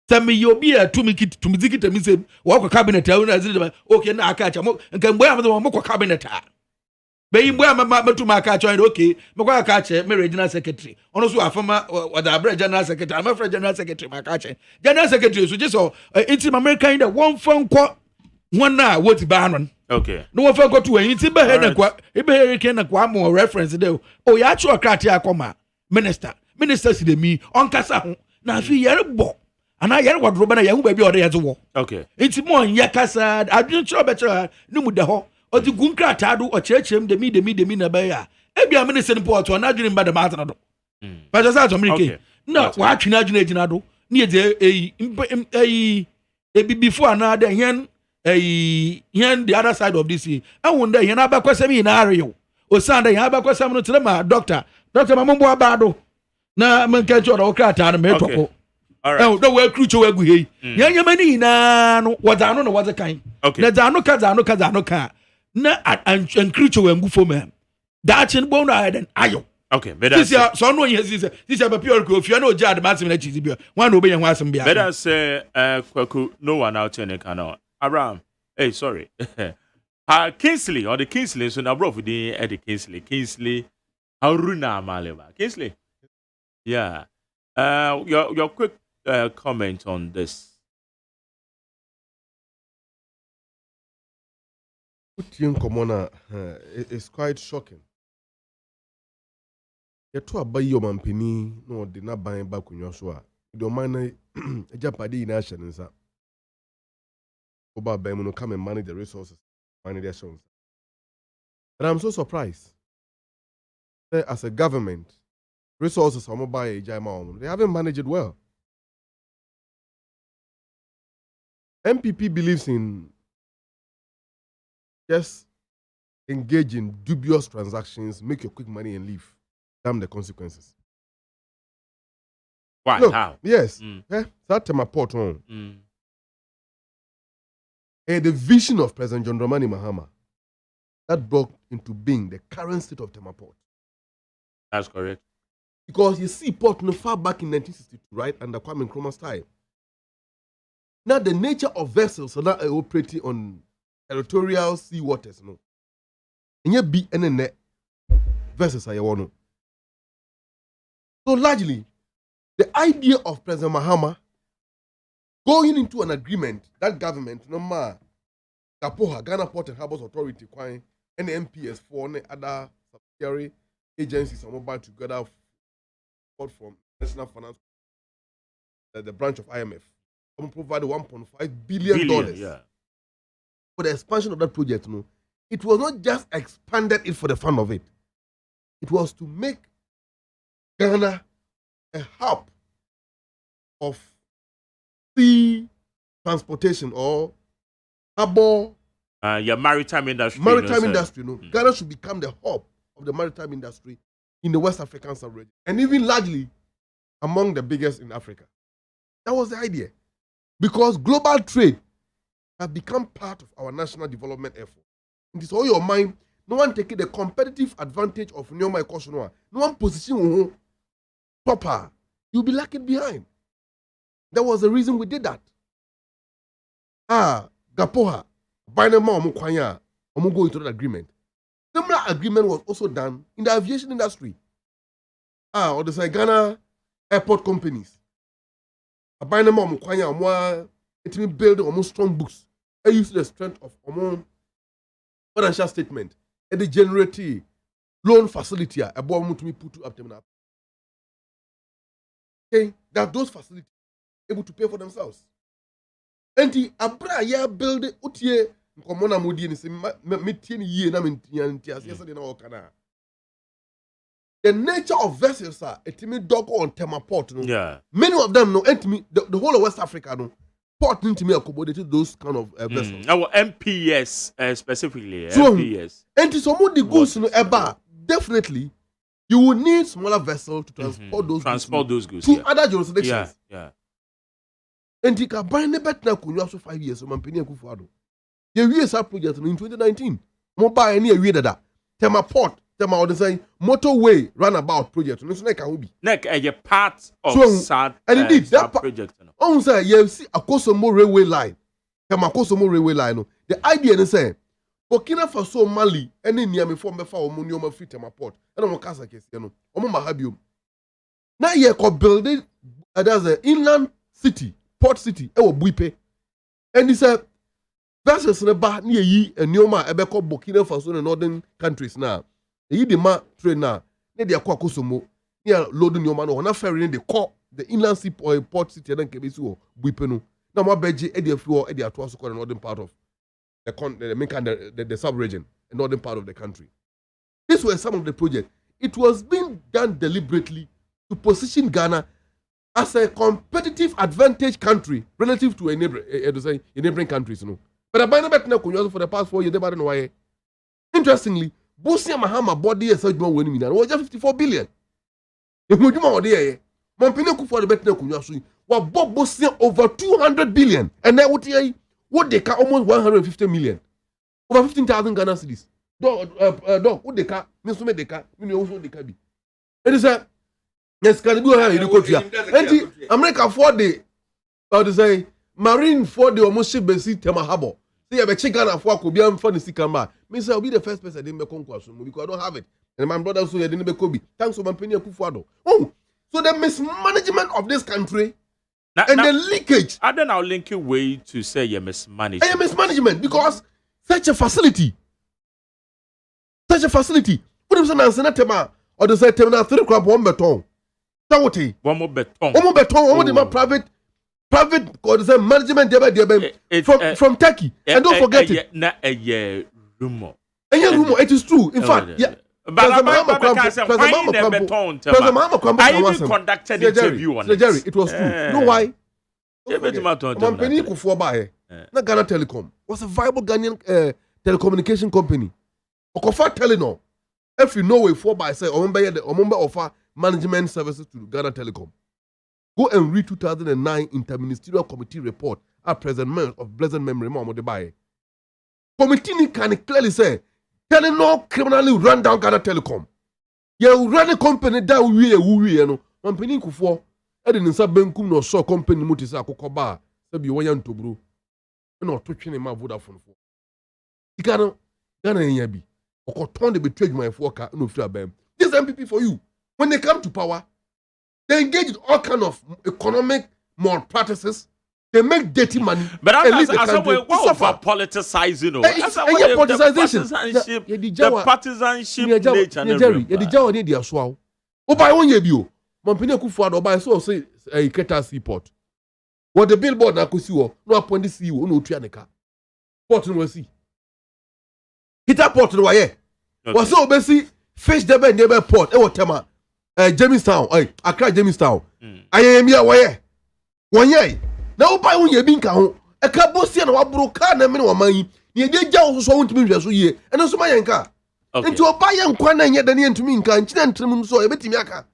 Speaker 6: tell you be a to me zikita me say wo cabinet a na zidi okay na aka acha mo nka mbo ya mo ko cabinet a be mbo ya ma to ma aka acha okay me ko aka acha me regional secretary ono so afama wada abra general secretary am afra general secretary ma aka acha general secretary so just inti American that one phone call one na what ba anon
Speaker 2: okay
Speaker 6: no one phone call to inti be he na kwa e be he ken na kwa mo reference there oh ya achuokrati akoma minister si de mi on kasa ho na afi yere bo ana yere wadro ba na yahu ba bi ode yezo wo
Speaker 2: okay
Speaker 6: enti mo nya kasa adwun chiro betra ni mu de ho odi gunkrata do o cherechem de mi na ba ya e bia minister ni port na adwun ba de ma atana do ba just at America na wa atwina adwun agina do ni ye before ana de hen the other side of this e won de hen abakwasam yi na areyo o san de hen abakwasam no trema doctor mambo abado na menka cho do krata na metoko
Speaker 2: all right
Speaker 6: no we krucho we gu hei yanyamani na no wada no wada kan na da no ka na an krucho we ngu fo da chin bo no aden ayo
Speaker 2: okay better
Speaker 6: say so no yes this be pure ko fia no jad masim na chizi bi one obe yan asem bia
Speaker 2: better say kwaku no one out in kana Abraham hey sorry Kingsley or the Kingsley so na bro for the Kingsley Haruna Maleva Kingsley yeah your quick comment on this.
Speaker 3: It's quite shocking. You to abayi your mampini no did not buy back when you so. You don't mind a Japadi in action and that. Oba Bemuno come and manage the resources, manage their shows. And I'm so surprised. As a government, resources are mobile AGYEMAN, they haven't managed it well. MPP believes in just engage in dubious transactions, make your quick money and leave. Damn the consequences.
Speaker 2: Why?
Speaker 3: Look,
Speaker 2: How?
Speaker 3: Yes. That time I put on. And the vision of President John Dramani Mahama that brought into being the current state of Temaport.
Speaker 2: That's correct.
Speaker 3: Because you see port no far back in 1962, right, under Kwame Nkrumah's time. Now the nature of vessels are not operating on territorial sea waters, no. And yet be any vessels are you want. So largely, the idea of President Mahama going into an agreement, that government, no more, Kapoha, Ghana Port and Harbors Authority, and the MPS4 and other subsidiary agencies are mobile together from National Finance, the branch of IMF, provide $1.5 billion
Speaker 2: yeah.
Speaker 3: for the expansion of that project. No, it was not just expanded it for the fun of it. It was to make Ghana a hub of sea transportation or harbor.
Speaker 2: Your maritime industry.
Speaker 3: Maritime industry, Ghana should become the hub of the maritime industry in the West African sub-region, and even largely among the biggest in Africa. That was the idea. Because global trade has become part of our national development effort. It is all your mind. No one taking the competitive advantage of Nyoma Ekosonoa. No one position proper. You'll be lacking behind. That was the reason we did that. Gapoha, Binama Omukwanya, Omugo into that agreement. Similar agreement was also done in the aviation industry. Or the Ghana airport companies. Binama Omukwanya, it means building almost strong books. I use the strength of financial statement and the generate loan facility. A boy to me put up terminal. Okay, that those facilities able to pay for themselves. And the abra ya build utie nkomona modi ni se metie ni yie na mentia se de na okana. The nature of vessels are etimi dock on Tema Port. No?
Speaker 2: Yeah.
Speaker 3: Many of them no entimi the whole of West Africa no port intimi accommodated those kind of vessels.
Speaker 2: Our MPS specifically.
Speaker 3: So,
Speaker 2: MPS.
Speaker 3: And some of the goods no eba definitely you will need smaller vessels to transport those goods to other jurisdictions.
Speaker 2: Yeah.
Speaker 3: And you can buy the better now 5 years. So man penny kufuado. The years project in 2019. Mobile any way that Tema Port. Or the say motorway runabout project. No, so like a
Speaker 2: Neck a part of SAD
Speaker 3: and indeed that
Speaker 2: project.
Speaker 3: On say you see a Kosomo railway line. Kosomo railway line. The idea is say Burkina Faso Mali any near me form befa omunium free Tema Port. And I'm casa case, Mahabium. Now you could build it as an inland city, port city, Buipe. And he said vessels in the back near ye and Nioma Ebeko Burkina Faso and northern countries now. The demand train now, they are Kosomo, near loading your man or not ferry in the core, the inland sea or port city, and then Kebisu, Buipenu. Now, my Beji, Eddie Fuel, Eddie Atuaso, the northern part of the sub-region, the northern part of the country. These were some of the projects. It was being done deliberately to position Ghana as a competitive advantage country relative to a neighboring countries. But I buy no for the past 4 years, they don't know why. Interestingly, Bosia Mahama body a surgeon winning me was just 54 billion. If we do more there, Mompino for the better Kunyasu, what Bob Bosia over 200 billion, and that what they can almost 150 million. Over 15,000 Ghana cedis. Dog, what they can, Mr. Medica, you also the cabby. It is a yes, can go ahead in the country. America for the, or to say, Marine for the almost ship basic Tema Harbor. See, I check Ghana for Kobian for the Sikamba. Means I'll be the first person I didn't make conquest because I don't have it. And my brother also didn't make Kobe. Thanks to my penny Kufuado. Oh, so the mismanagement of this country and the leakage.
Speaker 2: I don't know link way to say you mismanagement.
Speaker 3: I am mismanagement because such a facility. What if someone Tema or the say Tema 3 crop 1 beton?
Speaker 2: One more beton.
Speaker 3: One more private or the management from Turkey. And don't forget it.
Speaker 2: Rumor.
Speaker 3: It is true. In fact, yeah.
Speaker 2: But I even conducted an interview on it.
Speaker 3: Jerry, it was true. You know why? Company not Ghana Telecom was a viable Ghanaian telecommunication company. Okofa Telenor. If you know way 4x say Omumba offer management services to Ghana Telecom. Go and read 2009 Interministerial Committee report at President of blessed memory, Mama Debaye. Committee can clearly say, Telenor criminally run down Ghana Telecom. You run a company down we no. Company kufo. I didn't say Benkum no so company mutisa kokoba. Sabi wayan to bro. No twitching ma Vodafone for. Ghana yabi. Oko turn the betrayed my worker no fear bem. This MPP for you. When they come to power, they engage in all kind of economic malpractices. They make dirty money.
Speaker 2: But as what politicizing, the partisanship nature.
Speaker 3: The Jawa need their swallow. Oh, by 1 year, you. Mompini Kufuado, or by so say a Keta seaport. What the billboard na kusiwo, no appoint this CEO, no Trianica. Port no see. Kita port no waye. Was so busy.
Speaker 8: fish debe nebe port e wotema Jamestown Accra Jamestown ayemia woye wonye na wo ba wonye bi nka ho e ka bosia na wabro ka na me na waman yi ne de gya wo so wontumi hwe so yie eno so ma yenka enti oba ye nkwa na nye dane ntumi nka nkyina ntrim so e betimi aka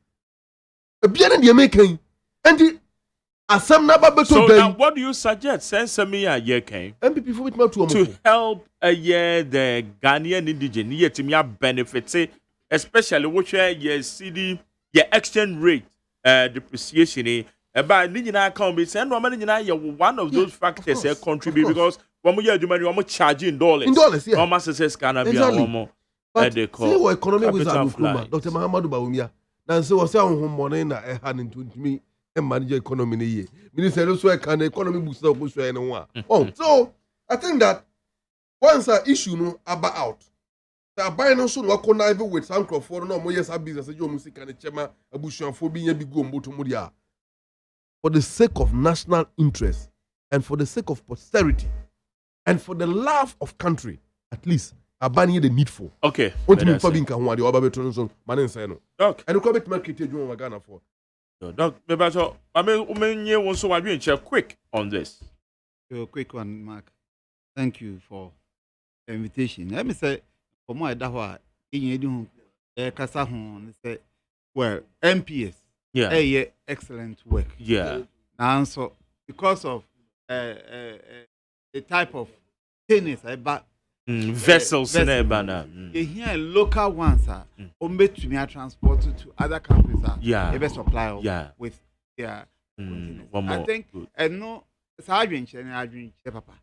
Speaker 8: ebia na de mekan enti asem na ba beto
Speaker 2: so now what do you suggest sense me a ye kan
Speaker 8: MPP for betimi to
Speaker 2: help the Ghanaian indigenous ye timi a benefit especially which ye city ye exchange rate depreciation about ni nyina account be say no man nyina ye one of those factors contribute because when we are doing we charge in dollars
Speaker 8: yeah
Speaker 2: almost says can be one
Speaker 8: but see what economic wizard Dr. Mahamadou Bawumia na say we say honhomone na e ha ntumi e manage economy ne ye minister so e can economy boost up so e no oh so I think that once a issue no aba out the buy no so no connive with some crowd no mo yes business you music and chema abusuanfo bi nya bi go mboto mu dia for the sake of national interest and for the sake of posterity and for the love of country at least abani the needful
Speaker 2: okay
Speaker 8: what me for being kan ho ade oba beto so man nse no
Speaker 2: doc
Speaker 8: and ko bet market adwuma Ghana for
Speaker 2: doc me ba so umenye won so wadwe nche quick on this
Speaker 7: quick one Mark, thank you for the invitation. Let me say for more that what in you kasa ho say well MPS
Speaker 2: yeah
Speaker 7: excellent work
Speaker 2: yeah
Speaker 7: and so because of the type of tennis about
Speaker 2: vessels in Ebana
Speaker 7: here local ones are to me transport to other countries
Speaker 2: yeah
Speaker 7: the best supply
Speaker 2: yeah
Speaker 7: with their
Speaker 2: one more
Speaker 7: I think and no sergeant papa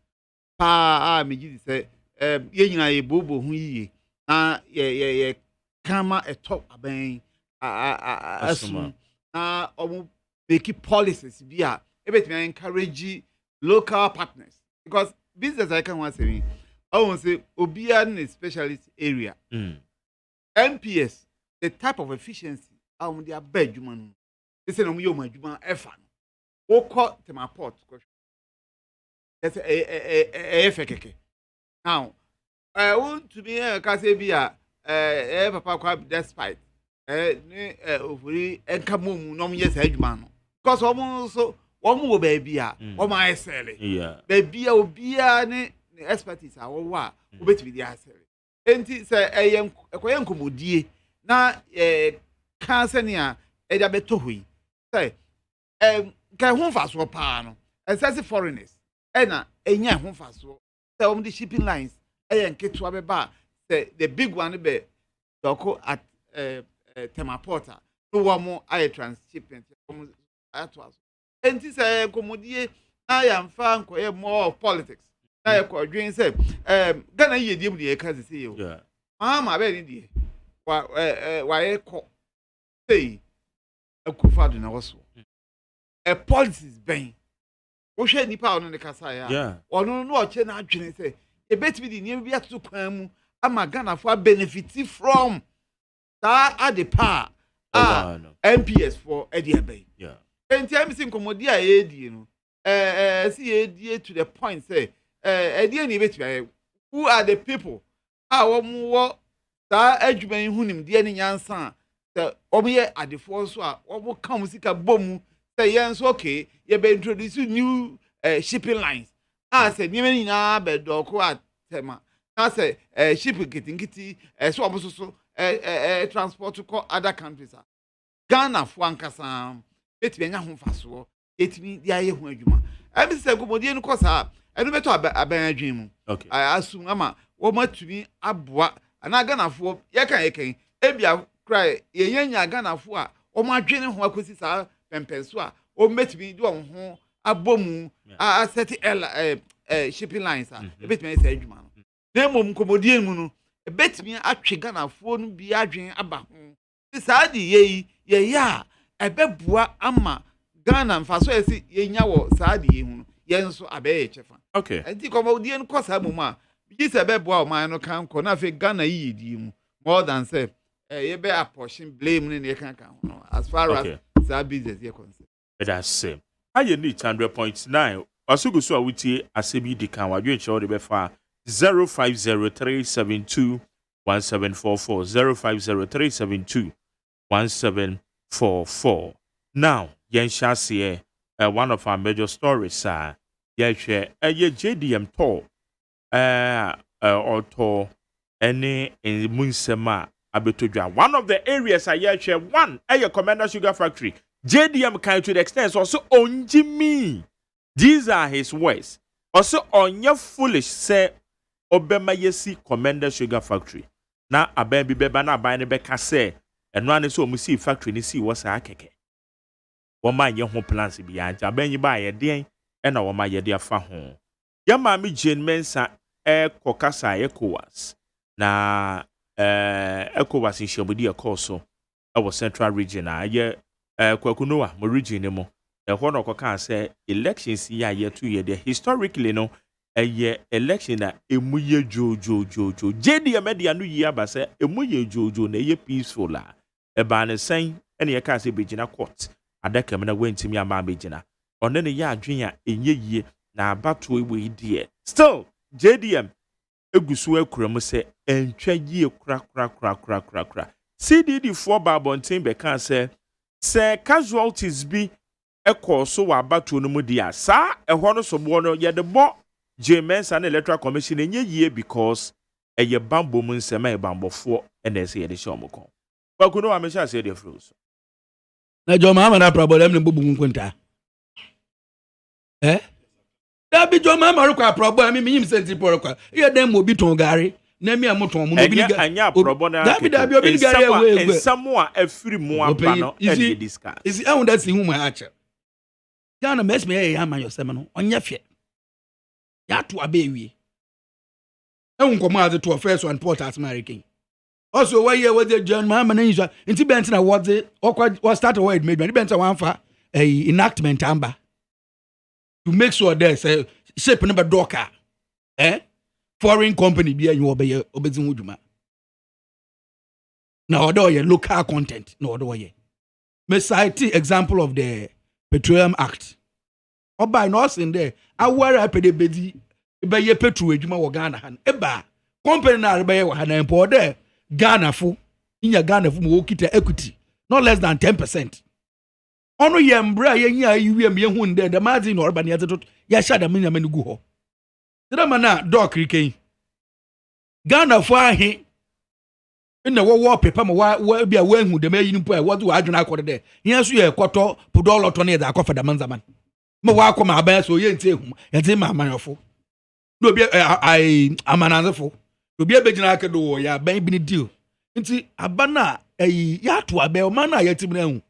Speaker 7: pa me ji say ye nyina ye bobo hu yiye na ye kama a top aben asum na omo make policies bia ebetimi encourage local partners because business I can want say I want say obia in specialist area MPS the type of efficiency on their bedroom they say no mo yo madwuma efa no woko tema port that's a fekeke now I want to be a case bia papa kwa despite ni ofuri enka mum no yes adwuma no because so wo baby a wo ma esele
Speaker 2: yeah
Speaker 7: baby a obia ni expertise a wo wa obetimi di asele enti se ekoye nkomodie na ka sene a e da beto hoi say ka ho faso pa no excessive foreigners na enya ho faso say the shipping lines nketwa beba say the big one be doko at Temaporta no wamo air transshipment atwas enti say komodie na ya mfa nkoye more of politics na ya ko dwen say Ghana yedie mu de ka say yo
Speaker 2: yeah
Speaker 7: ma be ni die wa ye ko say akufado na woso policies ben wo hwe nipa ono ne kasa ya ono no o che na adwene say e betimi di niem bi atoto kwan mu ama Ghana for benefit from that at the power MPS for Ediabe.
Speaker 2: Yeah.
Speaker 7: And time sin komodi a edi no see edi to the point say edi ni betimi who are the people wo mo that adwuman hunim de ni nyansa say omo ye adefo so a wo ka musika bomu say yen so okay ye be introduce new shipping lines say ni many na be doko atema na say shipping kitingiti so omo so transport to other countries Ghana for ankasa betimi nya ho faso etimi dia ye ho adwuma abi say komodie no kosa enu beto aban adwen mu
Speaker 2: okay
Speaker 7: I assume ama wo matumi aboa ana Ghana for ye kan ebia cry ye yenya Ghana for a wo madwene ho akosi sa pempenso a o metimi di won ho abomu a set shipping lines betimi say adwuma no na mom komodie mu no betimi atwe Ghana for no bi adwen aba ho sa di ye ya ebeboa ama Ghana mfaso esi yenya wo sa di ye hu ye nso abaye chefa
Speaker 2: okay
Speaker 7: enti komodie no kosa mom a bi se beboa o man no kan ko na fe Ghana yi di mu more than say ye be apportion blame ne kan no as far as sa business ye concern
Speaker 2: that's same aye need 100.9 asugusu a wutie asebi di kan wadwe nche o de be fa 050372 1744 050372 1744. Now, yen shall one of our major stories are share a JDM tour or tour any in Munsema Abetudra. One of the areas I share one a Commander Sugar Factory. JDM can to the extent also on Jimmy. These are his words. Also on your foolish say Obema Yesi Commander Sugar Factory. Na aben bi beba na aban ne beka say eno ane so mu see factory ni see wasa akeke. Woma ye ho plans bi ya nja aben yi ba ye den e na woma ye de afa ho. Ya ma mi Jane Mensa kokasa ECOWAS na ECOWAS nhyiamudi ekoso e wo Central Region a ye kwakunoa mo region ne mo e ho no koka say elections ya ye to ye de historically no eye election na emuye jojo JDM media no yi abase emuye jojo na eye peaceful la e ba ne sen ene ye ka se begina court adaka me na wentimi ama begina one ne ya adwen a enye yie na abato ewe die still JDM egusu akuram se entwa yie kra CDD for babontin be kan se casualties bi ekọ so wa abato no mu dia sa ehọ no so bo no ye de bo AGYEMAN and Electoral Commission in ye because a ye bamboo moon semi bambofo and they say the shomoko. But could no I shall say the fruits.
Speaker 6: Na John Mama na problem ni bubu nkunta. Da bi John Mama ro kwa problem mi yim senti por kwa. Ye dem obi ton gari na mi amoton mu obi ga.
Speaker 2: Anya problem na.
Speaker 6: Da bi obi gari we.
Speaker 2: And someone afiri mu aba no e dey discuss.
Speaker 6: Is it that see who my acha. Gana mess me e ama yosem no onya fe. Ya to abewi. E nkomo ade to first one port as American. Also why here was the John Mama na yin nti bent na what the what start word made me bent one fa enactment amba to make sure there's a shape number docker foreign company be you obey obezin wuduma na odo ye local content na odo ye me cite example of the Petroleum Act oba no sin there awara pedebedi be ye petrol adwuma wo Ghana han eba company na be ye wo han empo there Ghana fu inya Ghana fu mo kita equity not less than 10%. Ono ye mbra ye nya yiwe me hu nde the margin or bani ateto ya sha da menya mani gu ho. Tira mana doc riken. Ghana fu ahe ina wo paper mo wa bia wa hu de ma yin po e wo do adwena akode de. Yen so ye koto podolo to ne da akofa da manzaman. Me wa akoma aban so ye ntie hu. Ye ntie ma amanofo. No bia amananzefo. Obi abegina akedo ya ban bi ni deal nti abana ya to abe o man na yatim na hu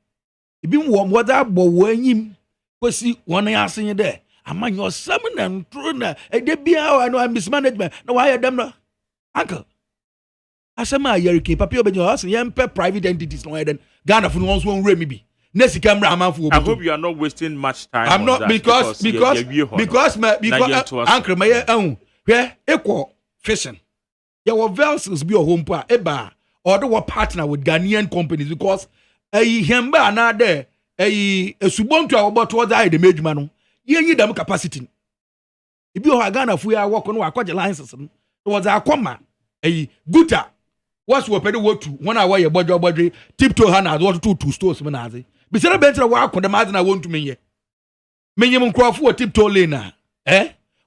Speaker 6: ibi wo moda agbo wo anyim kosi won ya asenye de amanyo sam na ntro na ede bia no mismanagement na wa ya dem no uncle asema yerike papi obegina asen yempe private entities no eden Ghana fu no won so won mi bi na sika mra amanfo
Speaker 2: I hope you are not wasting much time
Speaker 6: I'm not
Speaker 2: that
Speaker 6: because uncle my hwe ekwo fishing. There were vessels be a home pa eba or the partner with Ghanaian companies because hemba na there subonto about towards the major man ye them capacity. If you are Ghana fu ya work on akwaje licenses was akoma guta what's we pedi wo tu one hour ye bojo tiptoe hand what two stores me na aze be say bentra wa akwa dem na won tu menye menyem nkrofo tiptoe lane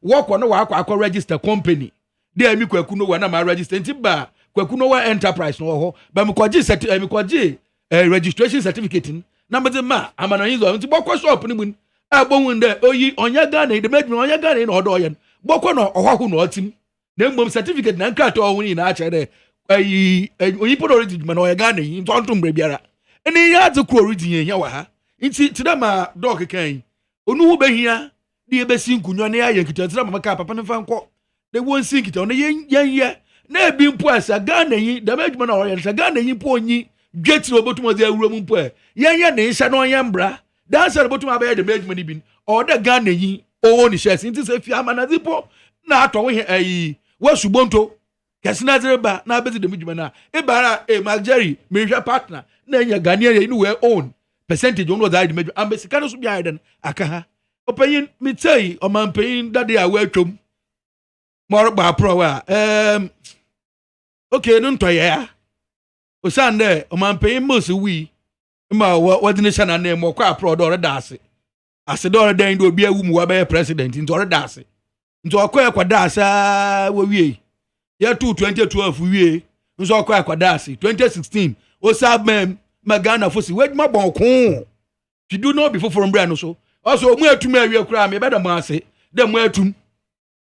Speaker 6: work on wa akwa register company. There mi kwakuno wa na ma register nti ba kwakuno wa enterprise no ho ba mi kwaji registration certificate na me ma amana yizo nti bokwa shop ni mun abonwu nde oyi onya Ghana de medmi onya Ghana na odo oyen bokwa no ohwahu no otim na mbom certificate na nka to ohun ni na ache de oyi podo origin ma na oya Ghana yi ntonto mbre biara eni ya ze kro origin ya wa ha nti tidama dog kan onu hu behia de ebesi nkunyo na ya yankita tidama maka papa ne fa nko they won't sink it on the yen na bi mpo asa Ghana yi da medwuma na oyen sa Ghana yi mpo onyi dwetri obotum ade awura mu mpo yen ne nsa no yen bra dan sa obotum abaye da medwuma ni bin o da Ghana yi o ni shares nti se fi amanazi po na ato wo wasubonto kesina zereba na abezi da medwuma na ibara Marjorie mehwa partner na nya Ghanaian yi no we own percentage on what da medwuma ambesika no so bia den aka ha opanyin mitei o manpanyin dade a wa atwom more ba pro okay no ntɔ ya osande o man pay most we ma what the nation and name kwa pro do dase ase do dan do obi awu mu wa be president nti o dase nti okwa dase wo wie year 2012 wie nso okwa dase 2016 o sabem magana fosi we ma bon ko you do not before from brand so also mu atum awie kura me be da mo ase dem mu atum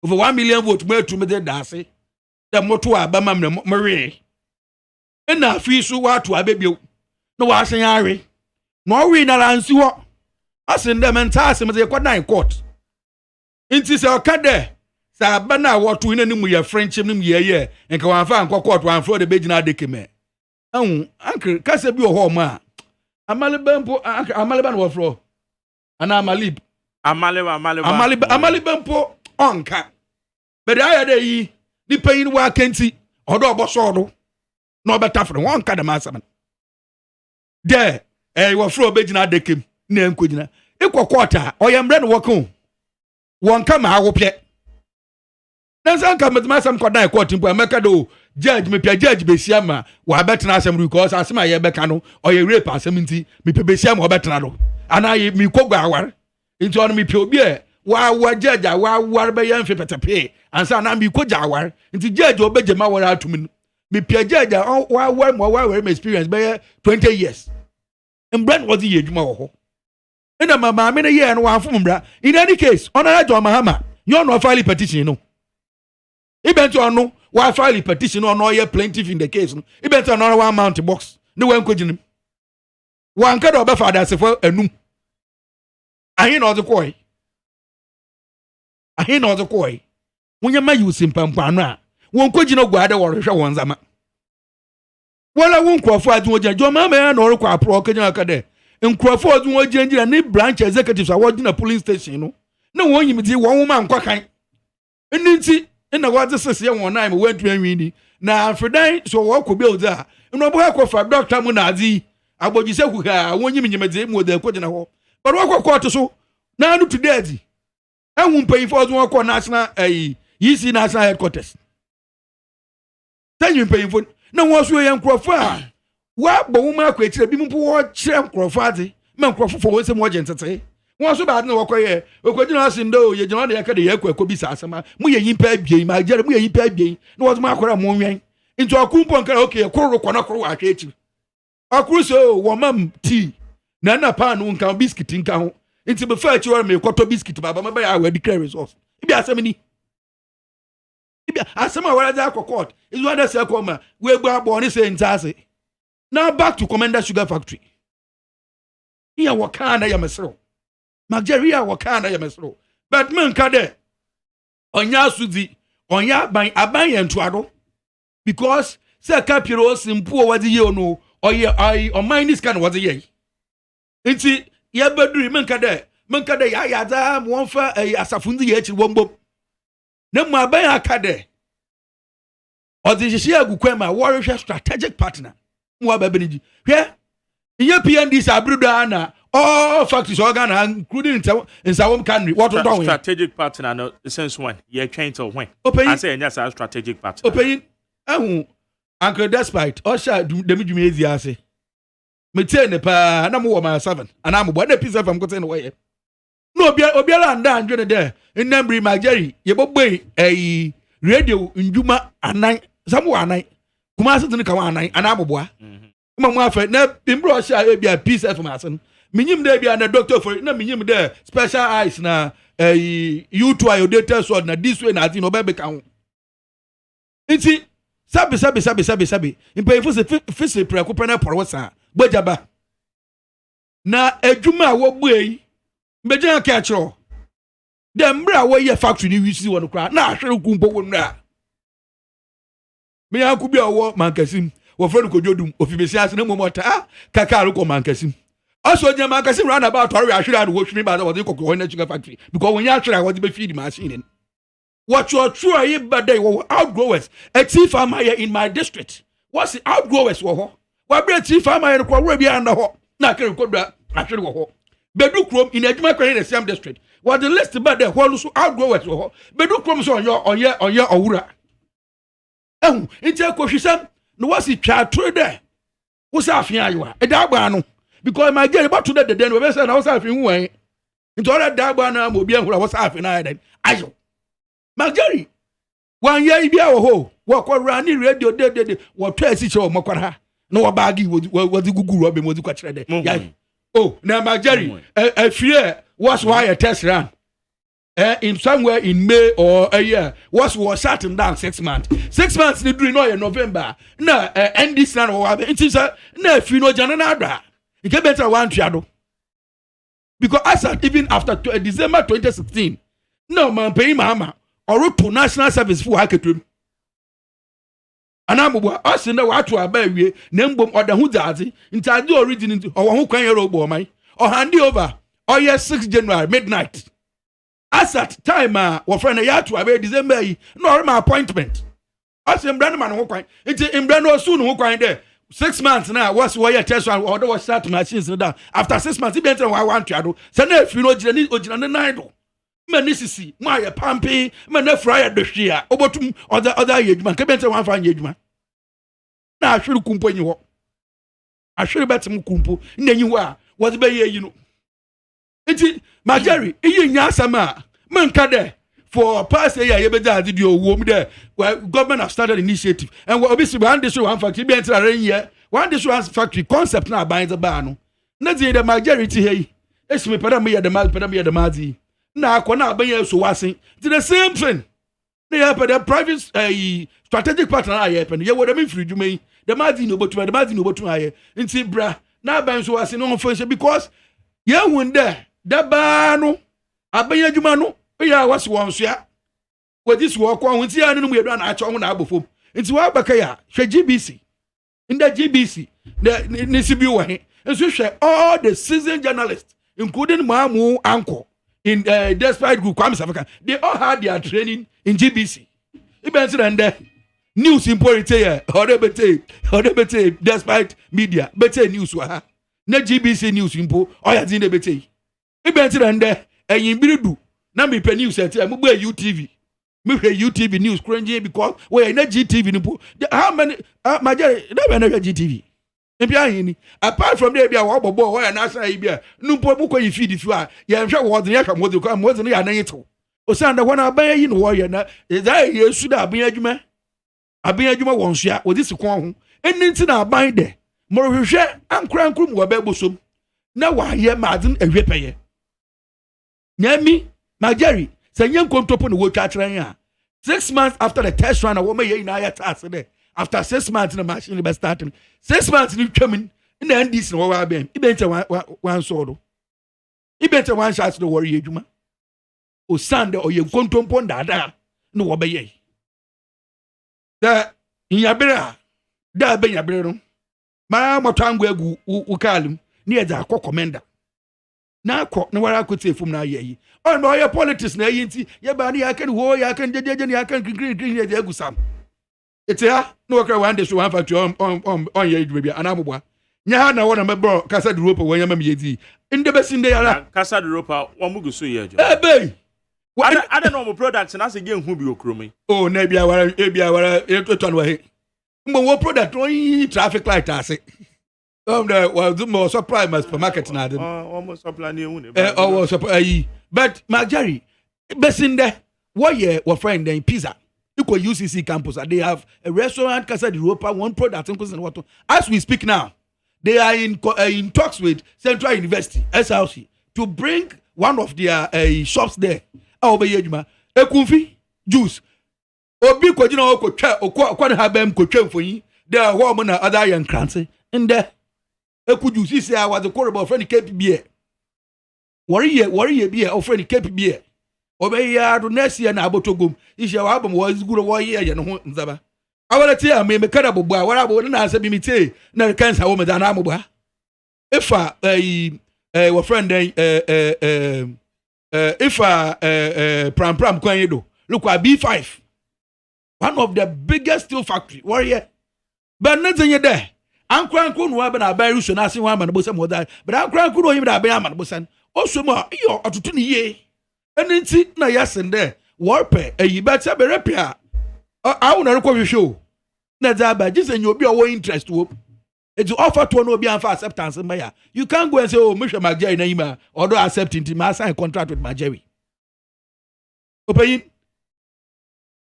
Speaker 6: over 1 million vote mu atum de dase dem moto aba ma mre na fi so wa to abebio no wa asen are no we na lansi ho asen dem nta asem ze kwa nine court inti se okade sa aba na wo to ina nimu ye friendship nimu ye nka wan fa nko court wan fro de begina adekeme ahun anke kase bi ho ma amalibempo amaliba no fro ana amalibempo onka but aya de yi di payin wa kenti odo oboso odo no beta fro won ka da masam de wo fro begina adekem na enkogina ikokota oyembre no woko won ka ma awopye dan san ka masam ko dan court mpo ameka do judge me pia judge be siama wa betena asem because asem aye beka no oye rape asem nti me pe be siama wa betena do ana ye mi kogwa awar nti on me pia obi e wa judge wa war be yan fepetepe ansa na mi kogwa awar nti judge obeje ma war atum me pia judge wa war experience be 20 years and brand was ye djuma ho ina mama me na ye no wa fom bra in any case honorable John Mahama you no file petition no ibento ono wa file petition no ye plaintiff in the case no ibento ono wa mount box ne wa nkoginem wa nka do be father sefo anum ahin no zekoi munya ma use mpampano a won kogina gwaade wo rehwe won zama wala won krofo adun oja jo ma ma na orukwa apro kenya akade nkrofo adun oja ni branch executives awodina police station no na won yimdi won ma nkwa kan nti na what sese ye won na me wantu anwini na afredan so wo ko build a no bo ko fa doctor mu na adi agbojise ku ha won yim nyimede mu oda ko gina ho but wo ko to so na anu today di ehun pay for zo ko national yisi national headquarters tanyi pay for na wo so ye nkrofo a wa bo wo ma ko etire bi mu wo kire nkrofo ade ma nkrofo fo wo se mo gentete wọ́n so bad na wakoye okojina asindo ye jina de yakade yakwa bi sa asema mu ye yimpa abien ma jere mu ye yimpa abien na wo ma akora mo nwen nti okumpo nkara okay kororo kono kororo ahwe echi akuru so wo mam tea na pan nka biscuit nka ho nti be fa echi wora me koto biscuit baba ma ba ya we declare results ibi asema ni ibi asema wora za court is what say come we gbo abo ni say ntase now back to Commander Sugar Factory here wakana ya mesro Nigeria wakana ya mesro but man kade onya sudi onya aban yentuado because say kapiro simpo wadi ye no oye o minus kan wadi ye nti ya baduri man kade ya da mo fa asafundi ye chi wombom na mo aban akade odishia gukwema warrior strategic partner mo ababeniji hwe iye PND sabruda na all factories organ including in Sawom country what do
Speaker 2: strategic partner no since when you trying to when I say yes a strategic partner
Speaker 6: open uncle despite osha dem dwumezi ase me tell ne pa na mo wo my 7 ana mo na pizza fam kote no we no obiara nda andwe de nnambri mageri ye boboi radio ndwuma anan samu anan kuma ase tin ka wa anan ana aboboa ma mo afa na bimbro osha e bia pizza fam ase minyim de bia na doctor for na minyim de special eyes na you2 iodata sword na this way na ati no be ka ho nti sabi impeyfo se fisi preko pena porwosa gbajaba na adwuma wo buei mbejan ka kiro de mbra wo ye factory ni wisi won kra na ahwere ku mpo won na me yanku bia wo mankasim wo friend ko jodum ofibesi ase na momota kaka ko mankasim also jama kasim round about tori ahwere and wo hwini ba da wo de kokko na sugar factory because when you ahwere wo de be feed machine what you try ye bad wo outgrowers a tea farmer here in my district what's the outgrowers wo wa bre tea farmer here ko bia na ho na kere ko bra ahwere wo ho bedu krom in adwuma kwan in the same district what the list bad there wo so outgrowers wo bedu krom so onye owura Nti akɔhwisam na wasi twa atoro dɛ wo sa afia ayewa ɛda agba no because my girl about to the den we say na wo sa afia hu wan nti ɔda da agba na ma obi ahura wo sa afia na ayɛ ayo my girl wan ye bi awo ho wo kɔra ni radio de wo twa asi che wo mɔkɔra na wo baagi wo gugu ro be mo di kwa kyerɛ de ya oh na my girl afie was why a test run in somewhere in May or a year was shutting down 6 months. 6 months they do no in November. No, end this now or it is a no if you know Jananabra. You get better one shadow. Because I said even after December 2016, no man pay mama or to national service for hackathon. And I'm us in the water baby, Nembum or the Hudazi, into the origin or who can you robo or hand over. Oh yes, 6 January midnight. As at time, our friend Yatu, I December, no my appointment. As in Brandman, who quite, it's in Brando soon, who quite there. 6 months now, what's why you test one or was start machines down. After 6 months, he better I want to do. Send if you know Jenny or Jenny Nido. Manissi, my pumpy, man, fryer the shear, Obotum or the other age man, come better one fine age man. Now I should kumpo you. I should bet some kumpo, and then you are, what's by you know. Enti my Jerry, iye nyasama man kade for past year you better did your womb there where government have started initiative and we obviously one this one factory be enter rain here one this one factory concept na buy the bar no na the majority here esi me peda me the mazi na akona abanye so wasen it's the same thing they have the private strategic partner aye pen ye wo dem free dwuma the mazi no botu aye enti bra na ban so wasen no function because ye hun there daba no abanya dwuma no ya wase won so ya wadi so ko ho nti ya no mu yedu na acho ho na abofom nti wa baka ya hwe GBC in the GBC the sibi wo he nso hwe all the seasoned journalists including Mamu Anko in Despite Group Kwame Safaka they all had their training in GBC even so and news important here odebete Despite media better news wa ha na GBC news impo oya din de bete even so and eyin biridu na me pe news at mo gba UTV me hwe UTV news cringe because we na GTV impo how many major na be na GTV ebia yin ni apart from there bia wo bobo wo ya na asa bia numpo mu ko yi feed fi a ye hwe wo de ya hwa mo de ko mo de no ya nan yito o say and when aban yi no wo ye na that yesu da aban adwuma won so a odi sikon ho eni na aban de mo hwehwe ankran krum wo ba bosom na wa ye madin ehwepeye nyami majeri sanye nkontopo ne wo twa kire a 6 months after the test run wo may na ya task there after 6 months na machine be starting 6 months ni twam na ndis na wo wa bem ibente wan so do ibente wan shot do worry adwuma o sande o ye nkontompo ndada na wo be ye da nyabere da be nyabere no ma motango egu ukalum ni eja akọ na akọ na wara akọ tefum na ayi on no ye politics na ayi nti ye ba ni yakan ho yakan jejeje ni yakan green ye egu sam etia no wakra one day so one factory on ye dwebia anamobwa nya ha na wona mebro kasa de ropa wanya mam yedi inde besinde yara
Speaker 2: kasa de ropa wo mugu so ye jo
Speaker 6: ebe
Speaker 2: ada no mo products na se ge hu bi okromi
Speaker 6: oh na bia wara eto no he mbo wo product on traffic light ase the was the more surprise my supermarket na dem
Speaker 2: almost supply na ehu ne
Speaker 6: was but Majari besinde wo ye wo friend dem pizza equal UCC campus they have a restaurant Casa de Europa one product in what as we speak now they are in talks with Central University SLC to bring one of their shops there obeyejuma ekunfi juice obi ko jina ko twa okwa ha bam ko twa mfonyi there wo mo na other yan krantse in there eku juice say I was a corridor friend KPBA worry be a friend KPBA obeya do next year na abotogom ishe wa abom was guru wo ye no ho nzaba awara tie am me kada bobo awara bo na asa bi mite na cancer wo me da na ambo ifa wo friend ifa pram kwan yedo look at B5 one of the biggest steel factory warrior but nothing you there ankran ko no ba na ba ruso na ase ho ama no bo sam oda but ankran ko no yim da ba ama no bo san osumo iyo otutu ni ye enti na yasende warpe eyi beta berepia awu na rekọ hwehwe na zaba just say you be our interest wo it offer to no be for acceptance maya you can't go and say oh Mr. Majeri na ima or do accept it ma sign contract with Majeri opeyin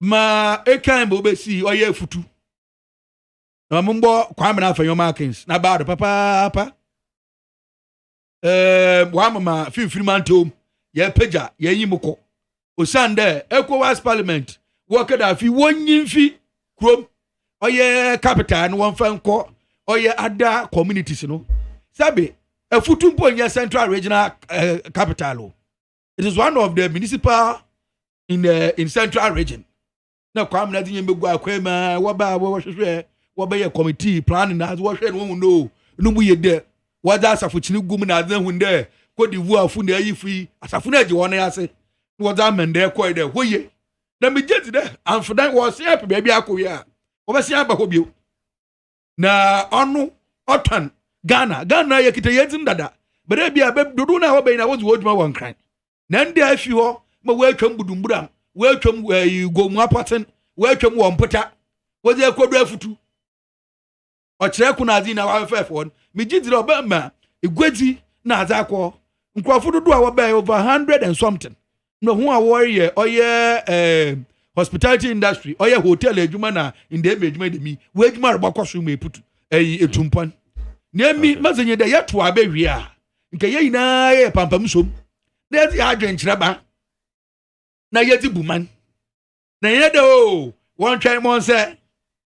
Speaker 6: ma ekan bo be si oye futu na mumbo kwame na fa Markins na ba do papa wa mama fifiri mantom ye peja ye yimko osande ECOWAS parliament wo kada fi wonyimfi krom oye capital no won fanko oye ada communities no sabe afutumpo nya central regional capital it is one of the municipal in central region na kwam na dinye mbegu akwema woba wo hwehwe woba ye committee plan na wo hwe no no mu ye de wada asafochini gum na adze hunde kodi vu afu na ayifi asafo na age won yase wada mende koy de hoye na me jeti de amfodan wo se ape bia akowe a wo be se aba ho bio na onu otan Ghana ye kita yezim dada bere bia be dodo na wo be na wo zu odwuma won kran na ndi afi ho ma wo atwam budumburam wo atwam gomu apaten wo atwam wo mpota wo ze kodu afutu o kire ku na adi na wa fefo me gidire oba ma egwadi na azakọ nkrofo dodo a wo be over 100 and something no hu a warrior oye hospitality industry oye hotel adwuma na inde adwuma de mi wo adwuma robakọso me putu etumpon na mi mazenye de yeto abewie a nke ye ina ye pampam som na ye adwenkyere ba na ye di buman na ye de o won twan mon se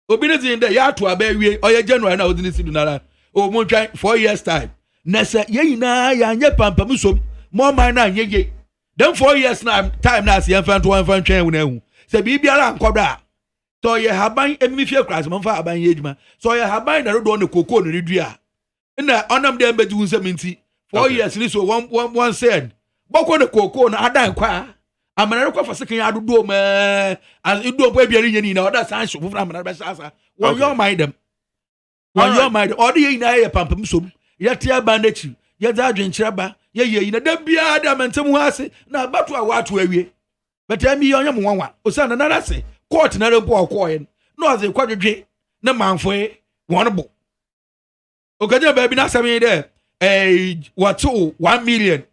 Speaker 6: obi ne zin de yeto abewie oye January na odini sidu nara o mon twan 4 years time na se ye ina ya nye pampam som mo man na nye then 4 years na time na se yan fan to wan fan twan na hu se bibiara ankodra so ye haban emifie kras mo fa haban ye adwuma so ye haban na rodo ne koko no redua na onam de mbedi hu seminti 4 years ni so one said boko ne koko na adan kwa amana kwa fa sekan adodo ma as ido po ebiari nyani na oda san shofo amana be sasa won your mind them won your mind odi ye na ye pampam som ye tia bandachi ye za adwenkyere ba ye na da bia da mentem hu ase na bato a wato awie betami ye onyam nwanwa osana na nase court na rempo akoye no aze kwadwedwe na manfoe wonbo okaje ba bi na sami de wato 1 million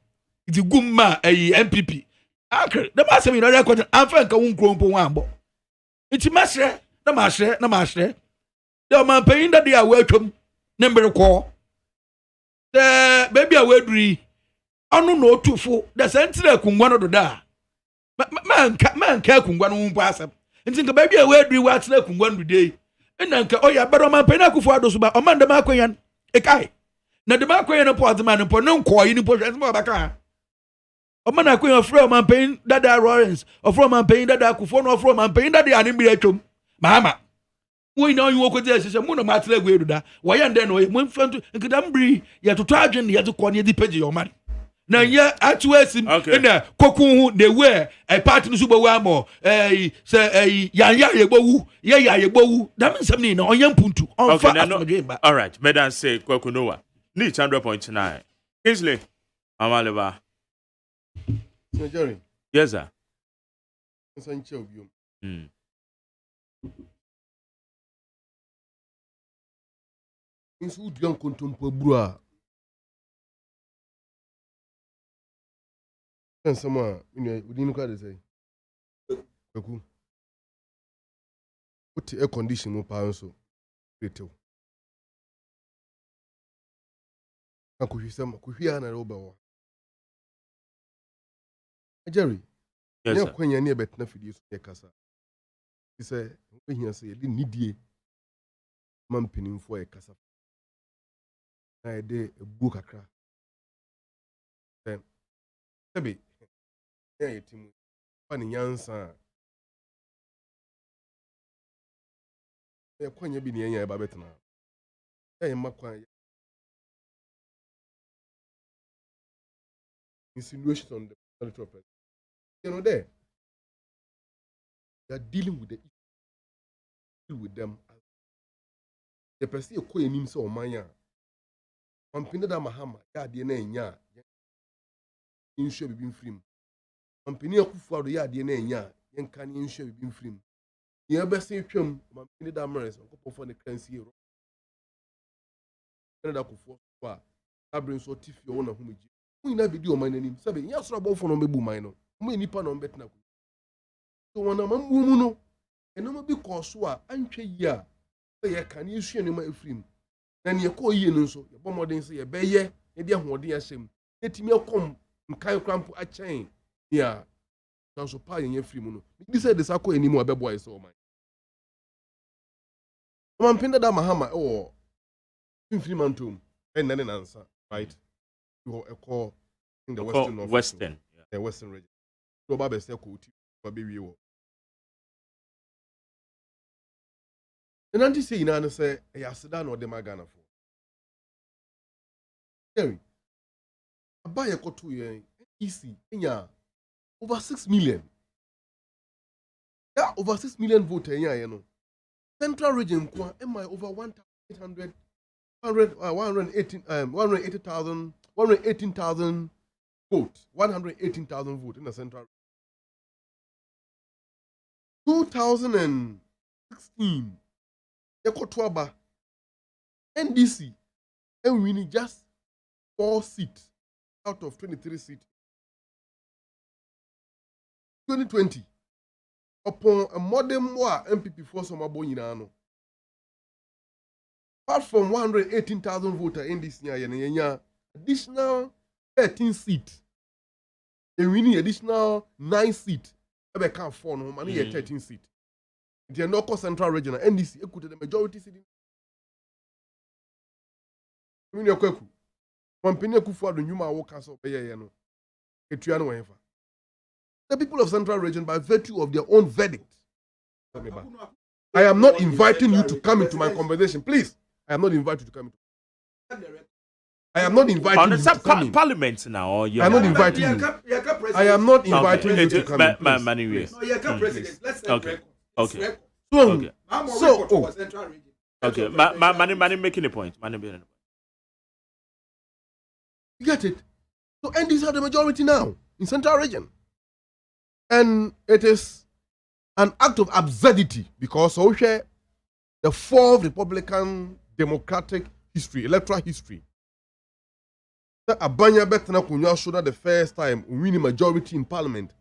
Speaker 6: iti gumma MPP akre na ba sami na record amfa nka won krompo wanbo iti masre na masre de man payin da dia watwam na mbere ko de baby a waduri onu no otufo de sentire kungwa no doda man ka kungwa no mpo asem nti nka baby a waduri watire kungwa no dey na nka oya bero man payin akufo adoso ba o man de makwan ekai na de makwan no po azman no no nko yi ni po hwese ma baka o man akwan afro man payin dada Lawrence ofro man payin dada akufo no ofro man payin dada ani mbire atwom mama we know you go there say mu no matire go eduda wo ye ndɛ no mu mfantu nkida mbiri ye toto adwen ye to kɔ ne di page your man na ye atuasim na koku the way a part no subo wa mo say yan ye gbowu ye gbowu that means something na onye mpuntu on fa asodwe ba
Speaker 2: all right medan say kwaku noa ni 100.9 Kingsley amaleba
Speaker 8: so Jerry
Speaker 2: yes sir
Speaker 8: so nche obiom insu dian kontompo brua sama udinu ka de say kwaku put air condition mo pa nso retew akuhwisam kuhwia na roba wo Jerry
Speaker 2: yes
Speaker 8: sir
Speaker 2: sir
Speaker 8: kwanya ne betna fidie so kasa say we hia say de nidie mampinimfo e kasa na de ebu kakra sebe ya timu pani nyansa kwanya bi ne enya ba betna makwan insinuation on the political president you know there they are dealing with them the person you call him so omanya Mampinda da mahama ya de na enya insho bibin film mampini akufu ado ya de na enya yenka ni insho bibin film yɛ bɛsɛ twam ma ne da mmerɛ sɛ nkɔpɔfoɔ ne kansi yɛ ɛne da kɔfoɔ so a abere nso ɔte fie ɔwɔ n'ahom gye mo nyinaa bɛdi ɔman n'anim sɛbe nyɛ soro abɔfoɔ na ɔmbɛbu man no ɔmo yɛ nipa na ɔmbɛtena ko so wɔn ama mbuo mu no ɛnɔma bi kɔɔ so a antwa yie a sɛ yɛka ne yɛsua nneɛma afiri mu na neɛ kɔɔ yie no nso yɛbɔ mmɔden sɛ yɛbɛyɛ yɛde ahoɔden ahyɛ mu yɛtumi akɔm nkan kora mpo akyɛn nea nanso paa yɛnyɛ firi mu no megye sɛ de saa kɔ anim a bɛboa yɛ sɛ ɔman ɔmampene dada mahama ɛwɔ mfiri mantom ɛnna ne nansa right wɔ ɛkɔ in the western region so ɔba bɛsɛ kɔ oti ɔba bɛwie wɔ ɛnante sɛ nyinaa no sɛ ɛyɛ aseda na ɔde ma Ghanafoɔ Terry aba yɛkɔto yɛn EC ɛnya over 6 million yeah, over 6 million vote ɛnya yɛ no Central region kwa ɛma over 1,800 118,000 vote 118,000 vote in the Central 2016 yɛkɔto aba NDC and winning just 4 seats out of 23 seats 2020 upon a modern war MPP for some abonyinano apart from 118,000 voters in this year additional 13 seats and winning additional 9 seats ebe can for no money 13 seats the Noko Central Region NDC equal the majority seat in your kweku company kufu ado nyuma wo council be ye no etua no wenfa the people of Central Region by virtue of their own verdict I am not inviting you to come into my conversation please I am not invited to come into I am not inviting you to come in
Speaker 2: Parliament now or
Speaker 8: I am not inviting you I am not inviting you to come in
Speaker 2: okay okay money making a point money being
Speaker 8: you get it so NDC have the majority now in Central Region and it is an act of absurdity because the fourth Republican Democratic history electoral history Abanya betna kunya shoulder the first time winning majority in parliament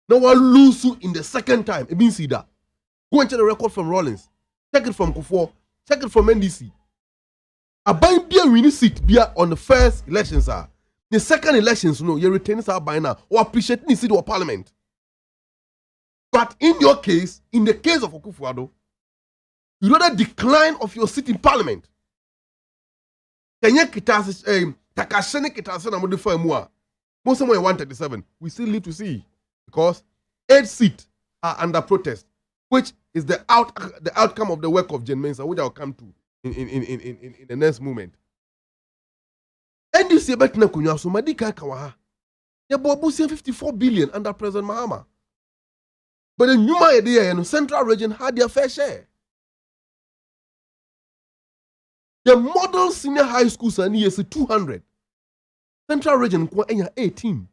Speaker 8: now we lose in the second time it means that go and check the record from Rawlings check it from Kufuor check it from NDC Abanya be a winning seat be on the first elections the second elections you retain by now or appreciate the seat of parliament but in your case in the case of Akufo-Addo you rather decline of your seat in parliament Kenya kitase takashene kitase na modify mua most of 137 we still need to see because 8 seats are under protest which is the outcome of the work of Jen Mensa which I'll come to in the next moment NDC betina kunya so madika ka wa ha ye bobu 54 billion under President Mahama but the Numa idea in Central Region had their fair share. The model senior high schools are near 200. Central Region 18.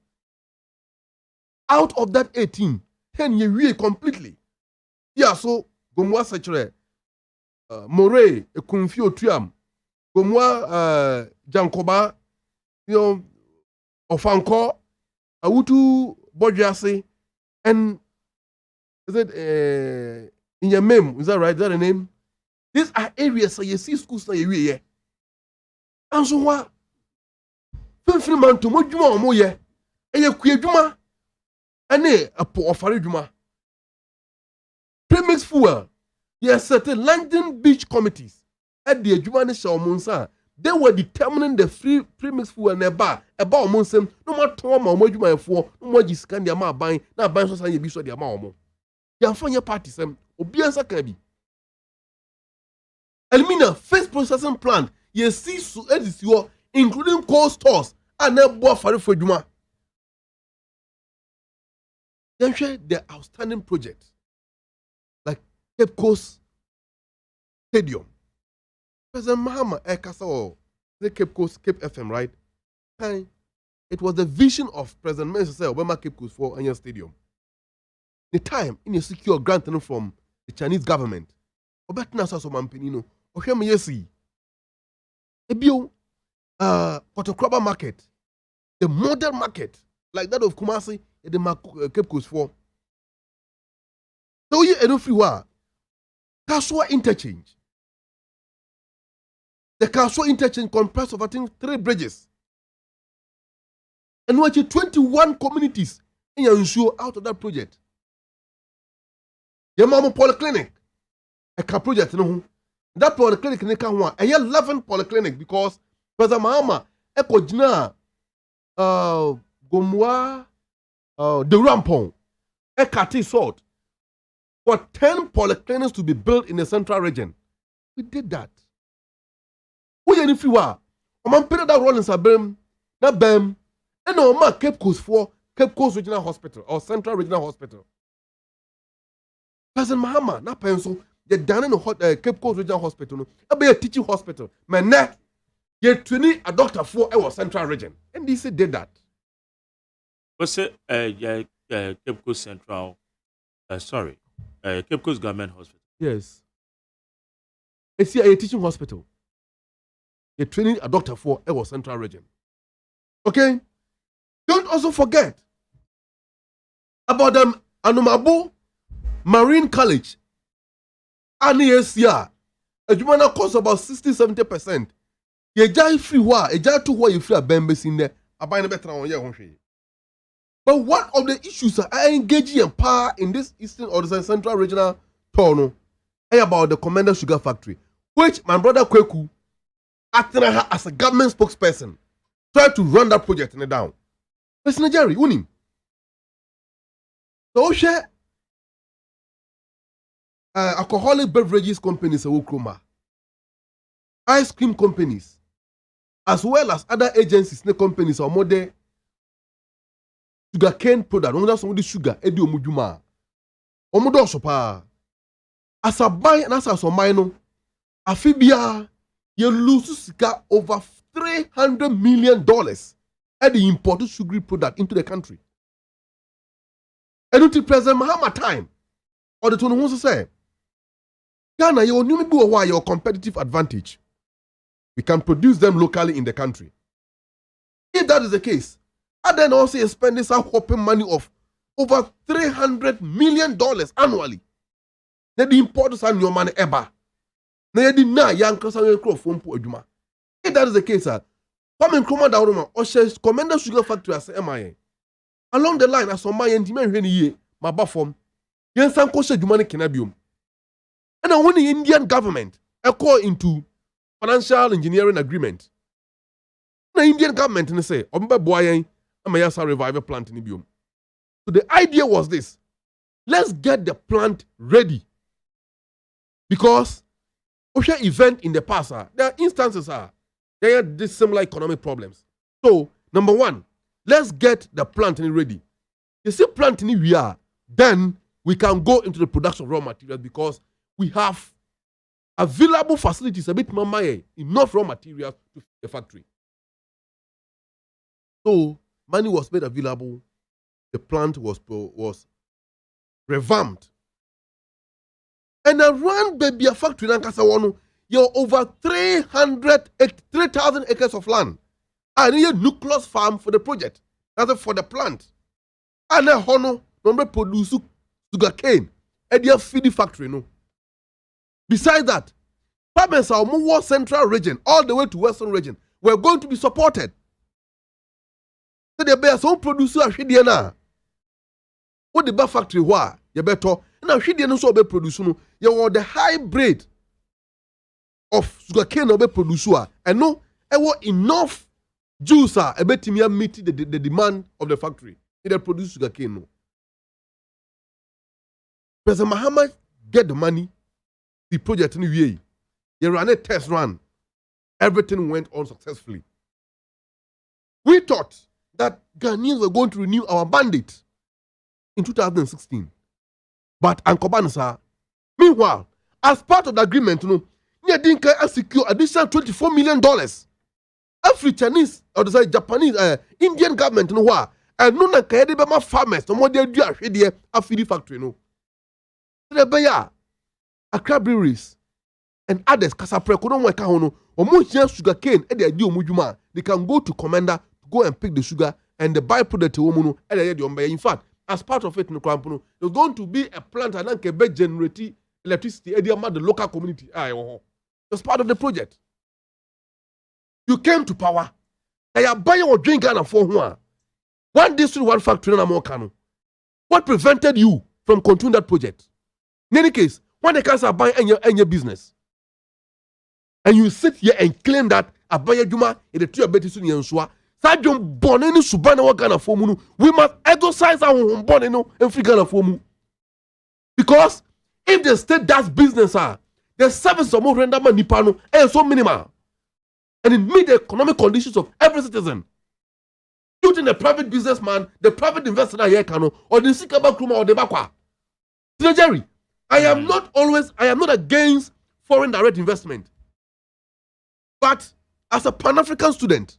Speaker 8: Out of that 18, 10 years completely. Yeah, so Gomwa Sachere, Moray, Ekunfio Triam, Gomwa Jankoba, Ofanko, Awutu Bojase, and is it in your name? Is that right? Is that the name? These are areas that you see schools that you hear. And so what? Man to Mojuma or Moye, and you queer Juma, and a poor Fari Juma. Premix fuel. Yes, certain London beach committees at the Jumani Shaw Monsa. They were determining the free premix fuel nearby about Monsem, no more Tom or Mojuma for no more Giscandia ma buying, not buying society be so the amount. You find your party, Sam, Obiansa can be. Elimina first processing plant, you see, so it is your including cold stores and then boy for Juma. Then share the outstanding projects like Cape Coast Stadium. President Mahama Ekasa, the Cape Coast, Cape FM, right? And it was the vision of President Mensa Obama Cape Coast for Anya Stadium. The time in a secure grant from the Chinese government. Obetna sa so mampenino. Ohwe me yesi. Ebio Potokraba market, the model market like that of Kumasi, the Cape Coast 4. So you free wa Kaswa interchange. The Kaswa interchange comprised of I think 3 bridges. And watch 21 communities in your ensure out of that project. Your mama polyclinic, a project no. That polyclinic in the a 11 polyclinic because President Mahama eko jina Gomwa the Rampon ekati sort for 10 polyclinics to be built in the central region. We did that. We any free wa. Oman pere that Rollins abem na bem and no Cape Coast 4 Cape Coast Regional Hospital or Central Regional Hospital. President Mahama na pencil they done in Cape Coast Regional Hospital no be a teaching hospital. Man na you training a doctor for our Central Region and they say did that.
Speaker 2: What's it? Cape Coast Central. Cape Coast Government Hospital.
Speaker 8: Yes. It's here a teaching hospital. You're training a doctor for our Central Region. Okay? Don't also forget about them Anumabo Marine College. And yes, yeah. AGYEMAN costs about 60-70%. You jai free wa, you jai to wa you free a bembes in there. Abayne better on your own. But one of the issues are engaging in power in this Eastern or the Central Regional town about the Commander Sugar Factory, which my brother Kweku acting as a government spokesperson tried to run that project in the down. President Jerry, unim. So share alcoholic beverages companies a Wukroma, ice cream companies, as well as other agencies, companies or modern sugar cane product. No, that's only sugar. Edi omujuma. Omudo sopa. As a buy and as a somino, afibia you lose sika over $300 million at the imported sugary product into the country. And until President Mahama time, or the tone wants to say, Ghana, you only do why your competitive advantage. We can produce them locally in the country. If that is the case, and then also spending some whopping money of over $300 million annually. Then the importance of your money ever. If that is the case, come in Commander Roma, or says Commander Sugar Factory as MIA. Along the line, as on my intimate, my buffer, Yen Sanko said Jumani Kenabium. And then when the Indian government call into financial engineering agreement, the Indian government and say, Omba Boyen, Amayasa revival plant in Ibium. So the idea was this: let's get the plant ready. Because OSHA event in the past, there are instances there are these similar economic problems. So, number one, let's get the plant ready. You see plant in we are, then we can go into the production of raw materials because we have available facilities, a bit more enough raw materials to feed the factory. So, money was made available. The plant was revamped. And around baby factory in Kasawano, you're over 3,000 acres of land. I need a nucleus farm for the project. That's for the plant. And a hono, number produce sugar cane. And they feed the factory, no. Besides that, farmers are more central region, all the way to western region, we're going to be supported. So they bear some producer Shidiana. What the bar factory wa, you better. Now Shidiana so be produce no. You want the hybrid of sugar cane be producer. And no, I want enough juice a bit to meet the demand of the factory. They produce sugar cane no. President Mahama get the money, the project in the way. They ran a test run. Everything went on successfully. We thought that Ghanaians were going to renew our mandate in 2016. But Ankobansa, meanwhile, as part of the agreement, Nyadinka has secured additional $24 million. Every Chinese or the Japanese, Indian government, and none can farmers, no more they do a factory. No, Accra breweries and others kasapre couldn't work out or sugar cane at the idea mujuma. They can go to Commander to go and pick the sugar and the byproduct woman at the idea. In fact, as part of it in the Krampuno, there's going to be a plant and then can generate electricity at the local community. That's part of the project. You came to power. I are buying or drink and for one district, one factory, and more canoe. What prevented you from continuing that project? In any case, when the cars are buying any business, and you sit here and claim that Abaya Juma is the true ability to ensure, Sajum Bonini Subana Wagana Formunu, we must exercise our own Bonino and Frigana Formu. Because if the state does business, the service of more render Nipano and so minimal. And it meets the economic conditions of every citizen. Shooting the private businessman, the private investor here cano, or the Sikaba Kruma or the Bakwa. Jerry, I am not against foreign direct investment. But as a Pan-African student,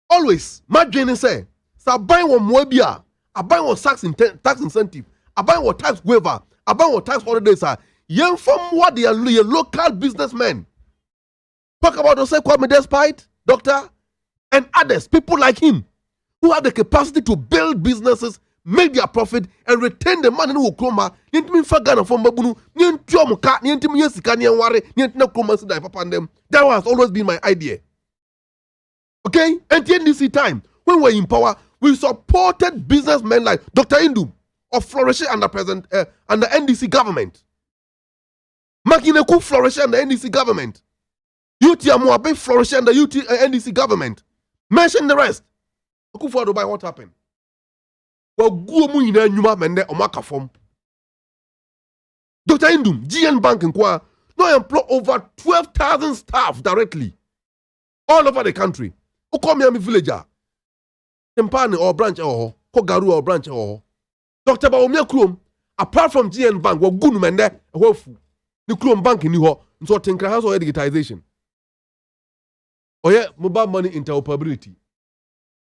Speaker 8: always my journey say, so I buy one Moabia, I buy one tax incentive, I buy one tax waiver, I buy one tax holidays. Young from what they are local businessmen. Talk about Osei Kwame Despite, doctor, and others, people like him, who have the capacity to build businesses, make their profit, and retain the money in Ukroma. That has always been my idea. Okay? And the NDC time, when we were in power, we supported businessmen like Dr. Indum of flourishing under NDC government. Makineku flourishing under NDC government. UT Amuabe flourishing under NDC government. Mention the rest. By what happened? Well, go muina nyuma mende omaka form. Dr. Indum, GN Bank in Kwa, no employ over 12,000 staff directly all over the country. Okomiami villager, Tempani or branch or Kogaru or branch or Dr. Baomia Krum, apart from GN Bank, well, good mende a wofu. The Krum Bank in Niho, so Tinker has or digitization. Or yeah, mobile money interoperability.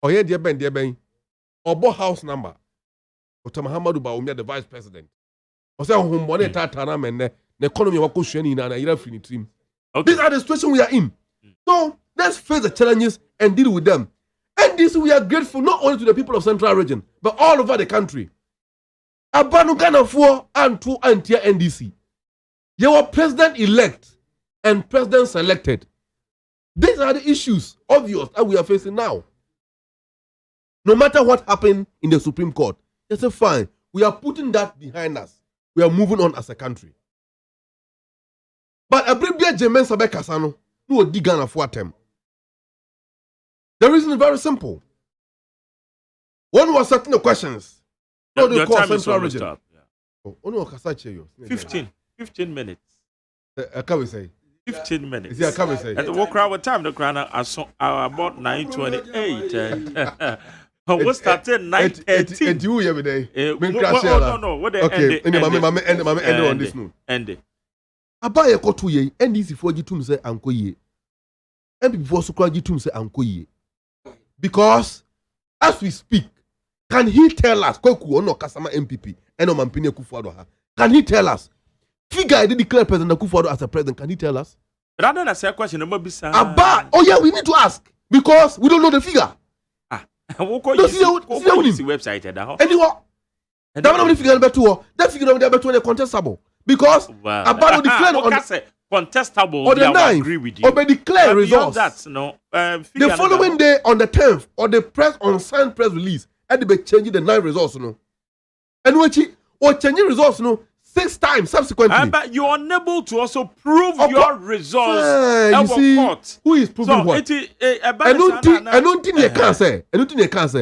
Speaker 8: Or yeah, dear Ben, or bo house number. Or Tamahamadu Baumia, the vice president. Or say, home money tatana men, the economy of Kosheni and a Irafini team. These are the situations we are in. So let's face the challenges and deal with them. And this we are grateful not only to the people of Central Region, but all over the country. Abanugana for and to anti NDC. You are president-elect and president-selected. These are the issues, obvious, that we are facing now. No matter what happened in the Supreme Court, they say, fine, we are putting that behind us. We are moving on as a country. But Abribia Jemen Sabe Kasano, no digana for them. The reason is very simple. One was asking the questions. How do you call Central Region?
Speaker 2: Yeah. 15 minutes.
Speaker 8: Can we say?
Speaker 2: 15 minutes.
Speaker 8: Yeah, can we say?
Speaker 2: At the walk around time, the crown are about 9:28. We started 9:18.
Speaker 8: And you every day.
Speaker 2: No. What
Speaker 8: okay. End on this note.
Speaker 2: End.
Speaker 8: Abaye ko 2 years. NDC for Jitum say anko ye. MPP for Sukra Jitum say anko ye. Because as we speak, can he tell us Kweku ono Kasama MPP and Mampine Kufuado ha? Can he tell us? Figure I did declare President Kufuado as a president. Can he tell us?
Speaker 2: Rather than a question,
Speaker 8: oh yeah, we need to ask because we don't know the figure.
Speaker 2: Website
Speaker 8: anyway. That figure number 2. That figure number 2 is contestable because Abano declared on
Speaker 2: contestable.
Speaker 8: On the 9th,
Speaker 2: agree with you.
Speaker 8: Or declare results.
Speaker 2: That, no,
Speaker 8: the following day on the 10th, or the press on signed press release, and they be changing the 9 results, no. And when changing results, no. 6 times subsequently.
Speaker 2: But you're unable to also prove your results.
Speaker 8: You see, who is proving
Speaker 2: so
Speaker 8: what?
Speaker 2: I
Speaker 8: don't think you can say.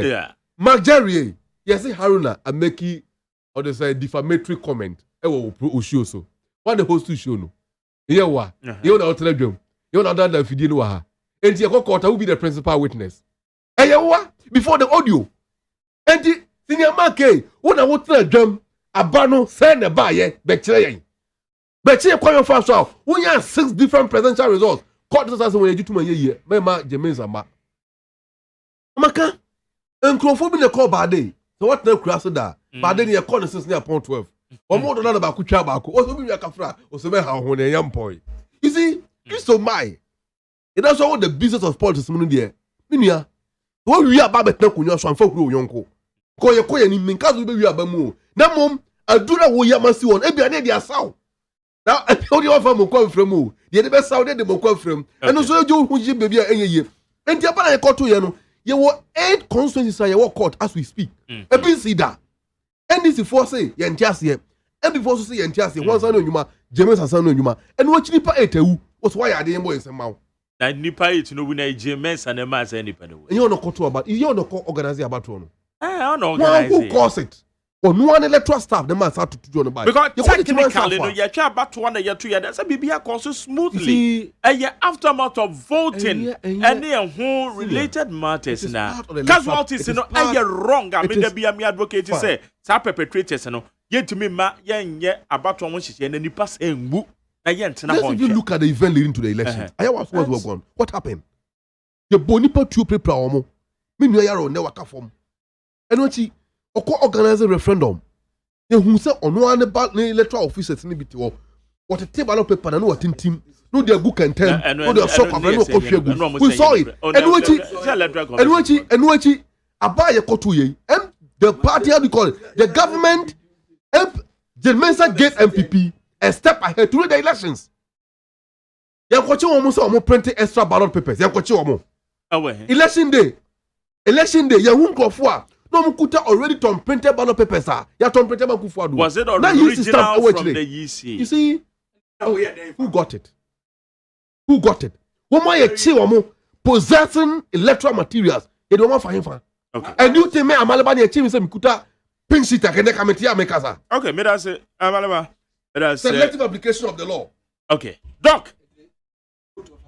Speaker 2: Yeah.
Speaker 8: Mark Jerry, yes, Haruna, I make it or they say defamatory comment. So what the host to show no? Yeah, what? You know telegram. You know that video no ha. And the court will be the principal witness. And you what? Before the audio. And the senior Mark, when I want telegram. Abano send a buyer, Betchay. Betchay, quite fast out. We have 6 different presidential results. Court does when you do to my year. Mema Jemezama. Maka, and Crawford in the call by day. So what no class that? But then you call the 16 upon 12. Omo do na ba ku twa ba ko. O so bi kafra, o so be ha ho na yam boy. You see, Christo my. It that's all the business of politics mun there. Minia. Wo wi aba betan kunyo so amfa huru yonko. Ko ye ni minka zo be wi aba mu. Na mom adura wo yamasi won. Ebia na dia saw. Now, how do you offer more come from you? The best Saudi the more come from. And also, you who you baby any year. And the apparent court to you, you were 8 constituencies in your court as we speak. A bit see that. And this is for say, Yantiasia. And before say Yantiasia, once I know you, James has no you, and what you pay to was why I didn't boys and mouth.
Speaker 2: And Nipa it no win James and a mass any penny.
Speaker 8: You're not court about you're not organizing about one.
Speaker 2: I don't know
Speaker 8: who caused it. Or no one electoral staff, the man started to join the bike.
Speaker 2: Because technically, no, you try about 1 year, 2 years. That's a BBA course smoothly. And yeah, aftermath of voting, any who related matters now. Casualties, you know, and you're wrong. I mean, there be a me advocate to say, some perpetrators, you know, yet to me, ma, yeah, about 1 month, and then you pass and woo. Let's
Speaker 8: if you look at the event leading to the election, I was gone. What happened? The Bonipa 2 paper, almost. Me, no, you're on the form. And what she organize a referendum. Then who say on one about the electoral officers in the what a table of paper and no team. No, they are good and tell. No, they are so no we saw it. And what Abaya Kotuye, and the party, how do you call it? The government, the Mensa gave MPP a step ahead to the elections. They are watching almost printing extra ballot papers. They are watching almost. Election day, you won't go for. No, Mukuta already tom printed ballot papers. Ya tom printed Makufuadu.
Speaker 2: Was it original from the EC?
Speaker 8: You see, who got it? Who got it? One more ye possessing electoral materials. You don't want for him.
Speaker 2: Okay.
Speaker 8: And you tell me Amalabani achieve say Mukuta pink sheet can committee amekasa.
Speaker 2: Okay, me that say Amalaba.
Speaker 8: Selective application of the law.
Speaker 2: Okay, Doc.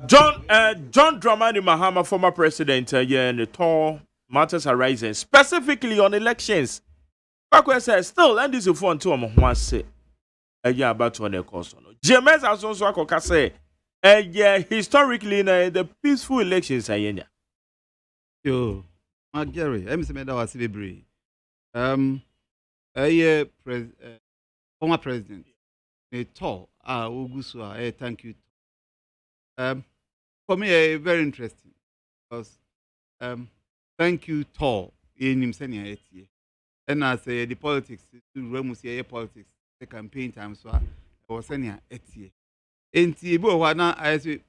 Speaker 2: John Dramani Mahama, former president, in the tall matters arising specifically on elections. Bakwe says still, and this is fun to one say a year about to the course. GMS has also say historically the peaceful elections are in.
Speaker 7: Yo, Mark Gary, I'm saying that was very a year former president, a tall, Ugusu, thank you. For me, very interesting because thank you, tall in him senior 8 years. And I say the politics, to Remusia politics, the campaign time, so I was senior 8 years. And Tibo, I say,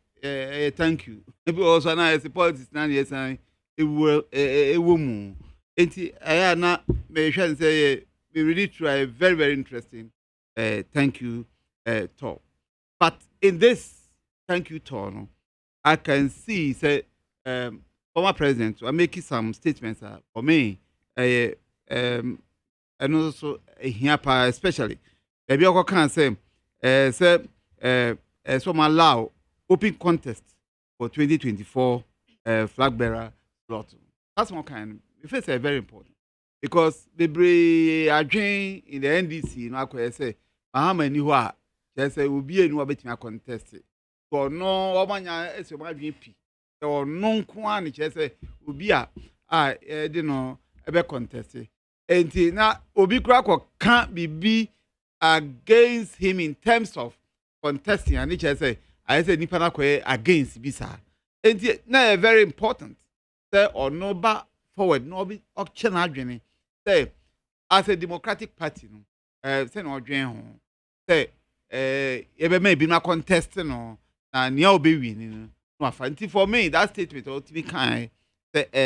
Speaker 7: thank you. Maybe also, I say politics 9 years, and it will a woman. And I not may say, we really try very, very interesting. Thank you, tall. But in this, thank you, tall, I can see, say, former president, I'm making some statements for me, and also here, especially. Maybe I can say, some allow open contest for 2024 flag bearer slot. That's one kind. If it's very important because the adjoin in the NDC, you know, I say, Mahama ni wa, say will be a new bit me contest. For no, Obanya is your VP. Or non quan, say, will be a contest. And now, Obi Krako can't be against him in terms of contesting, and I say Nipanakwe against Bisa. And now, very important. Say, or no back forward, no be auction arguing. Say, as a Democratic Party, say, no, Jane, say, may be not contesting or near be winning. No, for me, that statement ought to be kind.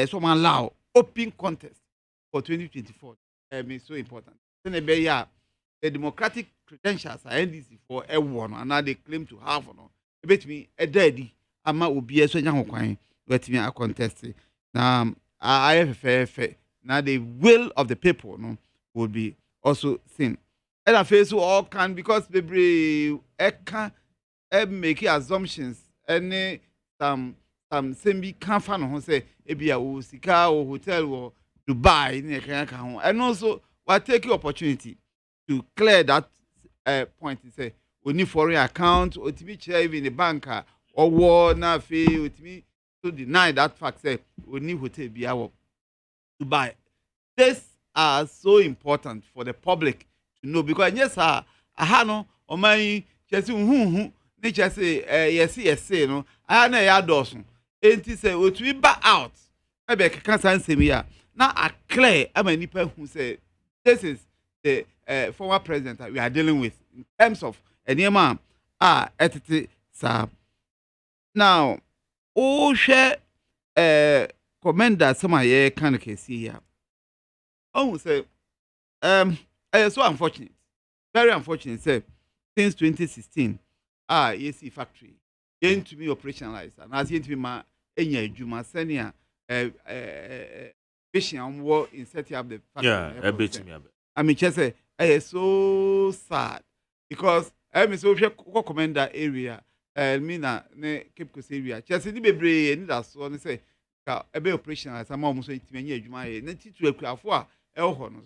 Speaker 7: Someone allow open contest for 2024. It's so important. Then the democratic credentials are NDC for everyone, and now they claim to have one. Bet me a daddy. Ama will be a so young coin. Let me a contest. Now, I have a fair. Now, the will of the people would be also seen. And I feel so all can because the can make assumptions. Any some sembi can't find who say maybe a sika or hotel or Dubai in and also we'll take your opportunity to clear that point and say we need foreign account or to be chair in the banker or war na fee with me to deny that fact say we need hotel be our Dubai. These are so important for the public to know because yes aha no oman chese huhu ne chese yes no aha na ya doso enti say otumi ba out ebe keka sansemi ya na a clear ama nipa hu say this is the former president that we are dealing with in terms of enema etete sa now o hwe commander sama ye kan kesi ya oh say so unfortunate very unfortunate say since 2016 yes factory going to be operationalized and as yet to be ma enya adwuma senior vision war in setting up the factory.
Speaker 2: Yeah, a bit me.
Speaker 7: I mean, just say, so sad because I'm so commander area. Mina ne Cape Coast area. Just the baby and that's what they say. A be operational as I'm almost 8 years. You might not to a craft for honors.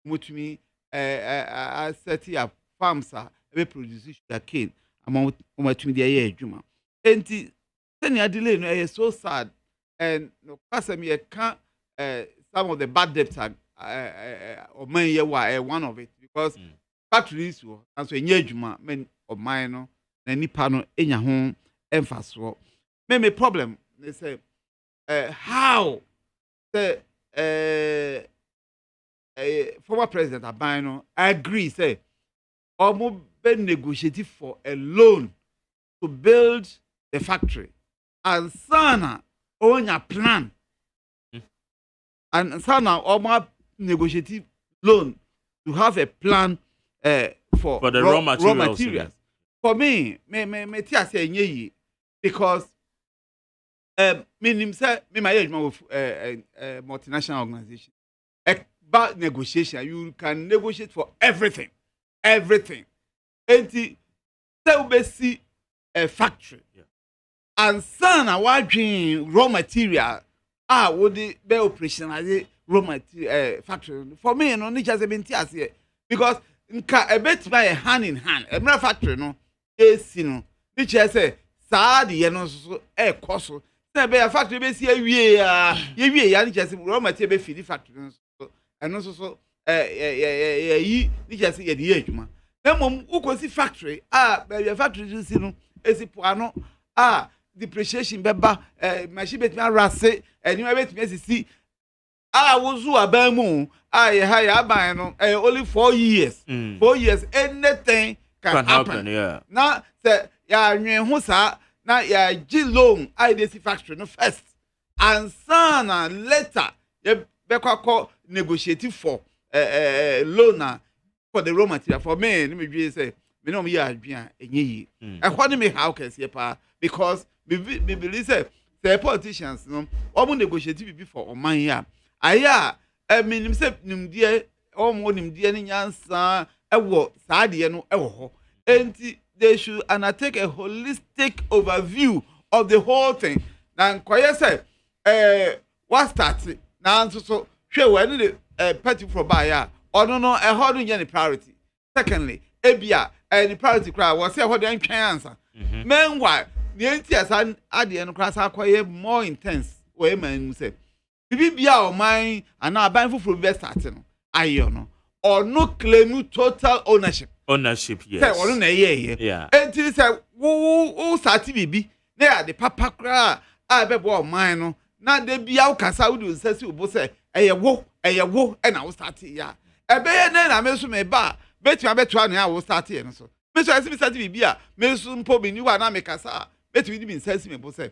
Speaker 7: Mutumi set up farms are a produce sugar cane among to me the year Juma. And the delay no so sad and no pass me can't some of the bad debts are or many one of it because factories and so Juma men of mine na nipa no enya ho emfaso me problem they say how the former president Abano agree say omo be negotiate for a loan to build the factory and sana onya plan and sana omo negotiate loan to have a plan for
Speaker 2: the raw materials.
Speaker 7: For me tia say enye because me say me my age with multinational organization about negotiation you can negotiate for everything and say we see a factory and sana wadwin raw material would be operationalize raw material factory for me no need just be tia say because nka a bit by hand in hand a factory no esi no bi che say saa de ye no so koso na be factory be si awie ya ni che say raw material be feed factory no so eno so yi ni che say ye de adwuma na mom ukosi factory be factory si no esi poano depreciation beba machine bet me arase anima bet me sisi wozu abamu ye ha ya ban no only 4 years 4 years anything can happen.
Speaker 2: Yeah.
Speaker 7: Now, say ya nwen ho sa na ya gi loan IDC factory no first and sana later ye be kwa negotiate for loan for the raw material for me me dwe say me no me ya adwan enye yi e ne me how can say pa because me believe say the politicians no omo negotiate bi for oman ya aya minim say nimdie omo nimdie ne nyansa ewo saade no ewo ho enti they should undertake a holistic overview of the whole thing na nkoye say what start na so hwe we ne party for buy ya ono no ho do nye ne priority secondly ebia the priority cry was say ho dey ntwan answer meanwhile the enti asa ade no kra sa akoye more intense we man say bibia o man ana aban foforo be start no ayo no or no claim total ownership
Speaker 2: yes
Speaker 7: say ono na
Speaker 2: yeah
Speaker 7: enti say wo start bibi na ya de papa kra be bo o man no na de bia wo kasa wo do nsasi wo say eye wo na wo start ya ebe ye na me so me ba betima beto anu ya wo start ye no so me so esi start bibi a me so mpo bi ni wa na me kasa betimi di bi nsasi me bo say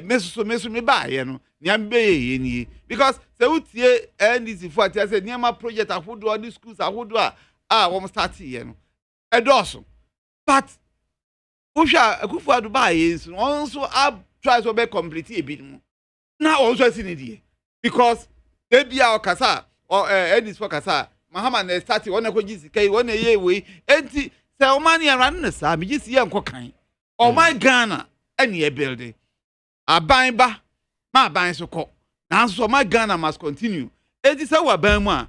Speaker 7: me so me ba ye no nia be ye ni because say utie NDC for ati say nia ma project ahodo the schools ahodo wo start ye no edoso but usha akufu adu ba ye so also try to be complete e bi no na also see need because they be our kasa or NDC for kasa mahama na start wona ko gisi kai wona ye we enti say o man ya ran na sa me gisi ye nko kan o my Ghana any a building aban ba ma aban so ko na so my Ghana must continue enti say wa ban mu a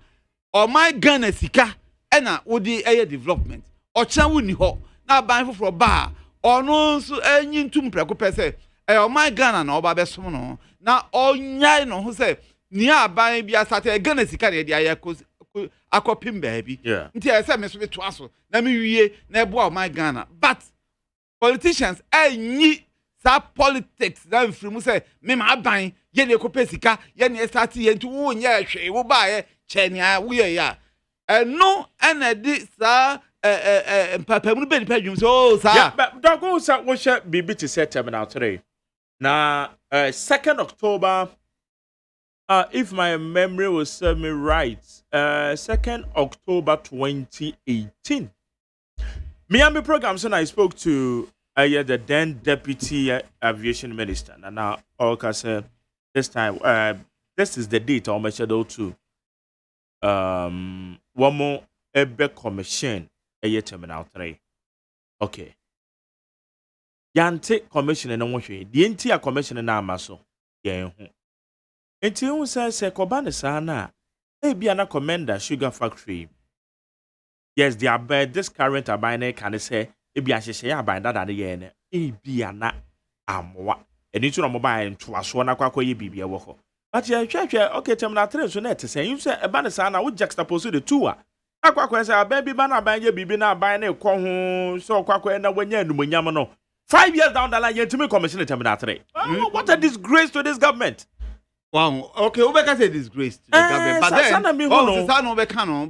Speaker 7: o my Ghana sika na wodi eye development o chan woni ho na aban foforo ba ono nso anyi ntum preko pese o my Ghana na oba besom no na onyai no ho say ni aban bia start Ghana sika na dia ya akɔpem baabi
Speaker 2: Yeah.
Speaker 7: nti ɛsɛ me so be to aso na me wie na ɛboa my Ghana but politicians ɛnyi sa politics na mfiri mu sɛ me ma aban ye ne ekɔpɛ sika ye ne start ye nti wo nyɛ hwee wo ba ye kyɛnea wo ye ya ɛno ɛna di sa mpapamu no bɛ nipa dwum so sa
Speaker 2: Yeah, but don't go say we share BB to set terminal 3. Now, 2nd October, if my memory will serve me right, 2nd October 2018. Miami program, so I spoke to the then Deputy Aviation Minister. And now, Olka said, this time, this is the date I'll mention to one more Ebe Commission, Terminal 3. Okay. Yante commission na wohwe die nti a commission na amaso yen ho enti hu se koba ne sa na e bia na commander sugar factory yes they are this current abine can say e bia hyehye abine dada de yen na e bia na amwa eni tu no mobile ntoaso na kwakwa ye bibia wo ho but ye hwehwe okay terminal 3 so na etese yin se e ba ne sa na wo juxtapose the two a akwakwa se ababi ba na abine bibi na abine ko ho so kwakwa na wanya numonyam no 5 years down the line, you to me commission terminal 3. What a disgrace to this government.
Speaker 7: Wow. Okay, we can say disgrace to the government.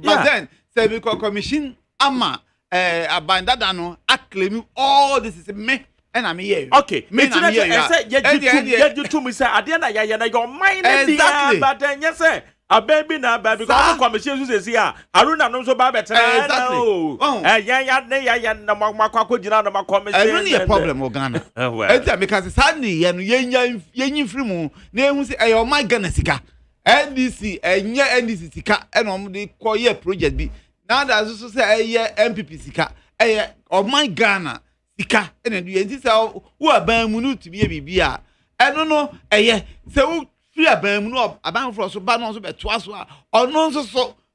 Speaker 7: But then, say because commission ama abandadano claim all this is me and I'm here.
Speaker 2: Okay. Me you to me say at the end of your mind exactly. But then yes sir. A baby na baby because commission say here. Haruna no so ba better.
Speaker 7: Exactly.
Speaker 2: Yeah na makwako gina na commission.
Speaker 7: I really a problem o Ghana. Well. Because sadly yenyi free mu na ehun say e my Ghana sika. NDC enye NDC sika e no mo de koye project bi. Now that so say e MPP sika. E o my Ghana sika e na do enti say wo aban mu no tumi e bibia. E no eye say free aban no aban fro so ba no so beto so a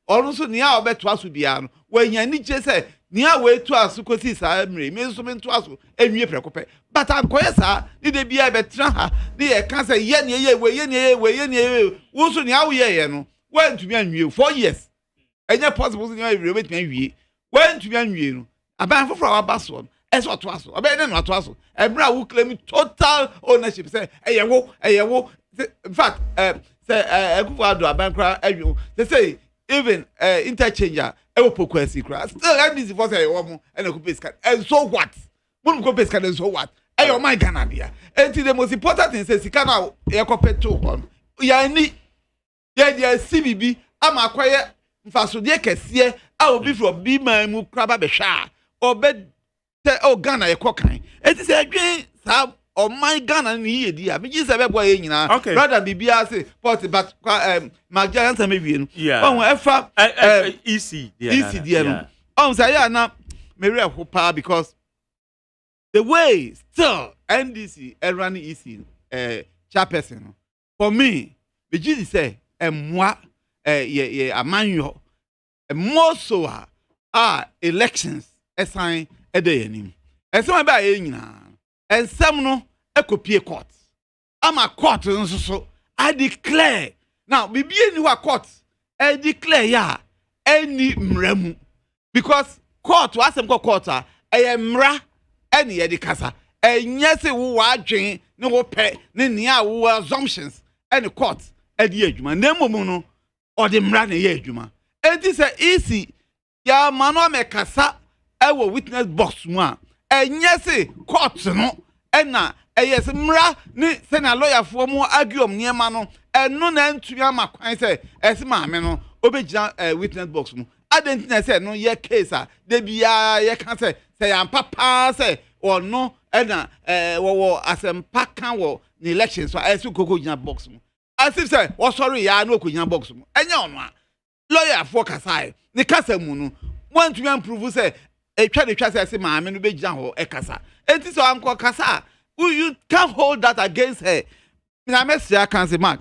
Speaker 7: ono so nia obeto aso bia no wanya ni je say nia we to aso kosi sa mre me so me to aso enwie prekope but ankoye sa ni de bia betra ha ni e kan say ye ne wo so nia wo ye no wantumi anwie 4 years enye possible so nia we betumi anwie wantumi anwie no aban fro wa ba so eso to aso obe ne no to aso ebra wo claim total ownership say eyewo in fact, say Ekufuado Abankra, they say even interchanger, Ewopokwesi crash. Still, NDC for say woman and a coupe scan. And so what? One coupe scan and so what? Ayo my Ghana dia. And the most important thing says Sikana Ekope 2 on. Yani CBB. I'm acquire Fasodia Kessie. I will be from Bima mu Kraba Besha or bed. Oh Ghana a cocaine. And it's again some. Oh my Ghana ni ye dia me ji se be boy nyina brother bibia say but Magja answer me wie no oh efa
Speaker 2: EC
Speaker 7: dia no oh say ya na me re ho pa because the way still NDC run EC chairperson for me me ji say emwa ye amanyo more so elections assign e dey anim e say ba ye nyina and some no ekopie court. I'm a court so I declare. Now, bibi any wa court. I declare ya any mremu. Because court was some court mra any edikasa. Nyese wo adwen ne wo pe ne nia wo assumptions any court edi adwuma. Na momu no or the mra ne ye adwuma. Enti say easy ya mano mekasa e wo witness box mu a nyese court no ena yes mra ni se na lawyer fo mu argue niema no eno na ntumi amakwan se ese maame no obegina witness box mu identity say no ye case a de bia ye kan say yan papa say ono ena wo ASEM kan wo ni election so ese koko gina box mu as if say wo sorry ya na okogina box mu enya ono a lawyer fo kasa ni kasa mu no want to improve say try to say say maame no be gina ho ekasa enti so anko kasa you can't hold that against her na message I can say mark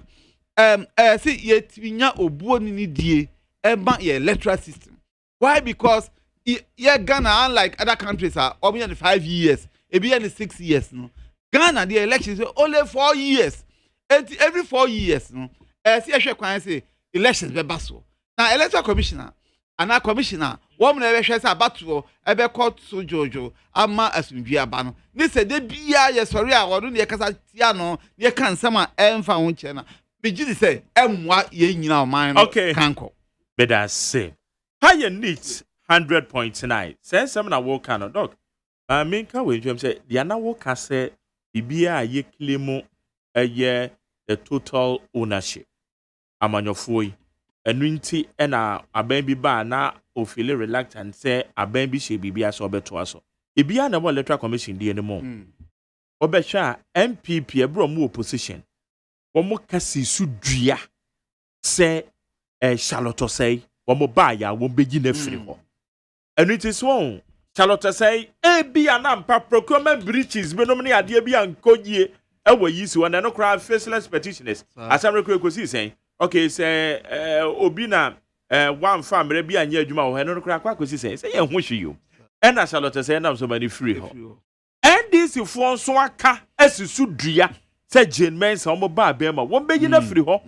Speaker 7: see ye twinya obuo ni die eba ye electoral system why because ye Ghana unlike other countries are only 5 years e be 6 years no Ghana the elections only 4 years every 4 years no see ehwe kwan say elections be baso na electoral commissioner ana commissioner wo na ebe hwe say abatuo ebe court so jojo ama asumdwi aba no ni se de bia ye sori a wodo ne kasa tia no ne kan sama emfa ho che na bigidi say emwa ye nyina oman no kanko
Speaker 2: beda say high neat 100.9 say some na wo kan no dog I mean can we say dia na wo ka say bibia ye claim eye the total ownership amanyofo yi enu nti na aban bi ba na o feel reluctant say aban bi she bibia so beto aso ebia na electoral commission die ne mo obehwa MPP ebro mu opposition wo mo kasi su dua say Charlotte say wo mo ba ya wo begi na firi ho enu nti so Charlotte say ebia na mpa procurement breaches benom ne ade bia nkogie ewo yi si wona no cry faceless petitioners asam rekosi say okay say obi na one family bi anya adwuma wo he no cry kwakosi say ye ho hwe and na Charlotte say na so many free ho NDC fo so aka asisu dua say Jane Mensa omo ba ba ma won beyi na free ho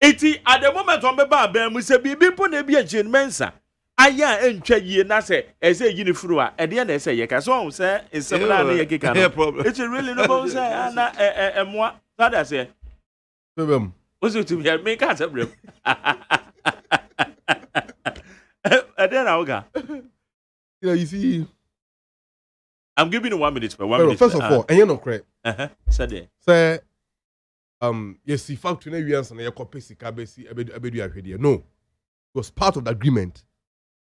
Speaker 2: eti at the moment on be ba ba mu say bibi po na bi Jane Mensa aya entwa yie na say ese yi ni free a e de na say ye ka so say nsem na ye keka no it's really no go say ana emwa that say
Speaker 3: problem
Speaker 2: what's it to me make us problem then Oga
Speaker 3: you see
Speaker 2: I'm giving you 1 minute per 1 minute.
Speaker 3: First of all, and you know correct.
Speaker 2: Say
Speaker 3: yes, the fact we answer na copy sika besi abedu ahwede. No. It was part of the agreement.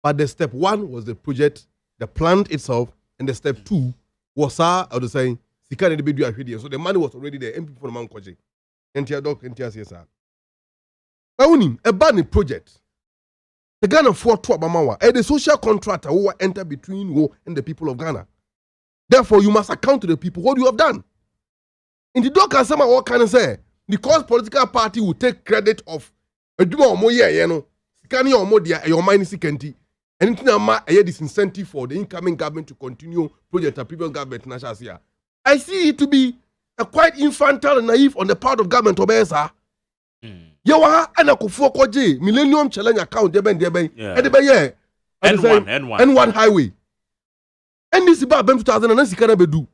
Speaker 3: But the step 1 was the project, the plant itself, and the step 2 was I was saying sika na abedu ahwede. So the money was already there. MP for the man kwaje. Entia doc entia CSR. But unim a ban project. The Ghana for to Abamawa, and the social contractor who enter between you and the people of Ghana. Therefore, you must account to the people what you have done. In the doc, as someone can say, because political party will take credit of a duma or more year, you know, scanning or more dear, your mind is secondary, and it's not a disincentive for the incoming government to continue project of previous government national year. I see it to be a quite infantile and naive on the part of government Obesa. Yawa anakufo koje Millennium Challenge account deben N1 highway. And this is about 2000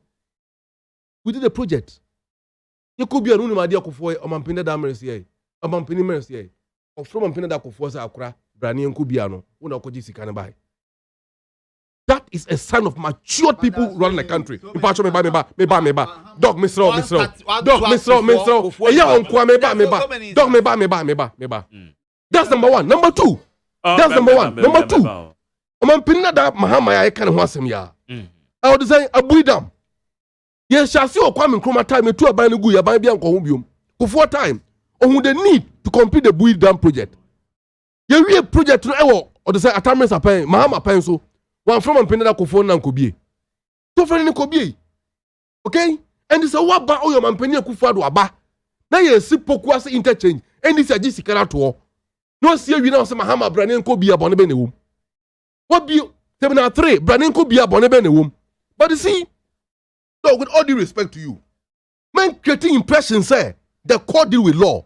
Speaker 3: we did a project. You could be a room idea for a mampina damers here, a mampini mers here, or from mampina da kufosa akra, Brani and Kubiano, una kojisi can buy. That is a sign of matured people running the country. You patch me ba. Dog misro. Dog That's number 1. Number 2. That's number 1. Number 2. Mampina da mahama ya kan ho asem ya. I would say abuidam. Yes, shall see or come in chroma time to a ban gu ya ban bia nko ho biom. For time, on the need to complete the Buidam project. You we project no ewo or the say atamen sapen mahama pen so. One from Mampina ko phone na ko bie. So friend ni ko bie. Okay? And this what ba o your Mampina ku fado aba. Na ye si poku ase interchange. And this agi sikara to. No see we now say mahama brane ko bie abone be ne wom. What be terminal 3 brane ko bie abone be ne wom. But you see, so with all due respect to you, man creating impression say the court deal with law.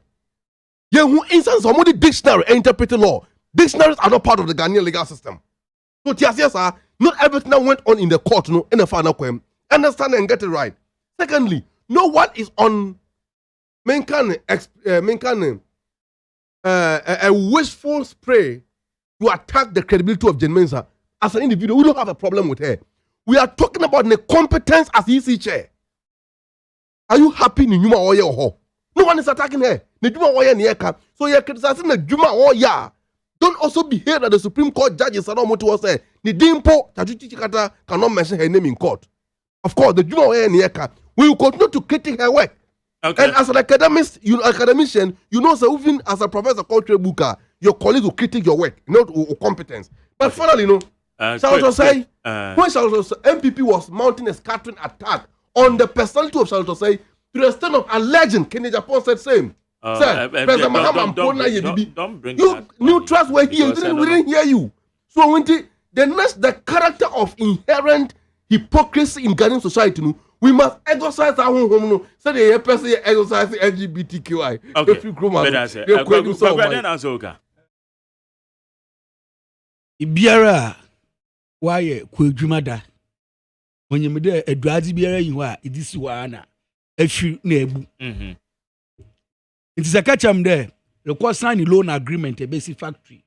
Speaker 3: Yeah, who instance somebody dictionary interpreting law. Dictionaries are not part of the Ghanaian legal system. So yes, sir, not everything that went on in the court, no, in the final claim. Understand and get it right. Secondly, no one is on a wishful spray to attack the credibility of Jane Mensa as an individual. We don't have a problem with her. We are talking about the competence as EC chair. Are you happy in Numa Oya or ho? No one is attacking her. Numa Oya Nieka. So you're criticizing the Juma Oya. Don't also behave that the Supreme Court judges are not what to say. The Dimpo Tajuchi Chikata cannot mention her name in court. Of course, the Juma Oya Nieka. We will continue to critique her work. Okay. And as an academician, you know, so even as a professor called Buka, your colleagues will critique your work, not competence. But finally, you know, when MPP was mounting a scattering attack on the personality of Charlotte Osei to the extent of alleging Kennedy Japan said same. Sir, President Mahama Mpona Yebibi, you neutrals were here, we didn't hear you. So when the character of inherent hypocrisy in Ghanaian society, we must exercise our home. So the person exercise LGBTQI.
Speaker 2: Okay.
Speaker 6: ibiara waye kwadwuma da onyim de aduadze biara yi ho a idisi wa na afi na ebu nti sakacham de request sign loan agreement e basic factory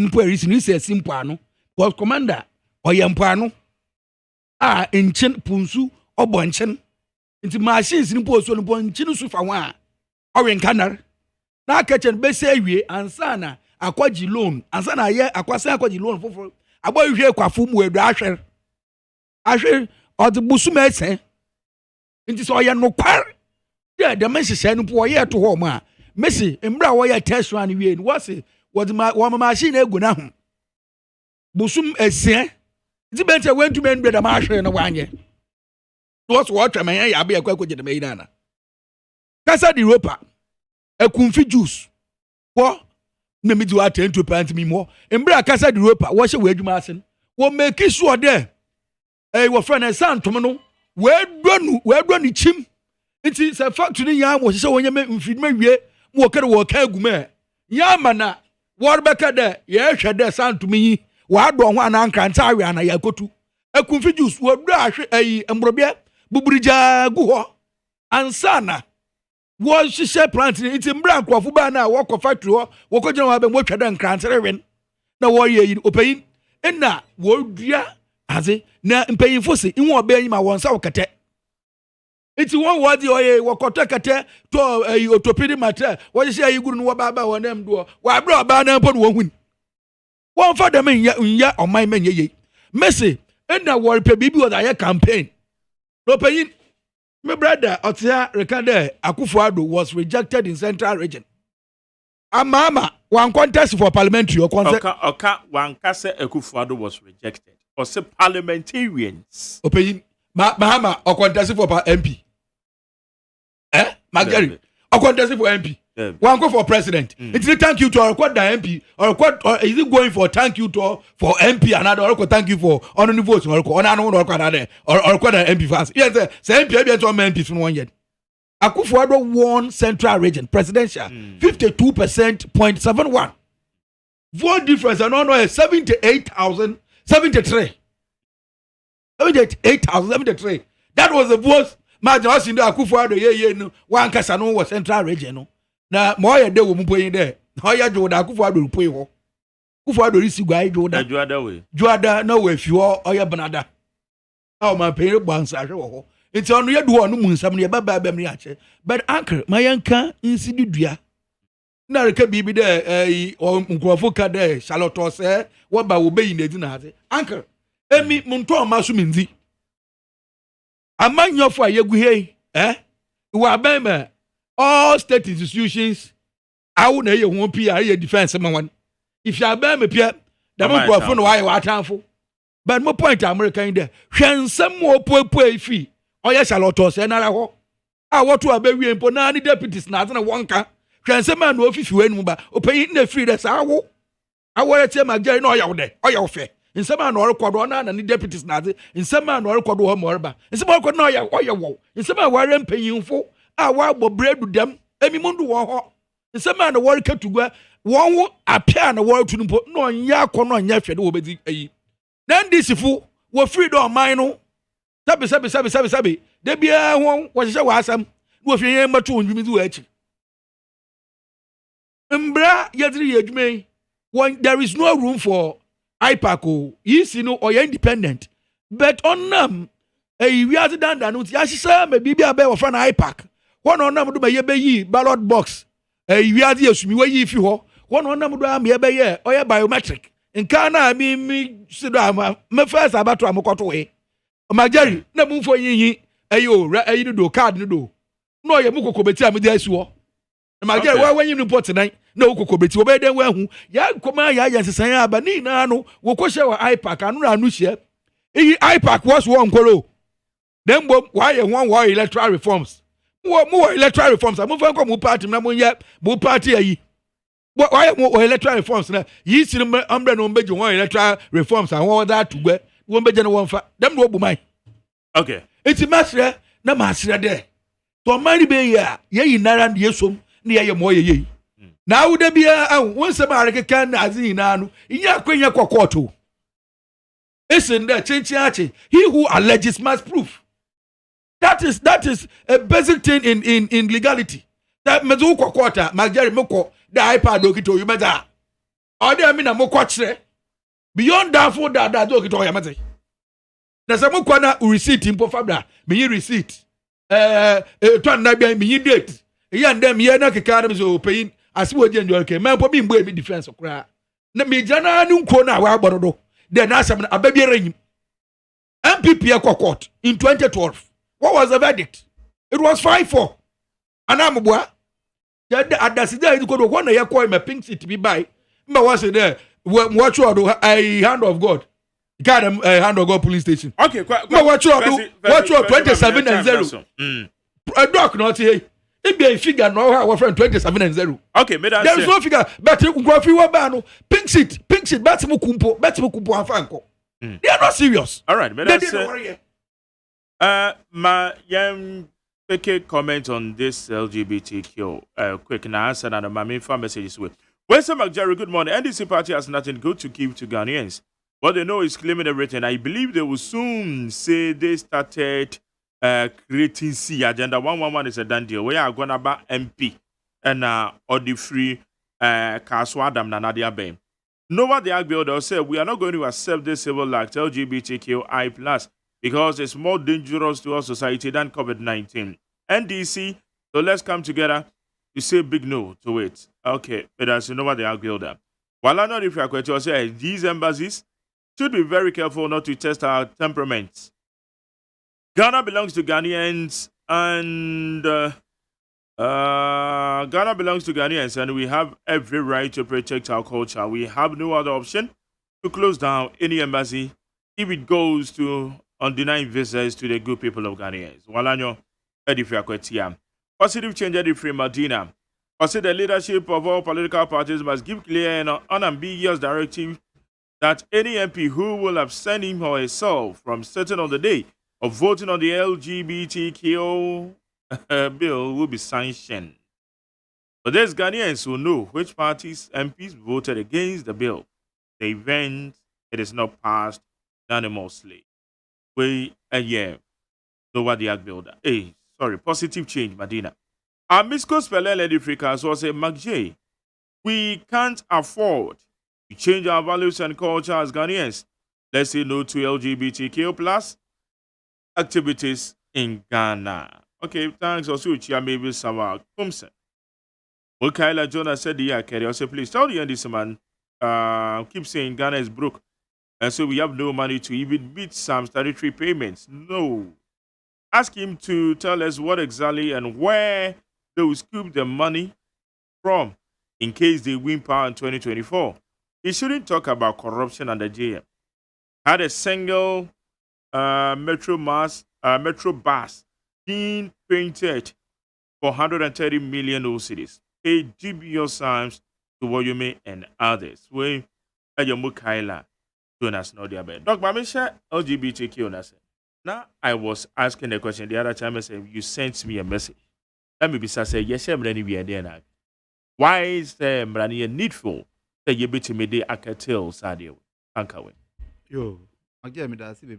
Speaker 6: npo erisi ni se simple ano because commander oyempo ano a enchen punsu obonchen nti machines ni po so no bonchin su fa ho a owen kanar na akachen bese awie ansa na akwaji loan ansa na ye akwasa akwaji loan foforo agbohwe kwafu mu edu ahwer odbusu mesen nti so ye no kwar de message no po ye to ho ma Messi mbra wo ye test one wie ni wase wo machine egu na ho busum esien ti bente wentu men breda ma hwere no wanye was what man ya be akwa gye de mai na kasa di ropa akumfi juice wo na mi di wa 10 to pant mi mo mbra kasa di ropa wo hye wadwuma asen wo make sure there wo friend santom no we donu chim nti se factory ya wo hye wo nyame mfidima wie mo kere wo ka agume ya mana wo rebeka de ye hwe de santom yi wa do ho ana nkranta awe ana yakotu akumfi juice wo do ahwe embrobia buburija gu ho ansana wo hye plant nti mbra nkrofo ba na wo ko factory ho wo ko gina wa be mo hwe de nkranta rewen na wo ye yi opayin na wo dua aze na mpayinfo se inwo ba yi ma won sa wokete iti won wadi oye wokoto kete to otopidi mate wo hye ayi guru no wo ba wonam do wa bra ba na mpo no hun won fa dem nya oman manye ye Messi na wo repe bibi wo da ye campaign no payin my brother otia rekade Akufo-Addo was rejected in Central Region amama one contest for parliamentary or contest
Speaker 2: one kase Akufo-Addo was rejected or say parliamentarians
Speaker 6: opayin mahama or contest for MP Magari or contest for MP one go for president it's a thank you to our quad MP or is it going for thank you to for MP another or thank you for on votes or quad MP fast yes say MP be to MP for 1 year Akufo-Addo won Central Region presidential 52.71 vote difference and no 78,073 that was the vote margin was in the Akufo-Addo ye no one kasa no was Central Region no na mo ye de wo mu poyin de ho ya jo da Akufo-Addo poyin ho Akufo-Addo risi gwa jo da juada na we fi ho oya banada aw ma pe gbansa hwe ho nti onu ye du ho no mu nsam ne ye baba ba mri ache but anchor mayanka insidi dua na reka bibi de nkrofo ka de Charlotte se wo ba wo beyi na di na ase anchor emi munto ma so minzi amanyofo ayegu hei wa bema all state institutions awu na ye ho pia ye defense ma wan if you bema pia da mo nkrofo no wa ye wa tanfo but mo point American de hwensem mo popo ifi oye Charlotte se na ra ho a woto abawie mpo na ni deputies na azena wonka hwensem a no ofifi wanu ba opeyi na free de sa wo awore tie magari na oya wo de oya wo fe nsema na orekodo na ni deputies na ade nsema na orekodo ho morba nsema orekodo na oya wo nsema ware mpanyinfo a wa bredu dem emimundu wo ho nsema na wore katugwa won wo apia na wore tunu mpo na onya akono onya hwede wo bedi ayi na ndisifu wo free do man no sabi de bia ho wo hye wa asam wo fi yen matu onwumi du achi mbra yedri yedwumei when there is no room for IPAC is or independent but on them we are done that no ya hye ma bibia be wo fra na IPAC won on nam do be yi ballot box we are the asumi we yi fi ho won on nam do am ye be ye oye biometric nka na mi sido am me first abato amokoto we magari na mu fo yin ayo ayi do card no do no ye mu kokobeti am dey asuo magari wa wanyi report nan na ukokobeti wo be den wa hu ya koma ya nsesan aba ni na no wo ko hye wa IPAC anu na anu hye iyi IPAC was one kworo dem bom wa ye ho wa electoral reforms mo electoral reforms am fa ko mo party na mo ye mo party ayi wa ye mo electoral reforms na yi siri ambre no mbeji ho electoral reforms an wo da tugwe wo mbeje no wo mfa dem no obumai
Speaker 2: okay
Speaker 6: iti masre na masre de to mari be ya ye yinara de yesom na ye mo ye na wo da bia won se ma rekeka na azi na no inya kwenya kokoto esen da chenchi he who alleges must prove. That is a basic thing in legality. That mezu kokota magari moko the iPad okito you meta. Ode ami na moko kire. Beyond that for that okito ya meta. Na se moko na receipt impo fabra, me receipt. To na bia me date. Ya ndem ye na keka na so pay asi wo je njo ke. Me po bi mbo e defense okra. Na me jana nu nko na wa gborodo. Then asem na ababiere nyim. MPP court in 2012. What was the verdict? It was 5-4. Anamubwa. Adasida is going to one year call my pink seat to be by. But what's it there? Watch out, a hand of God. Got a hand of God police station.
Speaker 2: Okay,
Speaker 6: watch out, 27-0. A dog not here. It be a figure now, our friend 27-0.
Speaker 2: Okay,
Speaker 6: there's no figure. But pink seat, Batimukumpo, and Franco. They are not serious.
Speaker 2: All right, but my young quick comment on this LGBTQ. Quick now, answer and my main messages with. Western McJerry, good morning. NDC party has nothing good to give to Ghanaians. What they know is claiming everything. I believe they will soon say they started creating C agenda. 111 is a done deal. We are going about MP and or the free Kaswa Adam Nanadia Bay. No what the Agbiel said, we are not going to accept this civil act LGBTQI+, because it's more dangerous to our society than COVID-19. NDC, so let's come together to say big no to it. Okay, but as you know what the Agbiel. While I know if you are going to say these embassies should be very careful not to test our temperaments. Ghana belongs to Ghanaians and Ghana belongs to Ghanaians, and we have every right to protect our culture. We have no other option to close down any embassy if it goes to undenying visas to the good people of Ghanaians. Walanyo Edifia positive change Edifri Madina. Also, the leadership of all political parties must give clear and unambiguous directive that any MP who will abstain him or herself from sitting on the day of voting on the LGBTQ bill will be sanctioned. But there's Ghanaians who know which parties MPs voted against the bill. The event, it is not passed unanimously. We know what the act builder. Positive change, Medina. Our Misco Spelele Africans was a Magje. We can't afford to change our values and culture as Ghanaians. Let's say no to LGBTQ plus activities in Ghana. Okay, thanks also to maybe Sawa Kumsen. Mukaila Jonah said, yeah, Kerry also please tell the end this man keep saying Ghana is broke. And so we have no money to even meet some statutory payments. No. Ask him to tell us what exactly and where they will scoop the money from in case they win power in 2024. He shouldn't talk about corruption under JM. Had a single metro bus being painted for 130 million OCDs. Paid dubious sums to Woyome and others. We Mukaila Jonas Nodiabe. Dr. Mamisha LGBTQ Nasa. Now I was asking the question the other time. I said, you sent me a message. Let me be say, yes, I'm ready to be there. Why is Mrani needful that you be to me the akatil Sadio? Ankawe.
Speaker 7: Yo, again, me that's it.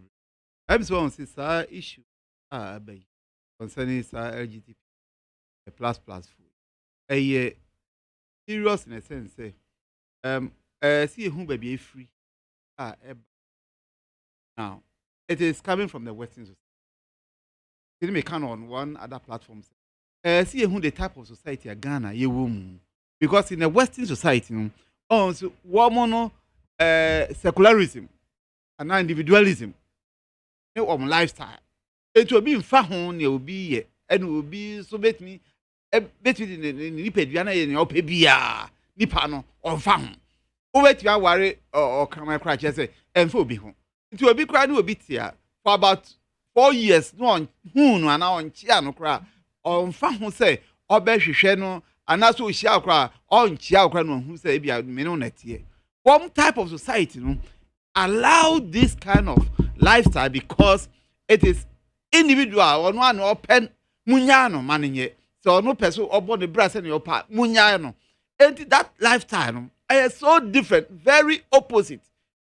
Speaker 7: I'm so on this issue. Concerning LGBT plus food. Serious in a sense. See who baby free. Now, it is coming from the Western society. It may come on one other platform. See who the type of society a Ghana you woman. Because in the Western society, so woman secularism and individualism. No lifestyle. It will be in Fahon, it will be and will be so bet me bet me in Nipedia in your Pebia, Nipano, or Fahon. Over to your worry or come and cry, say, and for be home. It will be crying a bit here for about 4 years. No one who no now on Chiano cry on Fahon say, or Beshi Sheno, and that's what shall cry on Chiao who say, be a menonet here. One type of society allow this kind of lifestyle because it is individual on one open munyano manning so no person upon the brass and your part munyano And that lifestyle is so different, very opposite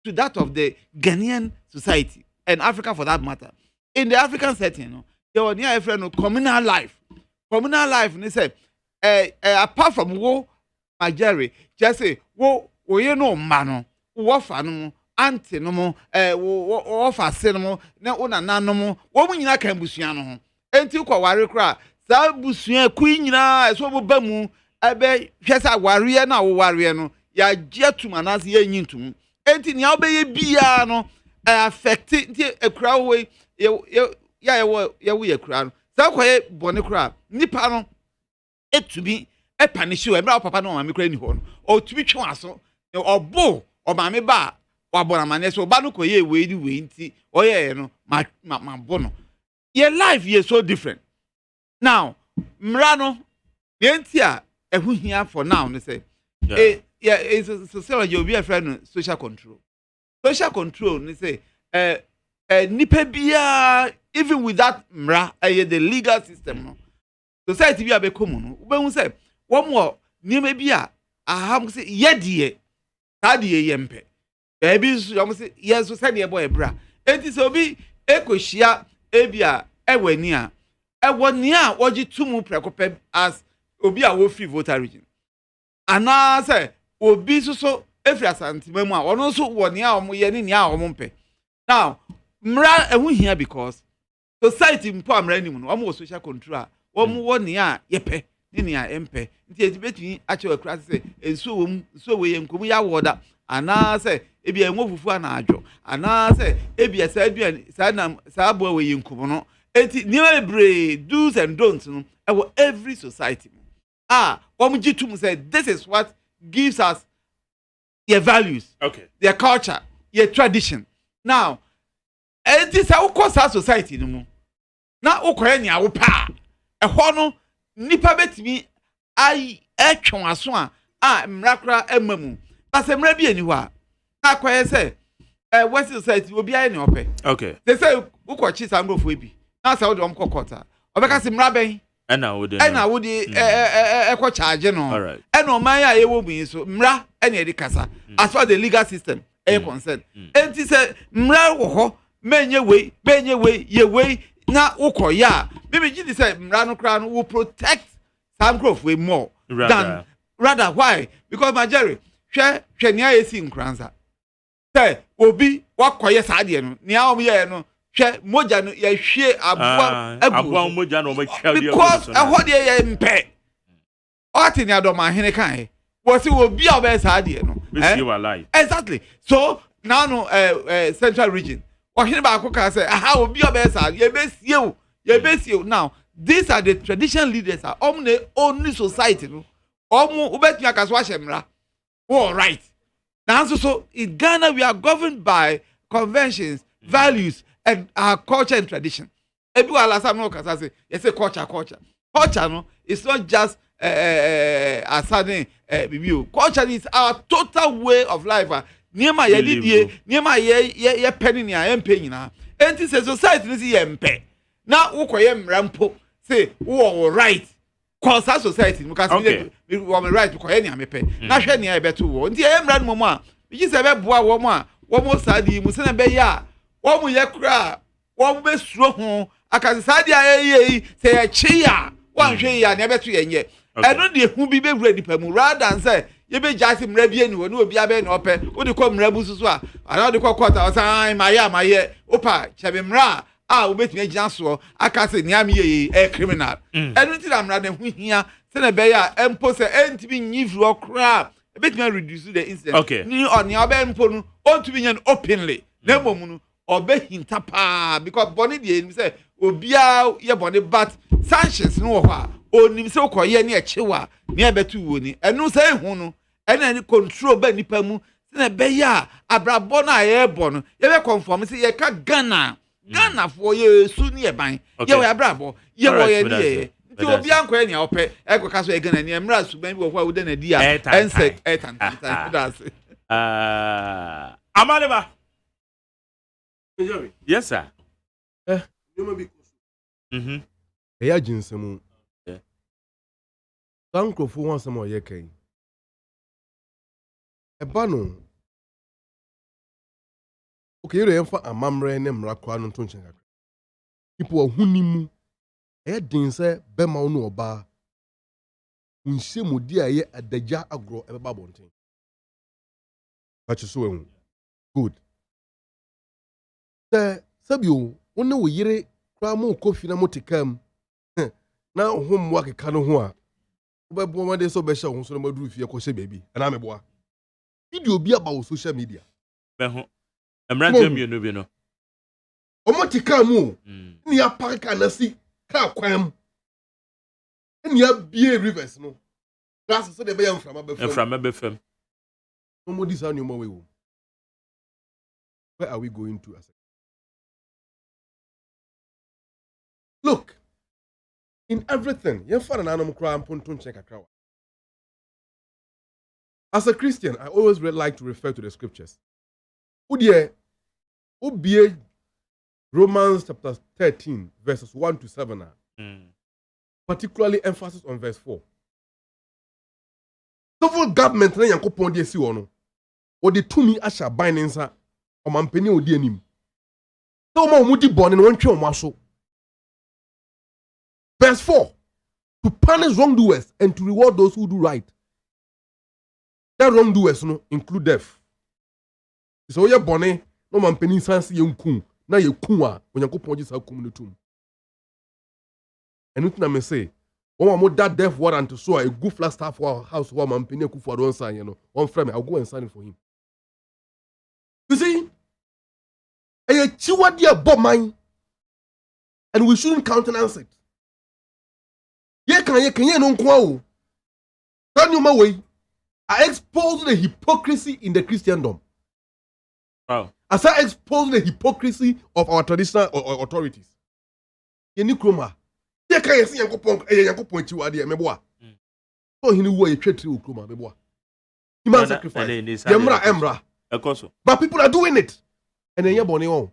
Speaker 7: to that of the Ghanaian society and Africa for that matter. In the African setting, there was near a friend communal life. Communal life, and they say, apart from wo, my Jerry, just say, wo, you know, mano, wo fano, auntie no more, wo fa cinema, na una nanomo, wo munyina kan busuano. Enti kwa wari kra, sa busuan queen na, so wo bamu, ebe, hwesa wari na wo wari no, ya jetu manasi ye nyintum. Enti ni obeye bia no, affecti nti ekra we ya ye kra no. Sa kwaye bone kra, nipa no etumi punish you emra papa no mama kra ni ho no o tumi twe aso obo o mama ba wa bona mane so ba no koye we di we nti o ye no ma bono your life is so different now mra no ye nti a ehu hia for now ne say it's sociology obi a friend social control ne say nipa bia even with that mra the legal system no society bi abekomu no ubehun say one more nipa bia aham say yedie tadie yempe baby so say yes so say the boy bra enti so obi ekohia ebia ewani a ewoni a wogi tumu prekope as obi a wo free voter region ana say obi so efri asantimamu a ono so woni a omo ye ni a omo mpe now mra ehu hia because society mpo amra ni mu no omo social control a omo woni a yepe ni a empe nti etibetumi ache wakura se enso wom so we yenkomu ya woda ana se ebi enwo fufu ana adwo ana se ebi sa aduan sa na sa abo we yenkomu no enti niwe bre do's and don'ts no ewo every society omo gitum say this is what gives us their values, their culture, their tradition. Now, enti sa ukosa society no mu na ukoye ni awo pa ehwo no nipa betimi ai etwon aso a mrakra emamu pase mra bi ani ho a akoye say west society obi ai ni ope they say ukochi sangrofo ebi na say odom kokota obeka se mra ben
Speaker 2: ena wodi
Speaker 7: eko charge no ena o man ya yewo bu so mra ena edi kasa as far the legal system concerned enti say mra wo ho menye we ye we na ukoya bibi gidi say mra no kra no will protect some growth way more than rather why because my Jerry hwe nia yesi nkranza say obi wakoye saade no nia o ye no hwe moja no ye hwe abua
Speaker 2: moja no machia
Speaker 7: because ehode ye mpe oti ni adoma hene kan wo si obi a be saade no exactly so now no central region ohine ba akoka say aha obi a be saade ye besie now these are the traditional leaders are omne only society no omu ubetumi akaso ahemra all right now so in Ghana we are governed by conventions values and our culture and tradition ebi wala sam no kasa say you say culture no it's not just a sudden bibi culture is our total way of life niema ye didie niema ye penny ni a empe nyina enti say society ni ye empe na ukoye mrampo say wo right cause society because we were right ukoye ni amepe na hwe ni e beto wo nti e mra no mo a bi say be boa wo mo a wo mo sadi mu se na be ya wo mo ye kra wo mo be suro ho akase sadi ayi say ye chi ya wan hwe ya na beto ye nye eno de hu bi be wura dipa mu rather say ye be jasi mra bi eni wo na obi abe na ope wo de ko mra bu susu a ana de ko kwata o say maye opa chebe mra ubetumi agina so akase niam ye criminal enu ti da mra na hu hia se na be ya empo se entimi nyivru okra ebetumi reduce the incident ni oni obe empo nu ontumi nyan openly na momu nu obe hinta pa because body dey nim say obia ye body but sanctions no ho a onim se ukoye na echewa na ebetu wo ni enu se hu nu ena ni control ba nipa mu se na be ya abrabo na ye bo no ye be conform se ye ka Ghana for ye suni ye ban ye we abrabo ye wo ye ni ti obi anko ye ni ope e ko kaso e Ghana ni emra suban bi wo kwa wo de na di a ense etan that's
Speaker 2: Amaleba yes sir
Speaker 8: nyoma bi ya jinsemu sankrofo won sama ye kan Ebano. Okay, you remember a mamre ne mrakwa no tonchen kakra. People who nimu e din se bema no oba. Unse mudi aye adagya agro ebeba bonten. Pacho so good. Sabio, one wo yire kra mo kofi na motikam. Na hom wa keka no ho a. Wo be ma de so be hye ho so na maduru fie ko hye baby. Na me boa. Video bi aba wo social media.
Speaker 2: Be ho. Emrante mienu bi no.
Speaker 8: Omotika mu. Ni ya parka na si ka kwam. Ni ya bie rivers no. Grass so de be yam frama be fam.
Speaker 2: Frama be fam.
Speaker 8: No more this any more way. Where are we going to as a... Look, in everything, as a Christian, I always like to refer to the scriptures. Romans chapter 13, verses 1 to 7. Particularly emphasis on verse 4. Civil government na yankopon de si wono. O de tumi asha binding sa o mampeni odi anim. So ma omudi bone no ntwe o maso. Verse 4. To punish wrongdoers and to reward those who do right. That wrongdoers no include death. So ye bone no mampeni sanse ye nkum na ye kun a onyankopon ji sa kum no tum. Enu na me say one that death warrant so a good flat staff for house one man penny for one sign, you know. One frame, I'll go and sign it for him. You see, a chiwa dear bob mine, and we shouldn't countenance it. Ye no kwao. Turn your way. I expose the hypocrisy in the Christendom.
Speaker 2: Wow.
Speaker 8: As I expose the hypocrisy of our traditional authorities. Ye kroma. Ye kan yesi yankopon chiwa de meboa. So he knew ye twetri okroma meboa. He man sacrifice. Emra.
Speaker 2: Ekoso.
Speaker 8: But people are doing it. And then ye bone on.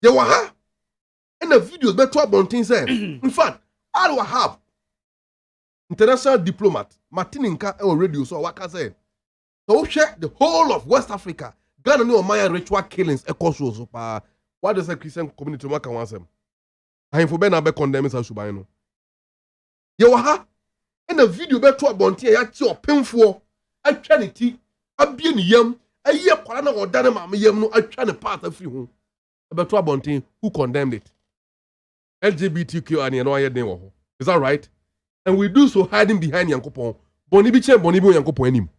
Speaker 8: Ye wa ha. And the videos be to abontin say. In fact, Al Wahab, international diplomat, Martin Inka on radio so waka say. So share the whole of West Africa. Ghana no Maya ritual killings ekoso so pa. What does the Christian community make want them? I for ben abe condemn sa suban no. Ye wa ha. And the video be to abontin ya ti opemfo. Atwa ne ti, abie ne yam, aye kwara na odane ma yam no atwa ne part afiri ho. Be to abontin who condemned it. LGBTQ and no aye den wo ho. Is that right? And we do so hiding behind Yankopon. Boni bi chen boni bi Yankopon anim.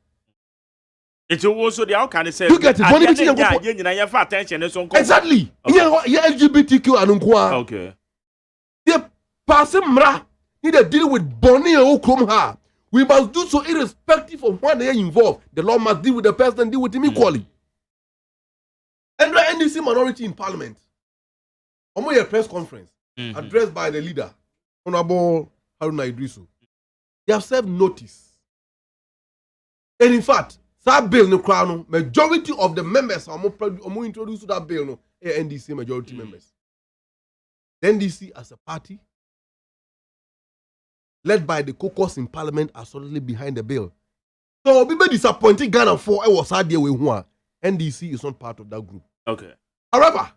Speaker 2: It also the outcome say
Speaker 8: you get it. Boni bi chen Yankopon.
Speaker 2: Attention so
Speaker 8: exactly. Yeah, LGBTQ and nko.
Speaker 2: Okay.
Speaker 8: The person mra need to deal with boni o krom ha. We must do so irrespective of when they are involved. The law must deal with the person, deal with him equally. And the NDC minority in parliament. Omo a press conference addressed by the leader, Honorable Haruna Idrisu. They have served notice. And in fact, that bill no crown, majority of the members are more introduced to that bill no NDC majority members. The NDC as a party, led by the caucus in parliament, are solidly behind the bill. So people disappointed Ghana for was hard there with one. NDC is not part of that group.
Speaker 2: Okay.
Speaker 8: However,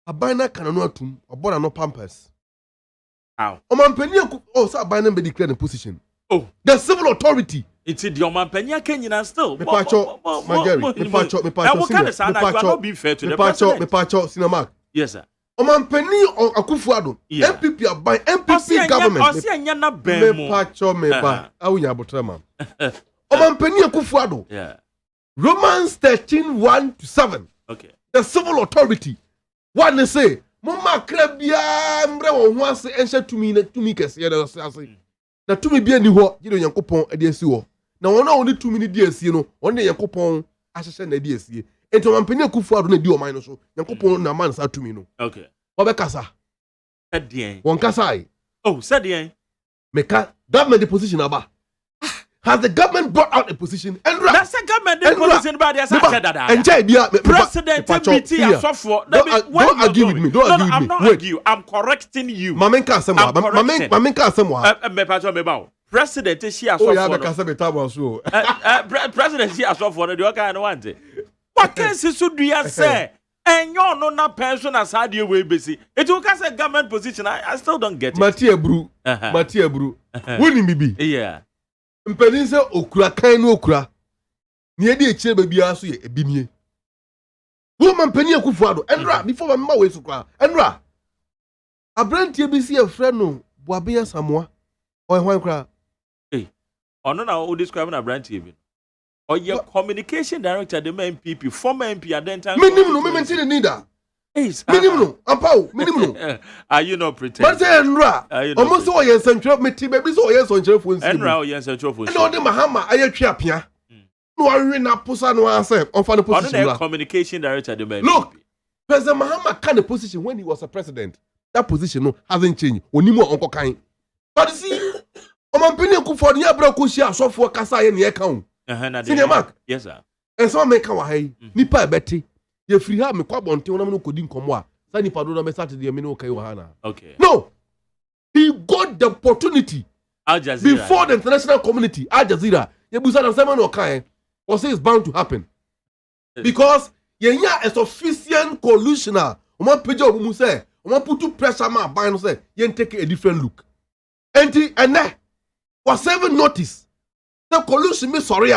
Speaker 8: a biner can not tum or born no pampers.
Speaker 2: How?
Speaker 8: Oh, so a biner be declared in position.
Speaker 2: Oh,
Speaker 8: the civil authority.
Speaker 2: It's the Omampenia Kenyan still.
Speaker 8: Me pacho,
Speaker 2: cannot be fair to the president.
Speaker 8: Me pacho, cinema.
Speaker 2: Yes, sir.
Speaker 8: Omampeni Akufo-Addo. MPP are by MPP government. Me pacho, me pa. Awunya abotrama. Omampeni Akufo-Addo.
Speaker 2: Yeah.
Speaker 8: Romans 13:1-7.
Speaker 2: Okay.
Speaker 8: The civil authority. What they say? Mama krabia mbre wo ho ase enhye tumi kese ye da ase. Na tumi bia ni ho, gide Yankopon ade asi ho. Na wona woni tumi ni di asi no, wona Yankopon ahyehye na di asi. Enti Omampeni Akufo-Addo na di o man no so. Yankopon na man sa tumi no.
Speaker 2: Okay.
Speaker 8: Obekasa.
Speaker 2: Sedien.
Speaker 8: Won kasa ai.
Speaker 2: Oh, sedien.
Speaker 8: Meka government the position aba. Has the government brought out a position?
Speaker 2: That's the government position, but there's a president BT
Speaker 8: don't argue with me. Don't argue with me.
Speaker 2: I'm not arguing. I'm correcting you.
Speaker 8: Mamenka Asemwa.
Speaker 2: President is here.
Speaker 8: Oh, yeah,
Speaker 2: President is here. So for the kind of one. What case should we say? And you're not person as how you will be see. It will cast a government position. I still don't get it.
Speaker 8: Matia Bru. Winning bibi.
Speaker 2: Yeah.
Speaker 8: Mpenise okura kan no okura. Ne edi eche baby aso ye ebimie. Woman penny akufuado. Endra before my way so kra. Endra. Abrantie bi si e frɛ no Boabe Samoa. O hwan kra.
Speaker 2: Eh. Ono na o describe na Abrantie bi. Or your communication director, the MPP, former MP at that time.
Speaker 8: Minimum, no, maintain the neither. Minimum, Ampao, minimum.
Speaker 2: Are you not pretending?
Speaker 8: But say Enra, almost all your central meeting, baby, so yes on your phone.
Speaker 2: Enra, yes, central phone.
Speaker 8: No, the Mahama, I trap here. No, I really not push on answer on final position.
Speaker 2: Communication director, the MPP.
Speaker 8: Look, President Mahama kind of position when he was a president. That position no hasn't changed. Onimo Uncle Kain. But see, I'm opinion for the Abra Kushia, so for Kasai and the account. Senior Mark.
Speaker 2: Yes, sir.
Speaker 8: And so make our hay. Nipa Betty. You free her me kwabonte wona no kodin komwa. Sa nipa do na me start the me no kai Yohana.
Speaker 2: Okay.
Speaker 8: No. He got the opportunity
Speaker 2: Al Jazeera,
Speaker 8: before the international community. Al Jazeera. You busa na sema no kai. Or say it's bound to happen. Because yenya a sufficient collusional. Omo peja omu say, omo put pressure man buy no say, yen take a different look. And was seven notice. The collusion me sorry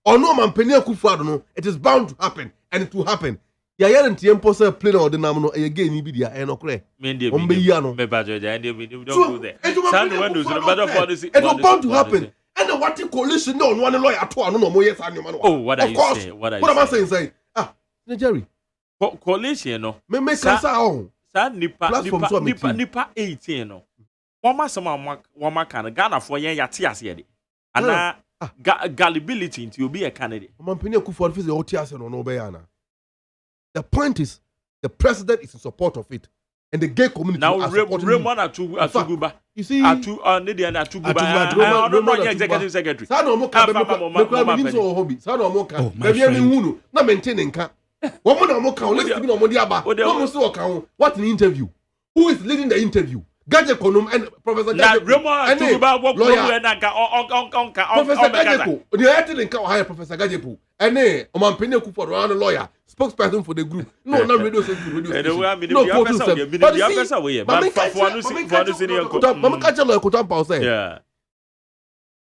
Speaker 8: or no man penny akufuado no, it is bound to happen and it will happen. Ya yere ntiempo say play na ordinam no again ni bi dia e no kre. Ombe ya no.
Speaker 2: Me ba jo ja don't go there.
Speaker 8: Stand windows no better for this. It will bound to happen. And the what collusion no one lawyer at all no mo yes and man.
Speaker 2: Oh, what are you saying? What am
Speaker 8: I saying? Jerry.
Speaker 2: Collusion no.
Speaker 8: Me kasa on.
Speaker 2: Sa nipa 18 no. Woma sama woma kan Ghana for yen yate ase de. Ana gullibility into you be a candidate.
Speaker 8: The point is, the president is in support of it, and the gay community
Speaker 2: now
Speaker 8: are supporting
Speaker 2: Raymond Atuguba.
Speaker 8: You see,
Speaker 2: Atuguba. I don't know the executive secretary.
Speaker 8: What an interview! Who is leading the interview? Gajekonum and Professor Gajepo. Professor Gajepo. The acting in hire Professor Gajepo. And Oman Peneku for a lawyer, spokesperson for the group. No, not radio station. No,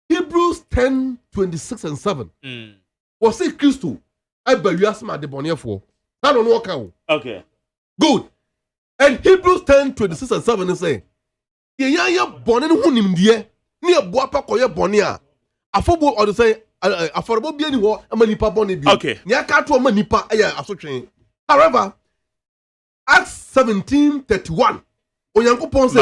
Speaker 8: Hebrews 10, 26 and 7. Was it Christo? I believe you asked my debonair for. I don't know how.
Speaker 2: Okay.
Speaker 8: Good. And Hebrews 10, 26 and 7 is saying, Yaya born in Hunim near Boapa Koya Bonia. A football or the say, affordable be anywhere, a manipa bonnie.
Speaker 2: Okay.
Speaker 8: Nyaka to a manipa, a train. However, Acts 17:31. Oyanko Ponce,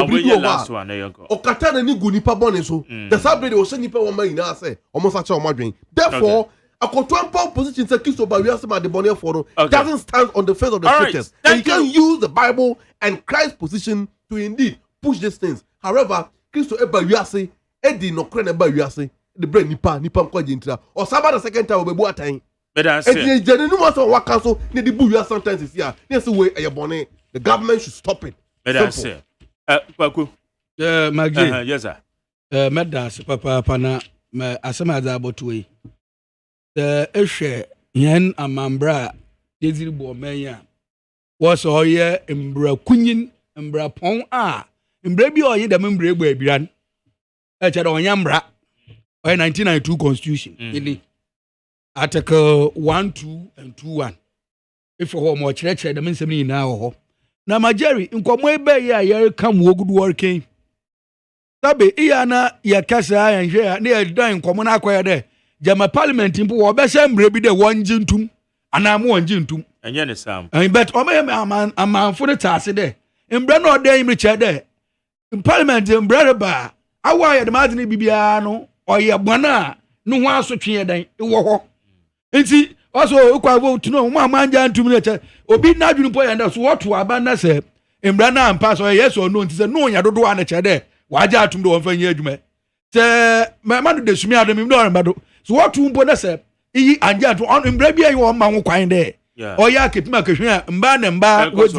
Speaker 8: or Katana Nigunipa Boniso, the subject was sending people on my say, almost such a margin. Therefore, a contemporary position said Christo Barriasma de Bonnier Foro doesn't stand on the face of the scriptures. And you can use the Bible and Christ's position to indeed push these things. However, Christo Barriasi, Eddie no Crane Barriasi, the brain Nipa Quadintra, or Sabbath the second time will be what time.
Speaker 2: But I said,
Speaker 8: what council need the Buya sometimes is here. There's a way a bonnet. The government should stop it.
Speaker 2: But I said,
Speaker 6: Maggie,
Speaker 2: yes, sir.
Speaker 6: Medas, Papa Pana, Asama Zabotui. The Eshe, Yen Amambra, Desibu Maya, was all year in Bra Queen and Bra Pong Ah, in Braby or Yeda Membre Babian, at Yambra, or 1992 Constitution. Article 1, 2, and 2, 1. If for more church, the means me now. Now, my Jerry, in Comway Bay, ya come good working. Sabe, Iana, ya Casa and here near dying common acquire there. Jama Parliament in Poor Bessam, be the one jintum, and I'm one jintum.
Speaker 2: And Yenny Sam.
Speaker 6: I bet a man for the task there. In Brano Day, Richard there. In Parliament in Brother Bar, I wired the Martin Bibiano, or ya Buana, no one so cheer than it war. And see, also, I vote to know my man down 2 minutes. Obi na you point and that's what to abandon say. In Brana and pass or yes or no, it's a no, I don't want to there. Why do you do one for you? te ma do desumi adom mi do remado so what tu mpo na se iyi anja to on mbra bia yi wo ma ho kwan de oya kepima kehwe a mba na mba wodi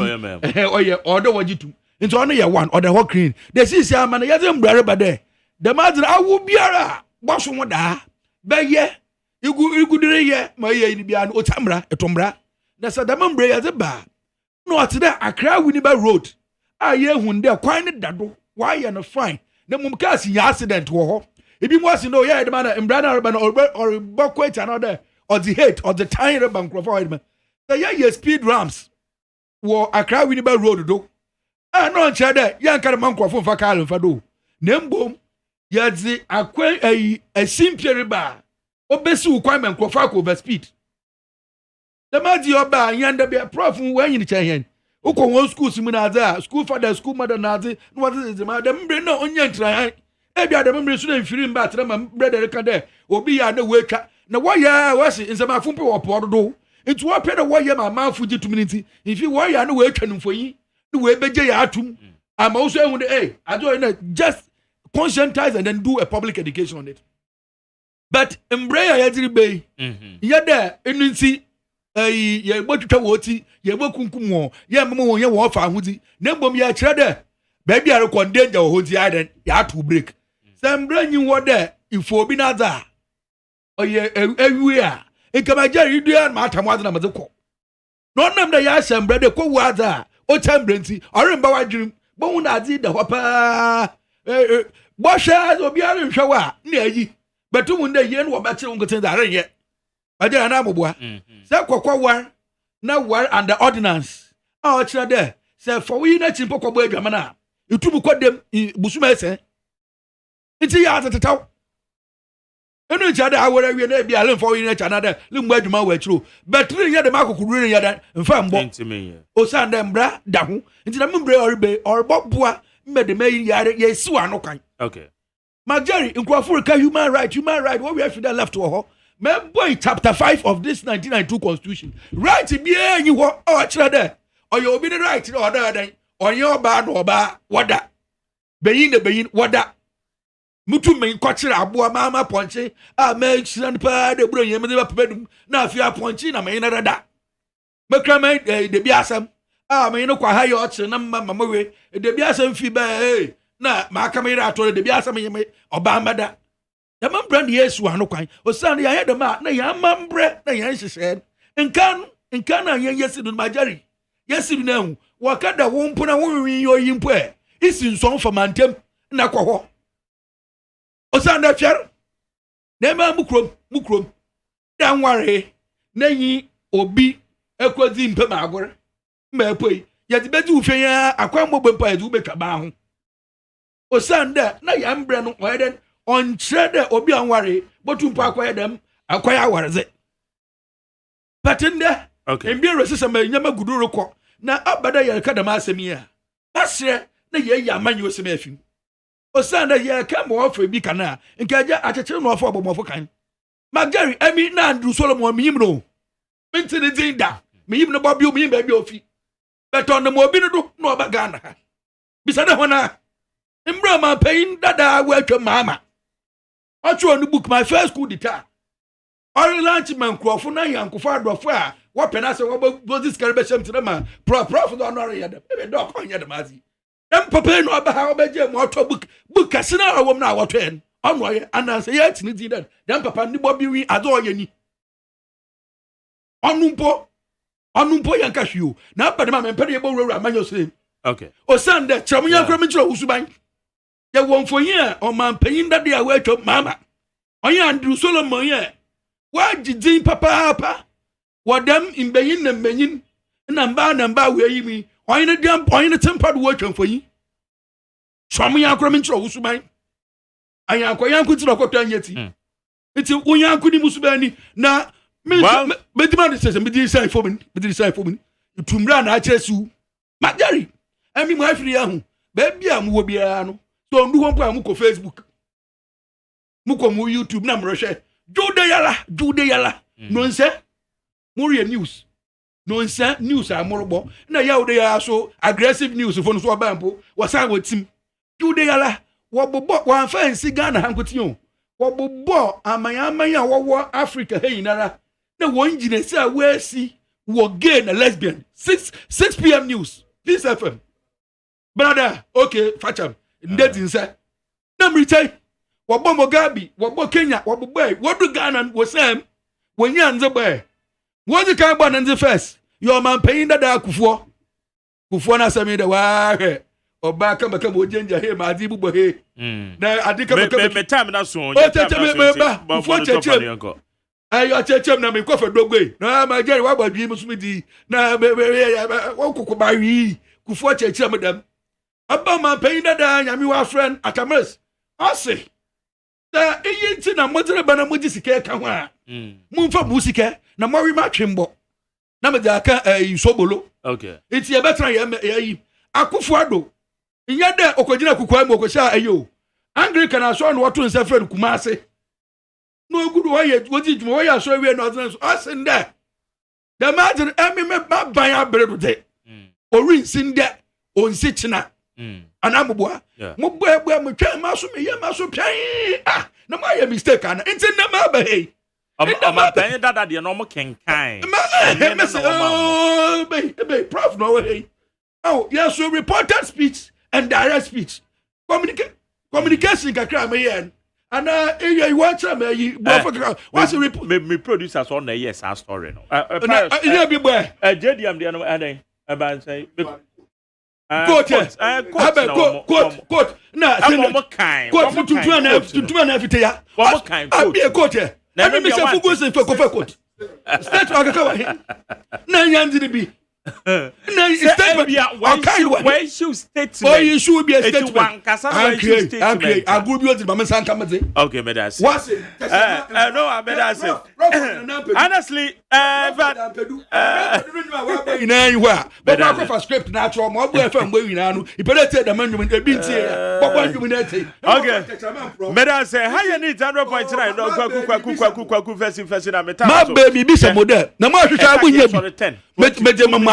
Speaker 6: oye odo wajitu nti ono ye one odo ho clean the sisi ama na yeze mbra reba de the madra awu biara boso ho da be ye igudire ye ma ye ni bia no otamra etombra na sa da mbra yeze ba no atide Accra Winneba Road a ye hunde kwan ne dado why ye no fine na mum cars ya accident wo ho ebi mo asi no ye de man mbra na reba na or bokwa cha no de or the hate or the time reba nkrofo wa na ye speed ramps wo Accra Winneba Road do no nche de ye nkare man nkrofo mfa car mfa do na mbom ye di akwan simpie reba obesi ukwan man nkrofo akọ over speed the madi oba yanda be prof when you chen uko won school simu na za school father school mother na za no what is the madam mbre na onya ntran e bia dem mbre so na mfiri mba atra ma brother ka de obi ya na wetwa na waya wasi nsema fumpe wo podo do nti wo pe na waya ma manfu ji tuminiti ifi waya na wetwa nfoyi na we beje ya atum ama wo so ehun de ajo na just conscientize and then do a public education on it but mbre ya yadiri be yada enunti ye gbotwetwa woti ye gbokunkum wo ye memo wo ye wo fa ahudi na mbom ye kire de ba bia record danger wo hodi aden ya to break sembra nyi wo de ifo obi na za oye ewi a nkama jari dua ma atam wadena mazeko no nam da ya sembra de ko waza o chambra nti oremba wadwim bo hu na adi de hopa bo sha obi are hwa na ayi betu mu nde ye no wo ba kire ngoten da renye aja na amobua se kokwa war na war under ordinance a o kire de se for we na chimpo kwabo adwama na itubu kodem busuma ese nti ya atetaw enu ncha da awara wie na bia le for we na cha na de le mbu adwuma wa kiro betri ye de makokuru ne ya da mfa mbo o san de mbra da ho nti na mbre orbe orbobua mmede mai ye siwa no kan
Speaker 2: okay
Speaker 6: Majari inkwafur ka human right what we have to left to ho boy chapter 5 of this 1992 constitution right be any wo o kire there or you be the right no other than on your bad or ba wada beyin wada mutu men ko kire aboa mama ponche a me kire pa de bro yem de ba pedum na afia ponche na men na dada mekra men de bi asam a men no kwa ha yo kire na mama we de bi asam fi ba na ma kamera atore de bi asam yem oba mada ya mambre na Yesu ano kwan osan ya yedem na ya mambre na ya nhihye nkan na ya yesidu Majari yesidu na hu wakada wo mpo na wo wi yoyi mpo isi nson famantem na kwo osan da fiar na ma mukrom da nware na yi obi ekodi mpe ma agore ma epoi ya di beji ufe ya akwa mbogbe mpa ya di ubetwa ba ho osan da na ya mbre no oyeden on trade obi anware botumpa akwaya dem akwaya warze patende
Speaker 2: okay
Speaker 6: mbi resisa ma nyama guduru ko na abada ya kada ma asemi a basre na ye ya manyo sema afim osanda ye ka mo ofa bi kana nkaja achechire no ofa obomofo kan Majari emi na Andrew Solomon miyim no mentene dinda miyim no bobi miyim ba bi ofi beton no mo bi no do no obaga na bisada hona mbra ma pain dada wa atwa mama Ocho no book my first school dita. Ori lunch man krofo na yankofo adofo a wo pena se wo go this caribbean to ma prof do no ya dem e do ko nya dem azi. Dem papa no ba ha obeje mo oto book kasina awom na woto en. Ono ye ananse ye tini di dem papa ni bobi wi ado oye ni. Onumpo yanka hwiu. Na pa dem ma mpede ye bo wura manyo se.
Speaker 2: Okay.
Speaker 6: Osande chamunya kro mentro usuban. Ye wonfoyin a o man payin dade a wa atwa mama onye Andrew Solomon ye wa jidin papa wadam imbeyin na mbeyin na mba we yimi onye dem onye tempad wo atwa mfoyin chamunya akro mentro usuban anya akwayanku tiro kwotwa anyeti iti unyanku ni musubani na bedima de sese bedi sai fomin itumra na achesu Majari emi mo afiri ya hu ba bia mo wo bia no so ndu hompo amuko Facebook muko mu YouTube na mrohwe jude yala no nse muri news no nse news amorbo na ya ude ya so aggressive news fo no so bampo wasa wotim jude yala wɔbobɔ wɔamfa nsi Ghana hankote o wɔbobɔ amanyaman a wɔwɔ Africa ha nyinara na wɔn gyina sɛ a wɔasi wɔ gay na lesbian 6 p.m. news Peace FM brother okay facham ndeti nsa na mritai wɔbɔ Mugabe wɔbɔ Kenya wɔbobɔ wɔdu Ghana wɔsɛm wɔnya nze bɔ wɔdzi kan bɔ nze first your man paying dada kufuo na sami da wa hwɛ ọba kama ojenja he ma adi bubọ he na adi kama
Speaker 2: me time na so
Speaker 6: o tete me ba fo chechem ayo chechem na me ko fa dogwe na ma jeri wa gbadwi musumi di na wo kokko ba wi kufo chechem dam aba ma payin dada nyame wa friend atamares ase da eyi nti na modere ba na moji sika ka ho a mumfa bu sika na mo wi ma twembo na me da ka isobolo
Speaker 2: okay
Speaker 6: iti e betra ya yi akufo ado inya de okogina kukwa mu okosha ayo Anglican aso no wato nsa friend kuma ase no ogudu woji dwuma wo ya so wie no odzen so asende the imagine emi me ba ban abredo de ori nsinde onsi china anamboa mo boa mo twa ma so me ye ma so pian na ma ye mistake ana nti na ma ba hey
Speaker 2: ama pan dada de no mo kenkan
Speaker 6: be prof no hey oh yes so reported speech and direct speech communication kakra me yen and you watch me what's the report
Speaker 2: me producers on the yes our story no
Speaker 6: yeah be boy
Speaker 2: JDM de no adan aba say
Speaker 6: court na court tutu na fite ya abi court na me say fugo say for court state akaka na nyanzi bi no,
Speaker 2: where should statement?
Speaker 6: Oh, you should be a statement.
Speaker 2: Okay, but that's it. No, I bet that's it. Honestly,
Speaker 6: but I for script natural. My boy from where you know, you better take the man with a bit here. But what you mean?
Speaker 2: Okay, but I say, how you need 100.9? No,
Speaker 6: my baby, be some model. No more to try with 10. But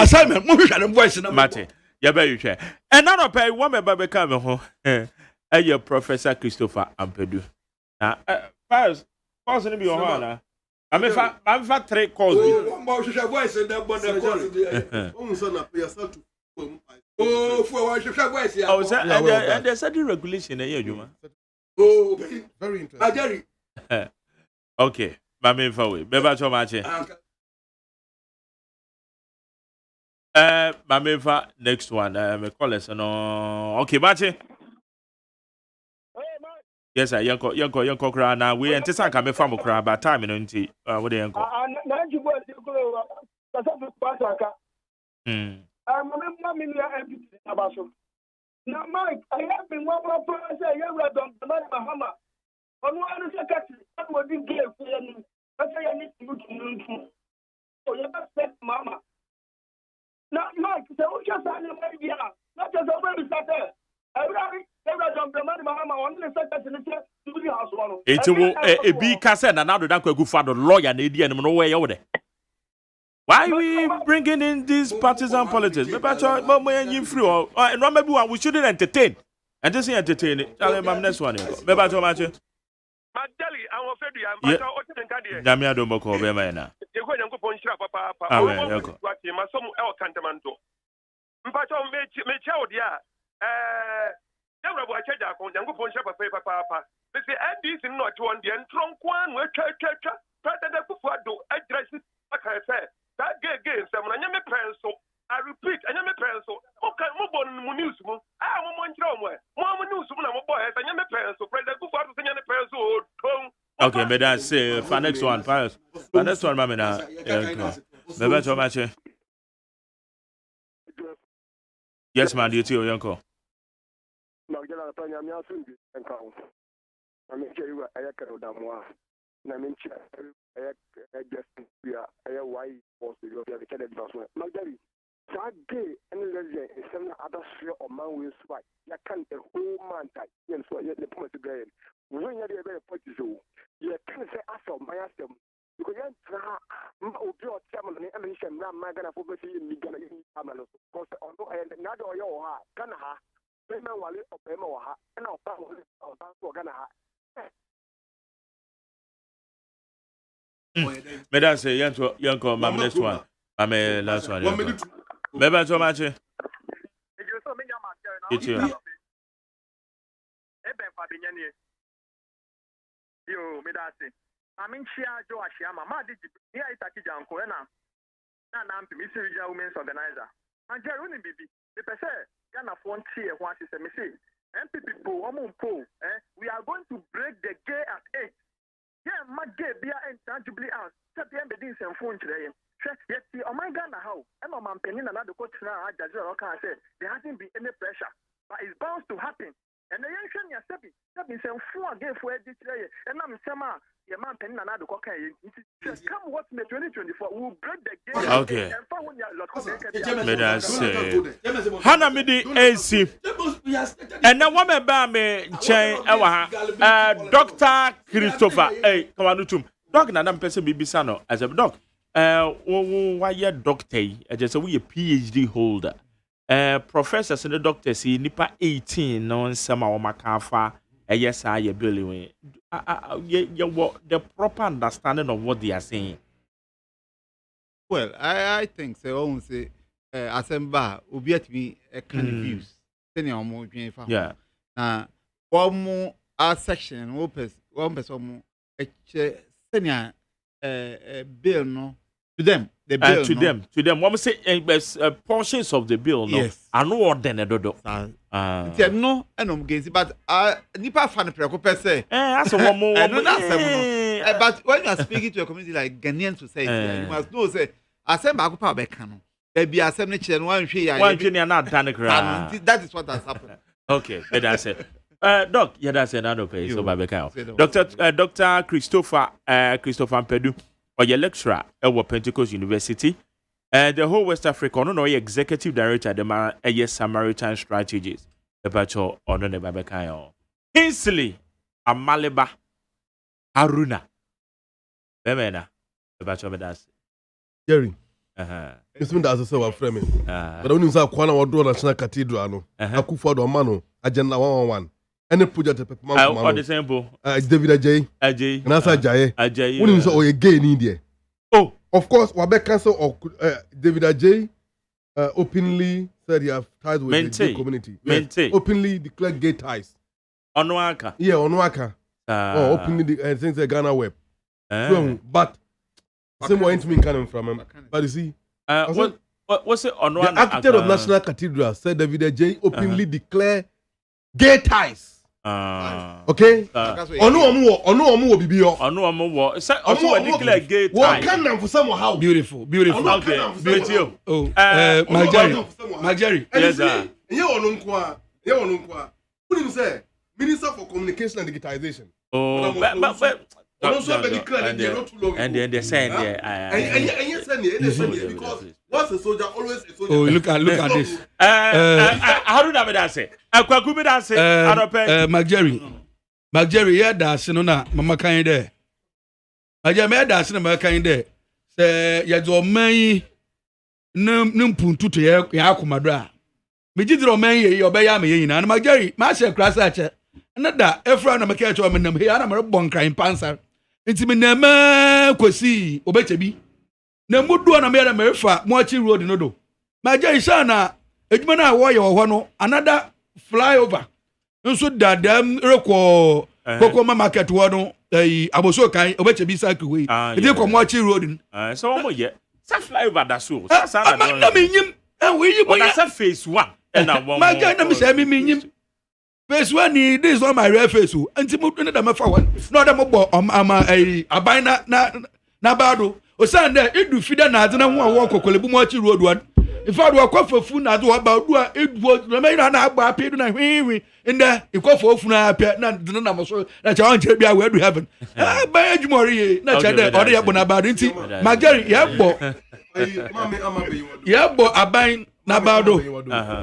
Speaker 6: assignment mo hwehwa dem voice na
Speaker 2: mate ya ba hwehwa and none of pay one me ba ka me ho eh Professor Christopher Ampedu na pause no be on na I'm fa 3 calls
Speaker 6: mo hwehwa voice na bo na call
Speaker 8: o so na pay yourself to
Speaker 6: oh for wa hwehwa voice ya
Speaker 2: oh and there's a regulation eh adwuma
Speaker 6: oh
Speaker 8: very interesting
Speaker 6: Ajari
Speaker 2: okay ba me fa we be ba cho ma che Mameva next one. Me call us no. Okay, Bache. Yes, sir. Yanko kra na we antisa ka me fam kra ba time no nti. What dey yanko?
Speaker 9: Na njibo ko kasa fu kwasa ka. Mama ya empty abaso. Na Mike, I have been one more person say you are done Bahama. On one secretary, that would be gay for you. I say I need to look into. So you must say mama. Now, Mike, the just idea, not just a baby starter.
Speaker 2: It will be Cassan and now the Danko for the lawyer and Indian no way over there. Why we bringing in these partisan politics? Maybe you free or maybe we shouldn't entertain. And just entertain it. Tell him next one. Maybe I told my
Speaker 10: Magdali, I'm afraid I'm not
Speaker 2: Damia don't call them now.
Speaker 10: You're going to go on Papa. My son, El Cantamanto. Mpacho me child, yeah. Never watch a jack on Yango Poncha Papa. They say, and this is not one, the trunk one, where church, President Fufado addresses, like I said, that gay game, some Yame Pencil. I repeat, and Yame Pencil. Okay, move on news. I am one drummer. One news, my boy, and Yame Pencil, President Fufado, and Yame Pencil.
Speaker 2: Okay, but that's for next one, Pius. For next one, Mamma. Maybe so much. Yes, man, you too, Yanko.
Speaker 9: You can say, I saw my ASEM. Because you're chairman and Emission Ram Magana for Bessie in Migana. Because although I had another your Ganaha, bɛrima wale ɔbɛrima wɔ ha ɛna ɔba wale ɔba nso ɔgana ha.
Speaker 2: Madam say yanko my next one. I'm a last one. Maybe so much.
Speaker 9: Ejo so me nyama kɛ na.
Speaker 2: It's you.
Speaker 9: Ebe fa de nyane. Yo me da say. Amin chia jo ahia ma de ni ai taki janko na mpi me say regional women's organizer. And Jerry woni bibi. The person Ghana frontier e ho ase say me say MP people omumpo we are going to break the gay at 8. Yeah, my gay be intangibly out. Step here be din sem phone kire. Yes, see, oh my Ghana how? And on my penny na the coach na Jazeera can say there hasn't been any pressure, but it's bound to happen. And the young ya stepping some phone again for this day. And I'm saying, your man penny na the coach come what me 2024 we'll break the game.
Speaker 2: Okay. Hana midi AC. And now woman ba me chain ewa Dr. Christopher. Hey, come on to Doc na person bibisa no as a doc. Why you doctor? Just we a PhD holder. Professors and the doctors see nipa 18 no some of makafa. Yes, I believe the proper understanding of what they are saying.
Speaker 7: Well, I think so. Say ASEM obi at me a kind of views. Senior more
Speaker 2: yeah.
Speaker 7: One more section one person a senior bill no to them the bill
Speaker 2: to them what we say portions of the bill no
Speaker 7: yes.
Speaker 2: I know what then do
Speaker 7: no against but nipa fan preocupa say
Speaker 2: that's one more
Speaker 7: but when you are speaking to a community like Ghanaian society you must know say ASEM ba ko be kan no there be ASEM ne chere no wan hwe ya
Speaker 2: na dan
Speaker 7: that is what has happened.
Speaker 2: Okay, that's it. Doc, yeah, that's another page. So, Dr. Christopher Pedu, or your lecturer at Pentecost University, and the whole West Africa, no, executive director, the man, Samaritan Strategies, the bachelor on the Babakayo. Hinsley, a Maleba, Haruna, Bemena, the bachelor of that.
Speaker 8: Jerry. It's been as I say, framing. But when you say Kwana or do National Cathedral, no, Akufo do Mano, Agenda 111. Any project
Speaker 2: on the same book.
Speaker 8: David Ajay. And that's Ajay. When you say, oh, you gay in India. Oh, of course, Wabe Council or David Ajay openly said he have ties with the gay community. Yes. Openly declared gay ties.
Speaker 2: Onwaka.
Speaker 8: Yeah, Onwaka. Openly, I think the Ghana web. But same way into me coming from him. But you see,
Speaker 2: what's it on one?
Speaker 8: The architect of National Cathedral said David Ajay openly declare gay ties. Okay? Onu bibio.
Speaker 2: Onu also declare gay ties.
Speaker 8: What can them for somehow?
Speaker 6: Beautiful.
Speaker 2: Okay. Beautiful.
Speaker 6: Oh, Marjorie.
Speaker 8: Yes, sir. Here onu kwa. Who did say? Minister for Communication and Digitization.
Speaker 2: Oh, but and then they said
Speaker 8: because once a soldier, always a soldier.
Speaker 6: Oh, look at this.
Speaker 2: How do that say?
Speaker 6: Marjorie, yeah, that's no na mama kind there. Marjorie, that's no mama kind there. Say, ya do man num puntu to ya akumadra. Me jidro man ye obeya me yin na Marjorie, ma se krasa che. Na da efra na make cho me nam he na me bon kran pansa. Nti me na ma kwesi obechebi. Na mudu na me na me fa mo achi road no do. Marjorie sha na edwuma na wo ye wo no another flyover. Nso dadam rekwo kokoma market wo no aboso kan obechebi cycle we. E dey kom achi road.
Speaker 2: So mo ye. Sa flyover da so.
Speaker 6: Sa na me nyim. We yi mo
Speaker 2: ya. Na phase 1. E na wo.
Speaker 6: Marjorie na me say me nyim. Phase 1 this is not my real face. Anti mo na me fa one. No da mo bo aban na bado. O san there edu fida na ade na ho awo kokolebu mo achi road one. In fact, we are quite for food now. Do about do it was remember na agba pay do na hwi in there. You call for food na pay na do na so na cha on bia where do heaven. Buy adwumori na cha there ode yebo na bado nti Marjorie yebo. Yebo aban na bado.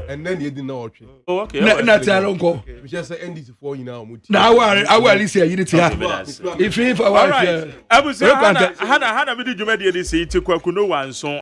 Speaker 8: And then you didn't know.
Speaker 2: Oh, okay.
Speaker 6: Na tell unko.
Speaker 8: We just say NDC for you now.
Speaker 6: Na awari say unity ha. If our
Speaker 2: right. I was hana me di dwuma de dey say ti kwaku no wanso